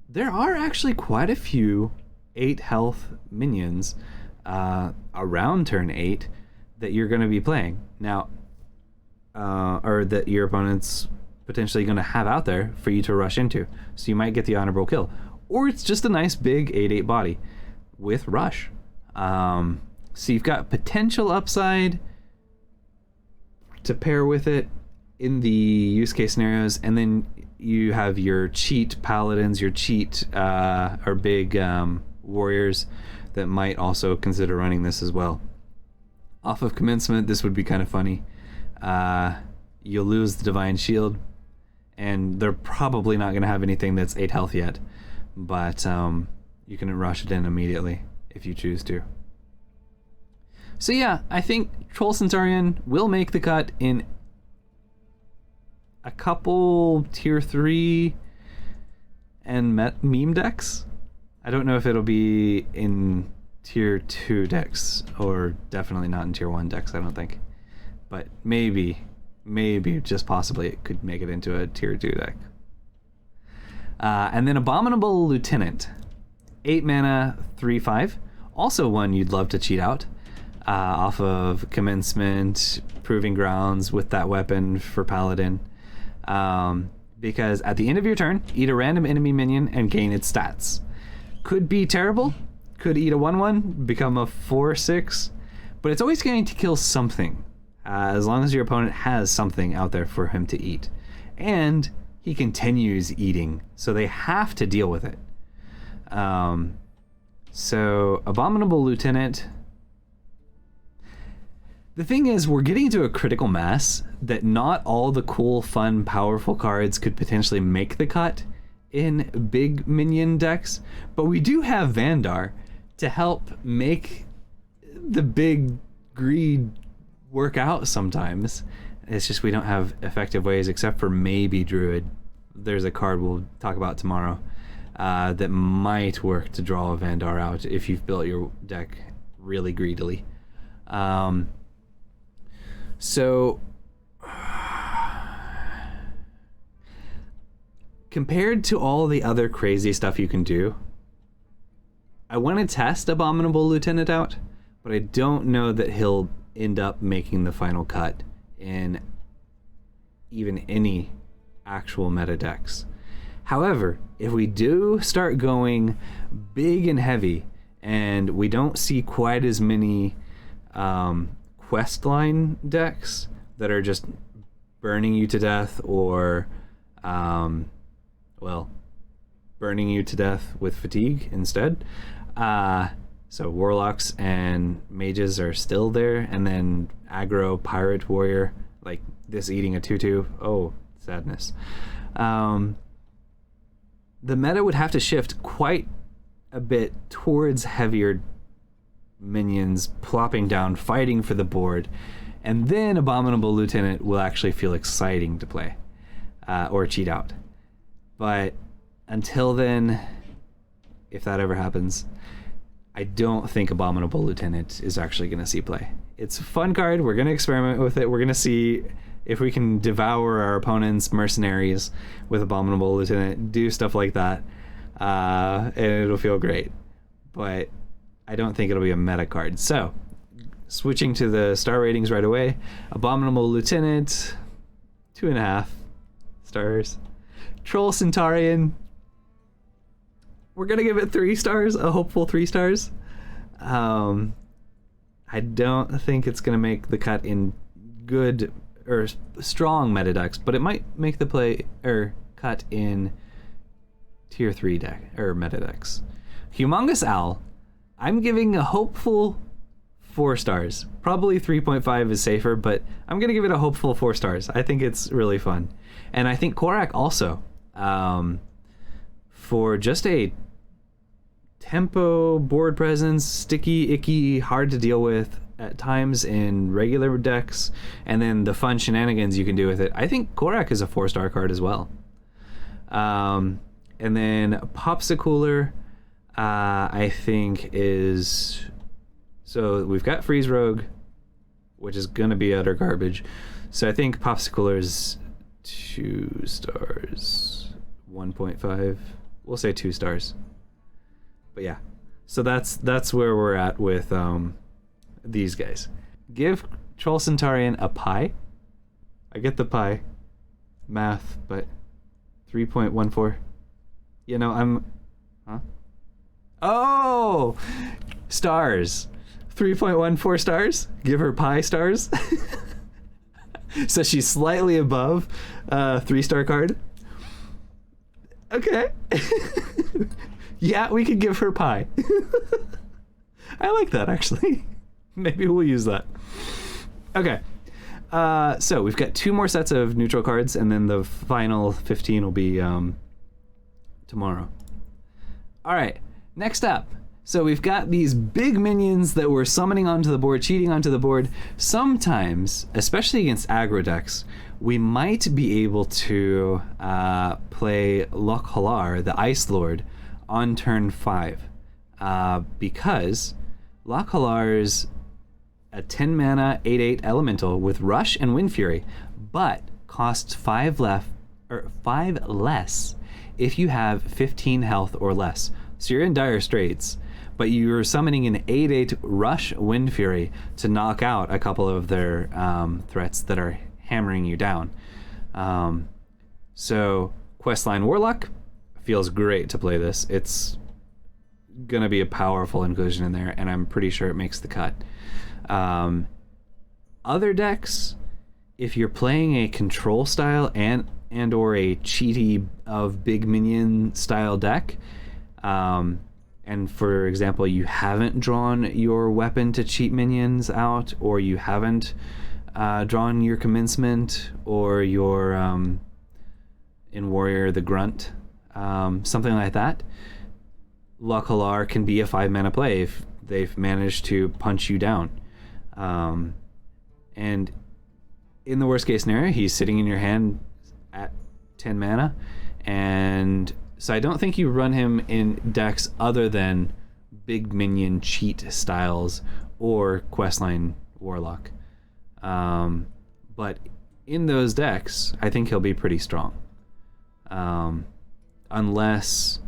there are actually quite a few 8 health minions around turn 8 that you're going to be playing. Now, or that your opponent's potentially going to have out there for you to rush into. So you might get the honorable kill. Or it's just a nice big 8/8 body with rush. So you've got potential upside to pair with it in the use case scenarios, and then you have your cheat paladins, your cheat or big warriors that might also consider running this as well. Off of commencement, this would be kind of funny. You'll lose the divine shield, and they're probably not going to have anything that's 8 health yet, but you can rush it in immediately if you choose to. So yeah, I think Troll Centaurian will make the cut in a couple tier 3 and meme decks. I don't know if it'll be in tier 2 decks, or definitely not in tier 1 decks, I don't think. But maybe, just possibly, it could make it into a tier 2 deck. And then Abominable Lieutenant, 8 mana, 3/5. Also one you'd love to cheat out off of Commencement, Proving Grounds with that weapon for Paladin. Because at the end of your turn, eat a random enemy minion and gain its stats. Could be terrible, could eat a 1/1, become a 4/6, but it's always going to kill something, as long as your opponent has something out there for him to eat. And he continues eating, so they have to deal with it. So Abominable Lieutenant. The thing is, we're getting to a critical mass that not all the cool, fun, powerful cards could potentially make the cut in big minion decks, but we do have Vandar to help make the big greed work out sometimes. It's just we don't have effective ways, except for maybe Druid. There's a card we'll talk about tomorrow that might work to draw a Vandar out if you've built your deck really greedily. So compared to all the other crazy stuff you can do, I want to test Abominable Lieutenant out, but I don't know that he'll end up making the final cut in even any actual meta decks. However, if we do start going big and heavy, and we don't see quite as many quest line decks that are just burning you to death, or burning you to death with fatigue instead. So warlocks and mages are still there, and then aggro pirate warrior, like this eating a 2/2. Oh, sadness. The meta would have to shift quite a bit towards heavier minions plopping down, fighting for the board, and then Abominable Lieutenant will actually feel exciting to play or cheat out. But until then, if that ever happens, I don't think Abominable Lieutenant is actually going to see play. It's a fun card. We're going to experiment with it. We're going to see if we can devour our opponent's mercenaries with Abominable Lieutenant, do stuff like that, and it'll feel great. But I don't think it'll be a meta card. So, switching to the star ratings right away. Abominable Lieutenant, 2.5 stars. Troll Centaurian, we're gonna give it 3 stars, a hopeful 3 stars. I don't think it's gonna make the cut in good or strong meta decks, but it might make the play or cut in tier 3 deck or meta decks. Humongous Owl, I'm giving a hopeful 4 stars. Probably 3.5 is safer, but I'm gonna give it a hopeful 4 stars. I think it's really fun, and I think Korak also. For just a tempo board presence, sticky, icky, hard to deal with at times in regular decks, and then the fun shenanigans you can do with it. I think Korak is a 4-star card as well. And then Popsicooler, I think is... So we've got Freeze Rogue, which is going to be utter garbage. So I think Popsicooler is 2 stars, 1.5. We'll say 2 stars. But yeah, so that's where we're at with these guys. Give Troll Centaurian a pie. I get the pie math, but 3.14. You know, huh? Oh, stars. 3.14 stars. Give her pie stars. So she's slightly above 3-star card. Okay. Yeah, we could give her pie. I like that, actually. Maybe we'll use that. Okay. So we've got 2 more sets of neutral cards, and then the final 15 will be tomorrow. All right. Next up. So we've got these big minions that we're summoning onto the board, cheating onto the board. Sometimes, especially against aggro decks, we might be able to play Loch Halar, the Ice Lord, on turn 5. Because Loch Halar's a 10 mana 8/8 elemental with Rush and Wind Fury, but costs 5 less if you have 15 health or less. So you're in dire straits, but you're summoning an 8/8 Rush Wind Fury to knock out a couple of their threats that are hammering you down. So Questline Warlock feels great to play this. It's gonna be a powerful inclusion in there, and I'm pretty sure it makes the cut. Other decks, if you're playing a control style and or a cheaty of big minion style deck, and for example, you haven't drawn your weapon to cheat minions out, or you haven't drawn your commencement, or your in Warrior the Grunt, something like that, Loch Halar can be a 5 mana play if they've managed to punch you down. And in the worst case scenario, he's sitting in your hand at 10 mana, and so I don't think you run him in decks other than big minion cheat styles or Questline Warlock. But in those decks, I think he'll be pretty strong. Unless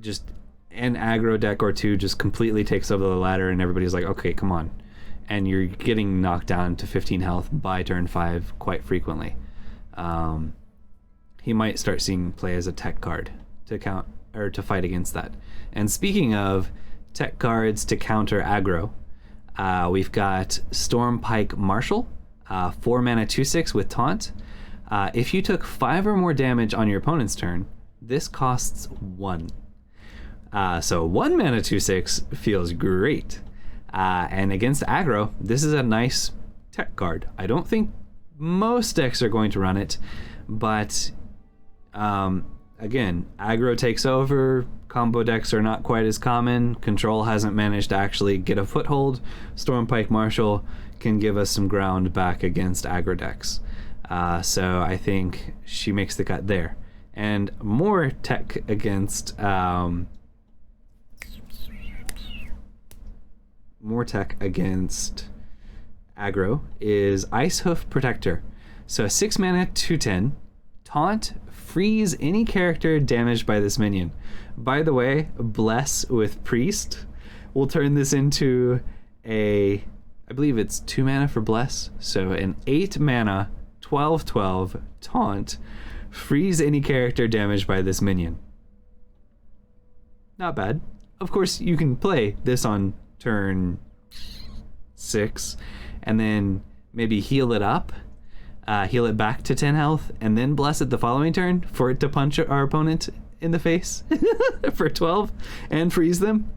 just an aggro deck or two just completely takes over the ladder and everybody's like, okay, come on. And you're getting knocked down to 15 health by turn 5 quite frequently. He might start seeing play as a tech card to count or to fight against that. And speaking of tech cards to counter aggro, we've got Stormpike Marshal, 4 mana 2/6 with taunt. If you took 5 or more damage on your opponent's turn, this costs 1. So 1 mana 2/6 feels great. And against aggro, this is a nice tech card. I don't think most decks are going to run it, but again, aggro takes over, combo decks are not quite as common, control hasn't managed to actually get a foothold. Stormpike Marshal can give us some ground back against aggro decks. So I think she makes the cut there. And more tech against aggro is Icehoof Protector. So 6 mana 2/10, taunt, freeze any character damaged by this minion. By the way, Bless with Priest will turn this into I believe it's 2 mana for Bless. So an 8 mana 12/12 taunt, freeze any character damaged by this minion. Not bad. Of course, you can play this on turn 6 and then maybe heal it up, heal it back to 10 health, and then bless it the following turn for it to punch our opponent in the face for 12 and freeze them.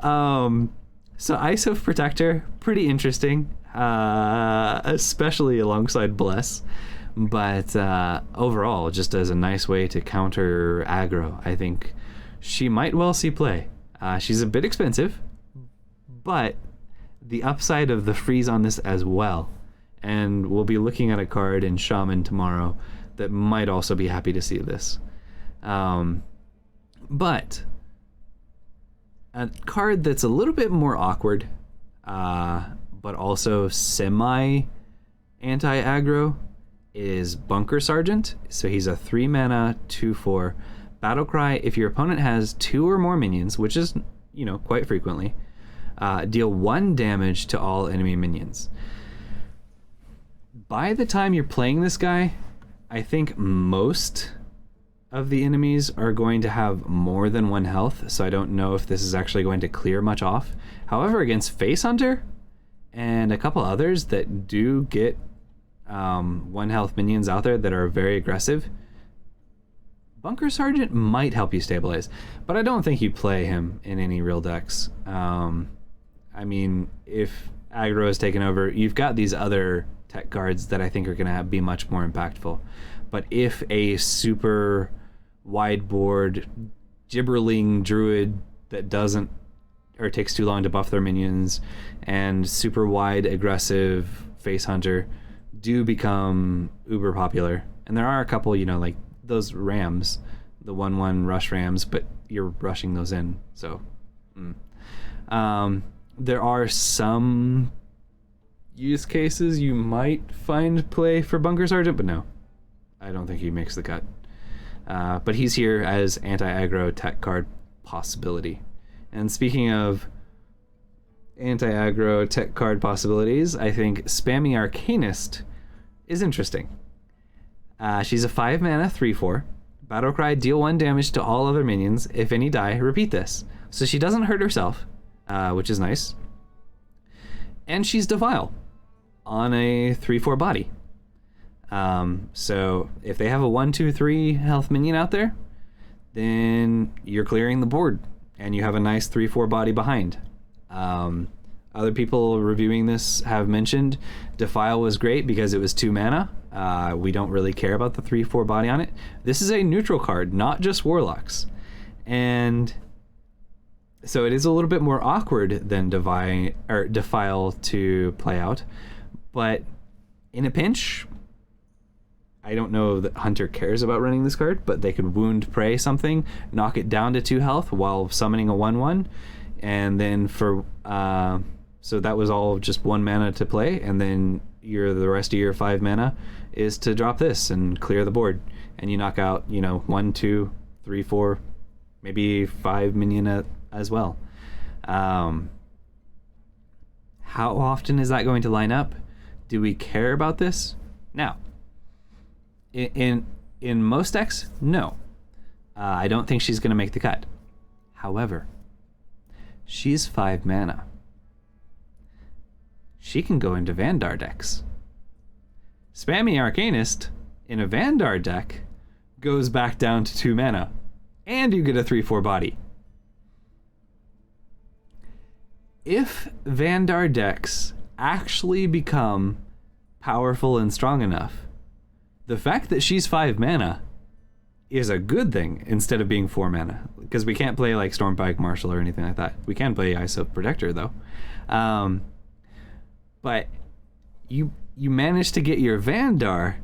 So Icehoof Protector, pretty interesting, especially alongside Bless. But overall, just as a nice way to counter aggro, I think she might well see play. She's a bit expensive, but the upside of the freeze on this as well. And we'll be looking at a card in Shaman tomorrow that might also be happy to see this. But a card that's a little bit more awkward, but also semi anti-aggro, is Bunker Sergeant. So he's a 3-mana 2/4 battlecry. If your opponent has 2 or more minions, which is, quite frequently, deal 1 damage to all enemy minions. By the time you're playing this guy, I think most of the enemies are going to have more than 1 health, so I don't know if this is actually going to clear much off. However, against Face Hunter and a couple others that do get 1 health minions out there that are very aggressive, Bunker Sergeant might help you stabilize, but I don't think you play him in any real decks. I mean, if aggro is taken over, you've got these other tech cards that I think are going to be much more impactful. But if a super wide board gibberling druid that doesn't or takes too long to buff their minions and super wide aggressive Face Hunter do become uber popular, and there are a couple, like those rams, the 1/1 rush rams, but you're rushing those in, so there are some use cases you might find play for Bunker Sergeant, but no, I don't think he makes the cut. But he's here as anti-aggro tech card possibility. And speaking of anti-aggro tech card possibilities, I think Spammy Arcanist is interesting. She's a 5-mana 3/4 battlecry. Deal 1 damage to all other minions. If any die, repeat this. So she doesn't hurt herself, which is nice. And she's Defile on a 3/4 body. So if they have a 1/2/3 health minion out there, then you're clearing the board and you have a nice 3/4 body behind. Other people reviewing this have mentioned Defile was great because it was 2 mana. We don't really care about the 3/4 body on it. This is a neutral card, not just Warlocks. And so it is a little bit more awkward than Defile to play out. But in a pinch, I don't know that Hunter cares about running this card, but they could Wound Prey something, knock it down to 2 health while summoning a 1/1, and then so that was all just 1 mana to play, and then the rest of your 5 mana is to drop this and clear the board, and you knock out 1, 2, 3, 4, maybe 5 minion as well. How often is that going to line up? Do we care about this? Now, in most decks, no. I don't think she's going to make the cut. However, she's 5 mana. She can go into Vandar decks. Spammy Arcanist in a Vandar deck goes back down to 2 mana, and you get a 3/4 body. If Vandar decks actually become powerful and strong enough, the fact that she's 5 mana is a good thing instead of being 4 mana, because we can't play like Stormpike Marshal or anything like that. We can play Ice of Protector though. But you manage to get your Vandar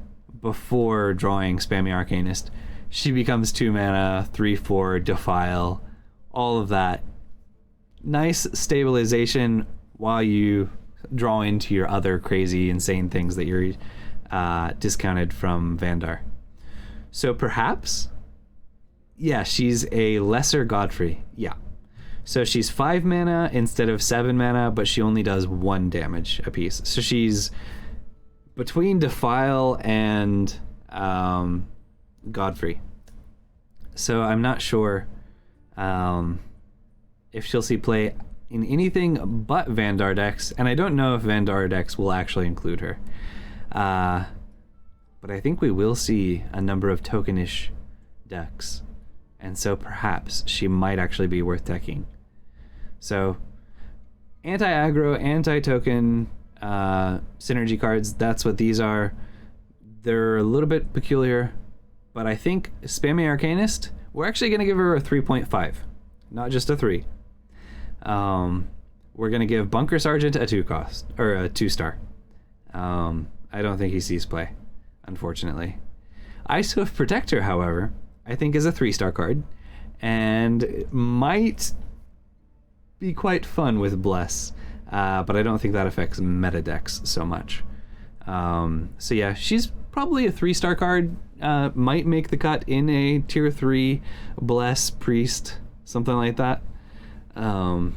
before drawing Spammy Arcanist. She becomes 2 mana, 3/4 Defile, all of that. Nice stabilization while you draw into your other crazy, insane things that you're discounted from Vandar. So perhaps, yeah, she's a lesser Godfrey. Yeah. So she's 5 mana instead of 7 mana, but she only does 1 damage apiece. So she's between Defile and Godfrey. So I'm not sure if she'll see play in anything but Vandar decks, and I don't know if Vandar decks will actually include her. But I think we will see a number of tokenish decks, and so perhaps she might actually be worth teching. So anti-aggro, anti-token synergy cards, that's what these are. They're a little bit peculiar, but I think Spammy Arcanist, we're actually going to give her a 3.5, not just a 3. We're going to give Bunker Sergeant a 2 star. I don't think he sees play, unfortunately. Ice Hoof Protector, however, I think is a 3-star card, and might be quite fun with Bless, but I don't think that affects meta decks so much. So yeah, she's probably a 3-star card. Might make the cut in a tier 3 Bless Priest, something like that. And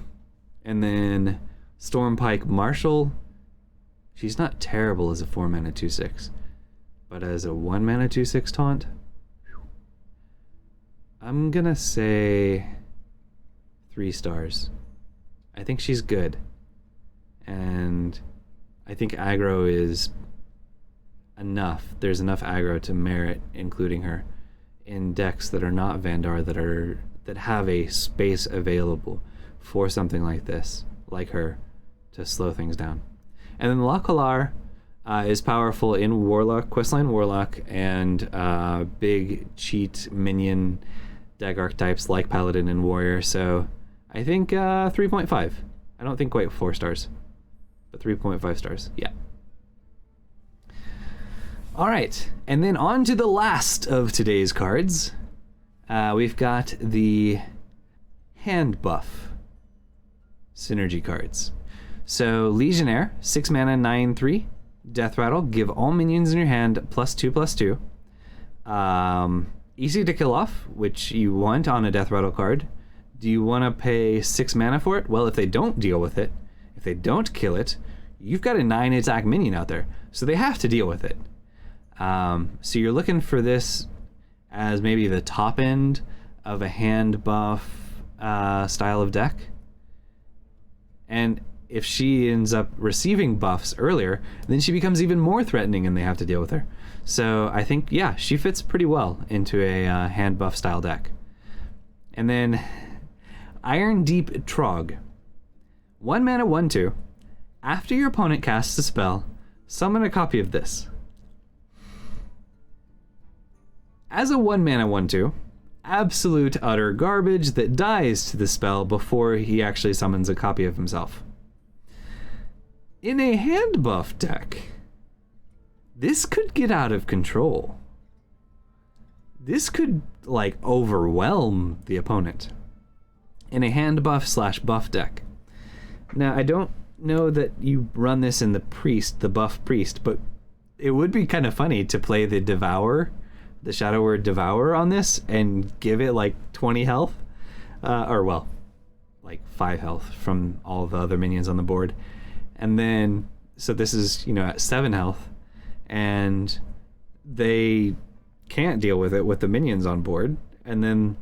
then Stormpike Marshal. She's not terrible as a 4-mana 2/6, but as a 1-mana 2/6 taunt, I'm gonna say 3 stars. I think she's good, and I think aggro is enough. There's enough aggro to merit including her in decks that are not Vandar, that have a space available for something like this, like her, to slow things down. And then Lakalar is powerful in Warlock, Questline Warlock, and big cheat minion deck archetypes like Paladin and Warrior. So I think 3.5. I don't think quite 4 stars, but 3.5 stars. Yeah. All right, and then on to the last of today's cards. We've got the hand buff synergy cards. So Legionnaire, 6 mana, 9/3, Death Rattle, give all minions in your hand +2/+2. Easy to kill off, which you want on a Death Rattle card. Do you want to pay 6 mana for it? Well, if they don't deal with it, if they don't kill it, you've got a 9 attack minion out there, so they have to deal with it. So you're looking for this as maybe the top end of a hand buff style of deck. And if she ends up receiving buffs earlier, then she becomes even more threatening and they have to deal with her. So I think, yeah, she fits pretty well into a hand buff style deck. And then Iron Deep Trog. 1 mana, 1/2. After your opponent casts a spell, summon a copy of this. As a 1 mana, 1/2, absolute utter garbage that dies to the spell before he actually summons a copy of himself. In a hand buff deck, this could get out of control. This could, like, overwhelm the opponent. In a hand buff / buff deck. Now, I don't know that you run this in the buff priest, but it would be kind of funny to play the Devour, the Shadow Word Devour on this and give it like 20 health, like 5 health from all the other minions on the board. And then, so this is, at 7 health, and they can't deal with it with the minions on board. And then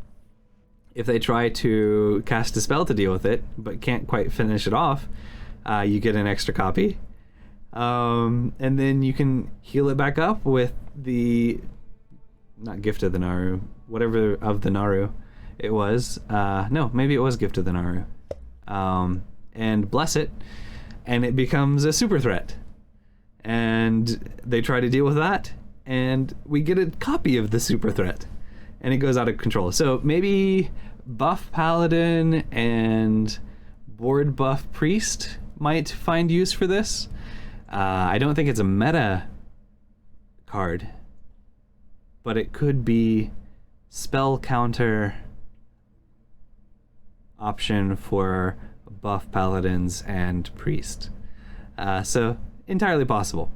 if they try to cast a spell to deal with it, but can't quite finish it off, you get an extra copy. And then you can heal it back up with the, not Gift of the Naru, whatever of the Naru it was. No, maybe it was Gift of the Naru. And bless it, and it becomes a super threat. And they try to deal with that, and we get a copy of the super threat, and it goes out of control. So maybe buff Paladin and board buff Priest might find use for this. I don't think it's a meta card, but it could be spell counter option for buff Paladins and Priest. So entirely possible.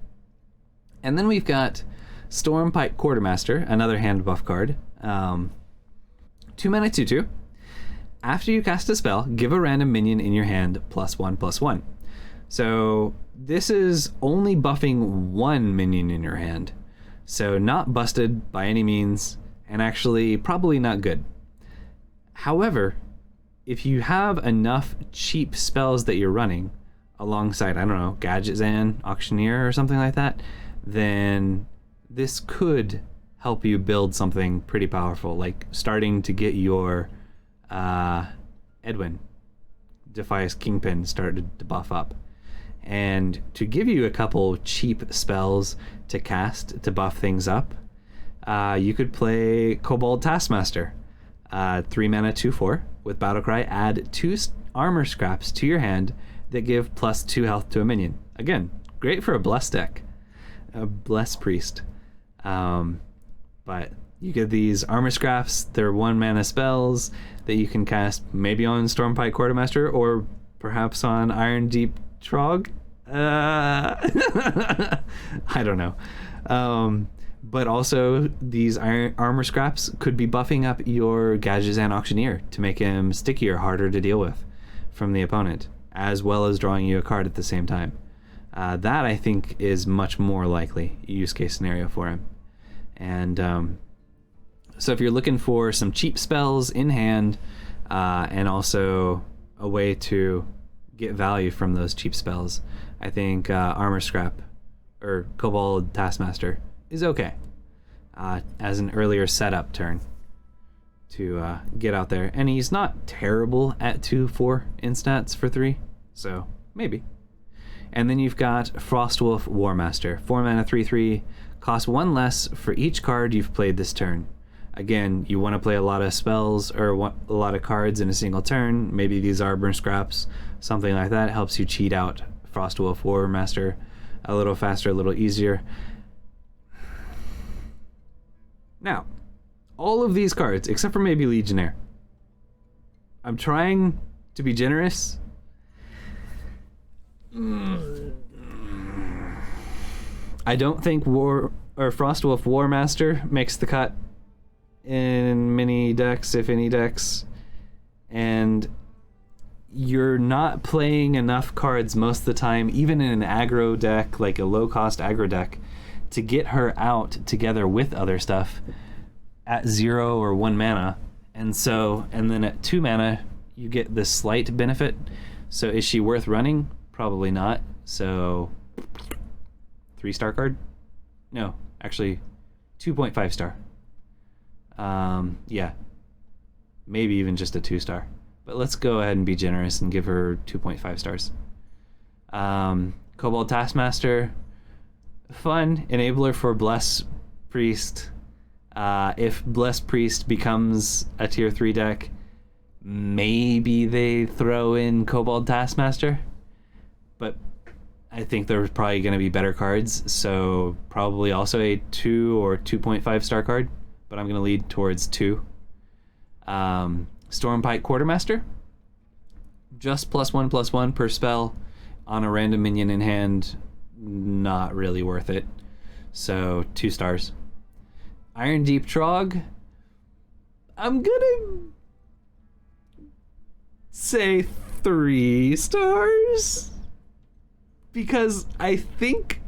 And then we've got Stormpike Quartermaster, another hand buff card. 2 mana, 2/2. After you cast a spell, give a random minion in your hand +1/+1. So this is only buffing 1 minion in your hand. So not busted by any means, and actually probably not good. However, if you have enough cheap spells that you're running alongside, I don't know, Gadget Zan, Auctioneer, or something like that, then this could help you build something pretty powerful, like starting to get your Edwin, Defias Kingpin started to buff up. And to give you a couple cheap spells to cast to buff things up, you could play Kobold Taskmaster. 3 mana, 2/4. With Battlecry, add 2 armor scraps to your hand that give +2 health to a minion. Again, great for a Bless deck. A Bless Priest. But you get these armor scraps. They're 1 mana spells that you can cast maybe on Stormpike Quartermaster or perhaps on Iron Deep Trog. I don't know. But also these armor scraps could be buffing up your Gadgetzan Auctioneer to make him stickier, harder to deal with from the opponent, as well as drawing you a card at the same time. That I think is much more likely use case scenario for him. And so if you're looking for some cheap spells in hand, and also a way to get value from those cheap spells, I think Armor Scrap or Kobold Taskmaster is okay as an earlier setup turn to get out there. And he's not terrible at 2/4 in stats for 3, so maybe. And then you've got Frostwolf Warmaster, 4 mana, 3/3, costs 1 less for each card you've played this turn. Again, you want to play a lot of spells or a lot of cards in a single turn. Maybe these Armor Scraps, something like that, helps you cheat out Frostwolf Warmaster a little faster, a little easier. Now, all of these cards, except for maybe Legionnaire, I'm trying to be generous. I don't think Frostwolf Warmaster makes the cut in many decks, if any decks, and you're not playing enough cards most of the time, even in an aggro deck, like a low-cost aggro deck, to get her out together with other stuff at 0 or 1 mana. And then at 2 mana, you get this slight benefit. So is she worth running? Probably not. So 3-star card? No, actually 2.5 star. Yeah, maybe even just a 2-star. But let's go ahead and be generous and give her 2.5 stars. Kobold Taskmaster, fun enabler for Bless Priest. If Bless Priest becomes a tier 3 deck, maybe they throw in Kobold Taskmaster, but I think there's probably going to be better cards, so probably also a 2 or 2.5 star card, but I'm going to lead towards 2. Stormpike Quartermaster, just +1/+1 per spell on a random minion in hand, not really worth it, so 2 stars. Iron Deep Trog, I'm gonna say 3 stars, because I think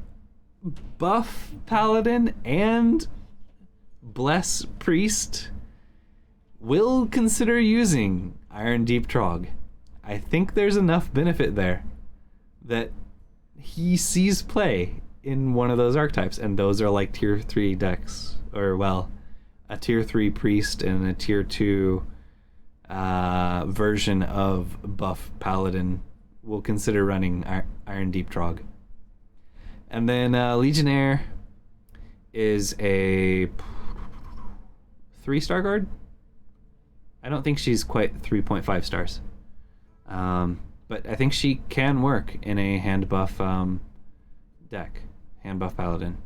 buff Paladin and Bless Priest will consider using Iron Deep Trog. I think there's enough benefit there that he sees play in one of those archetypes, and those are like tier 3 decks, or well, a tier 3 priest and a tier 2 version of buff Paladin will consider running Iron Deep Trog. And then Legionnaire is a 3-star card. I don't think she's quite 3.5 stars. But I think she can work in a hand buff deck, hand buff Paladin.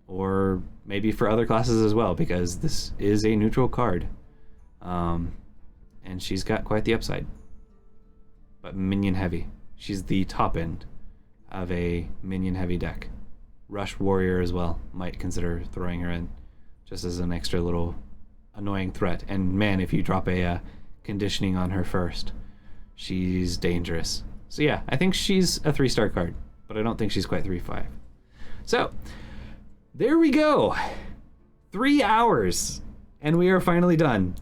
Or maybe for other classes as well, because this is a neutral card. And she's got quite the upside. But minion heavy. She's the top end of a minion heavy deck. Rush Warrior as well, might consider throwing her in just as an extra little annoying threat. And man, if you drop a conditioning on her first, she's dangerous. So yeah, I think she's a 3-star card, but I don't think she's quite 3/5. So there we go. 3 hours, and we are finally done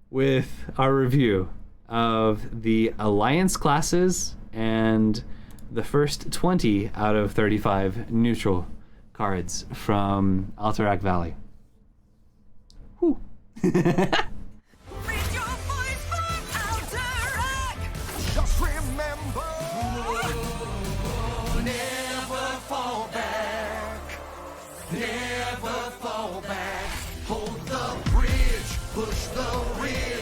with our review of the Alliance classes and the first 20 out of 35 neutral cards from Alterac Valley. Whew. Raise your voice for Alterac. Just remember, Never fall back. Hold the bridge, push the ridge.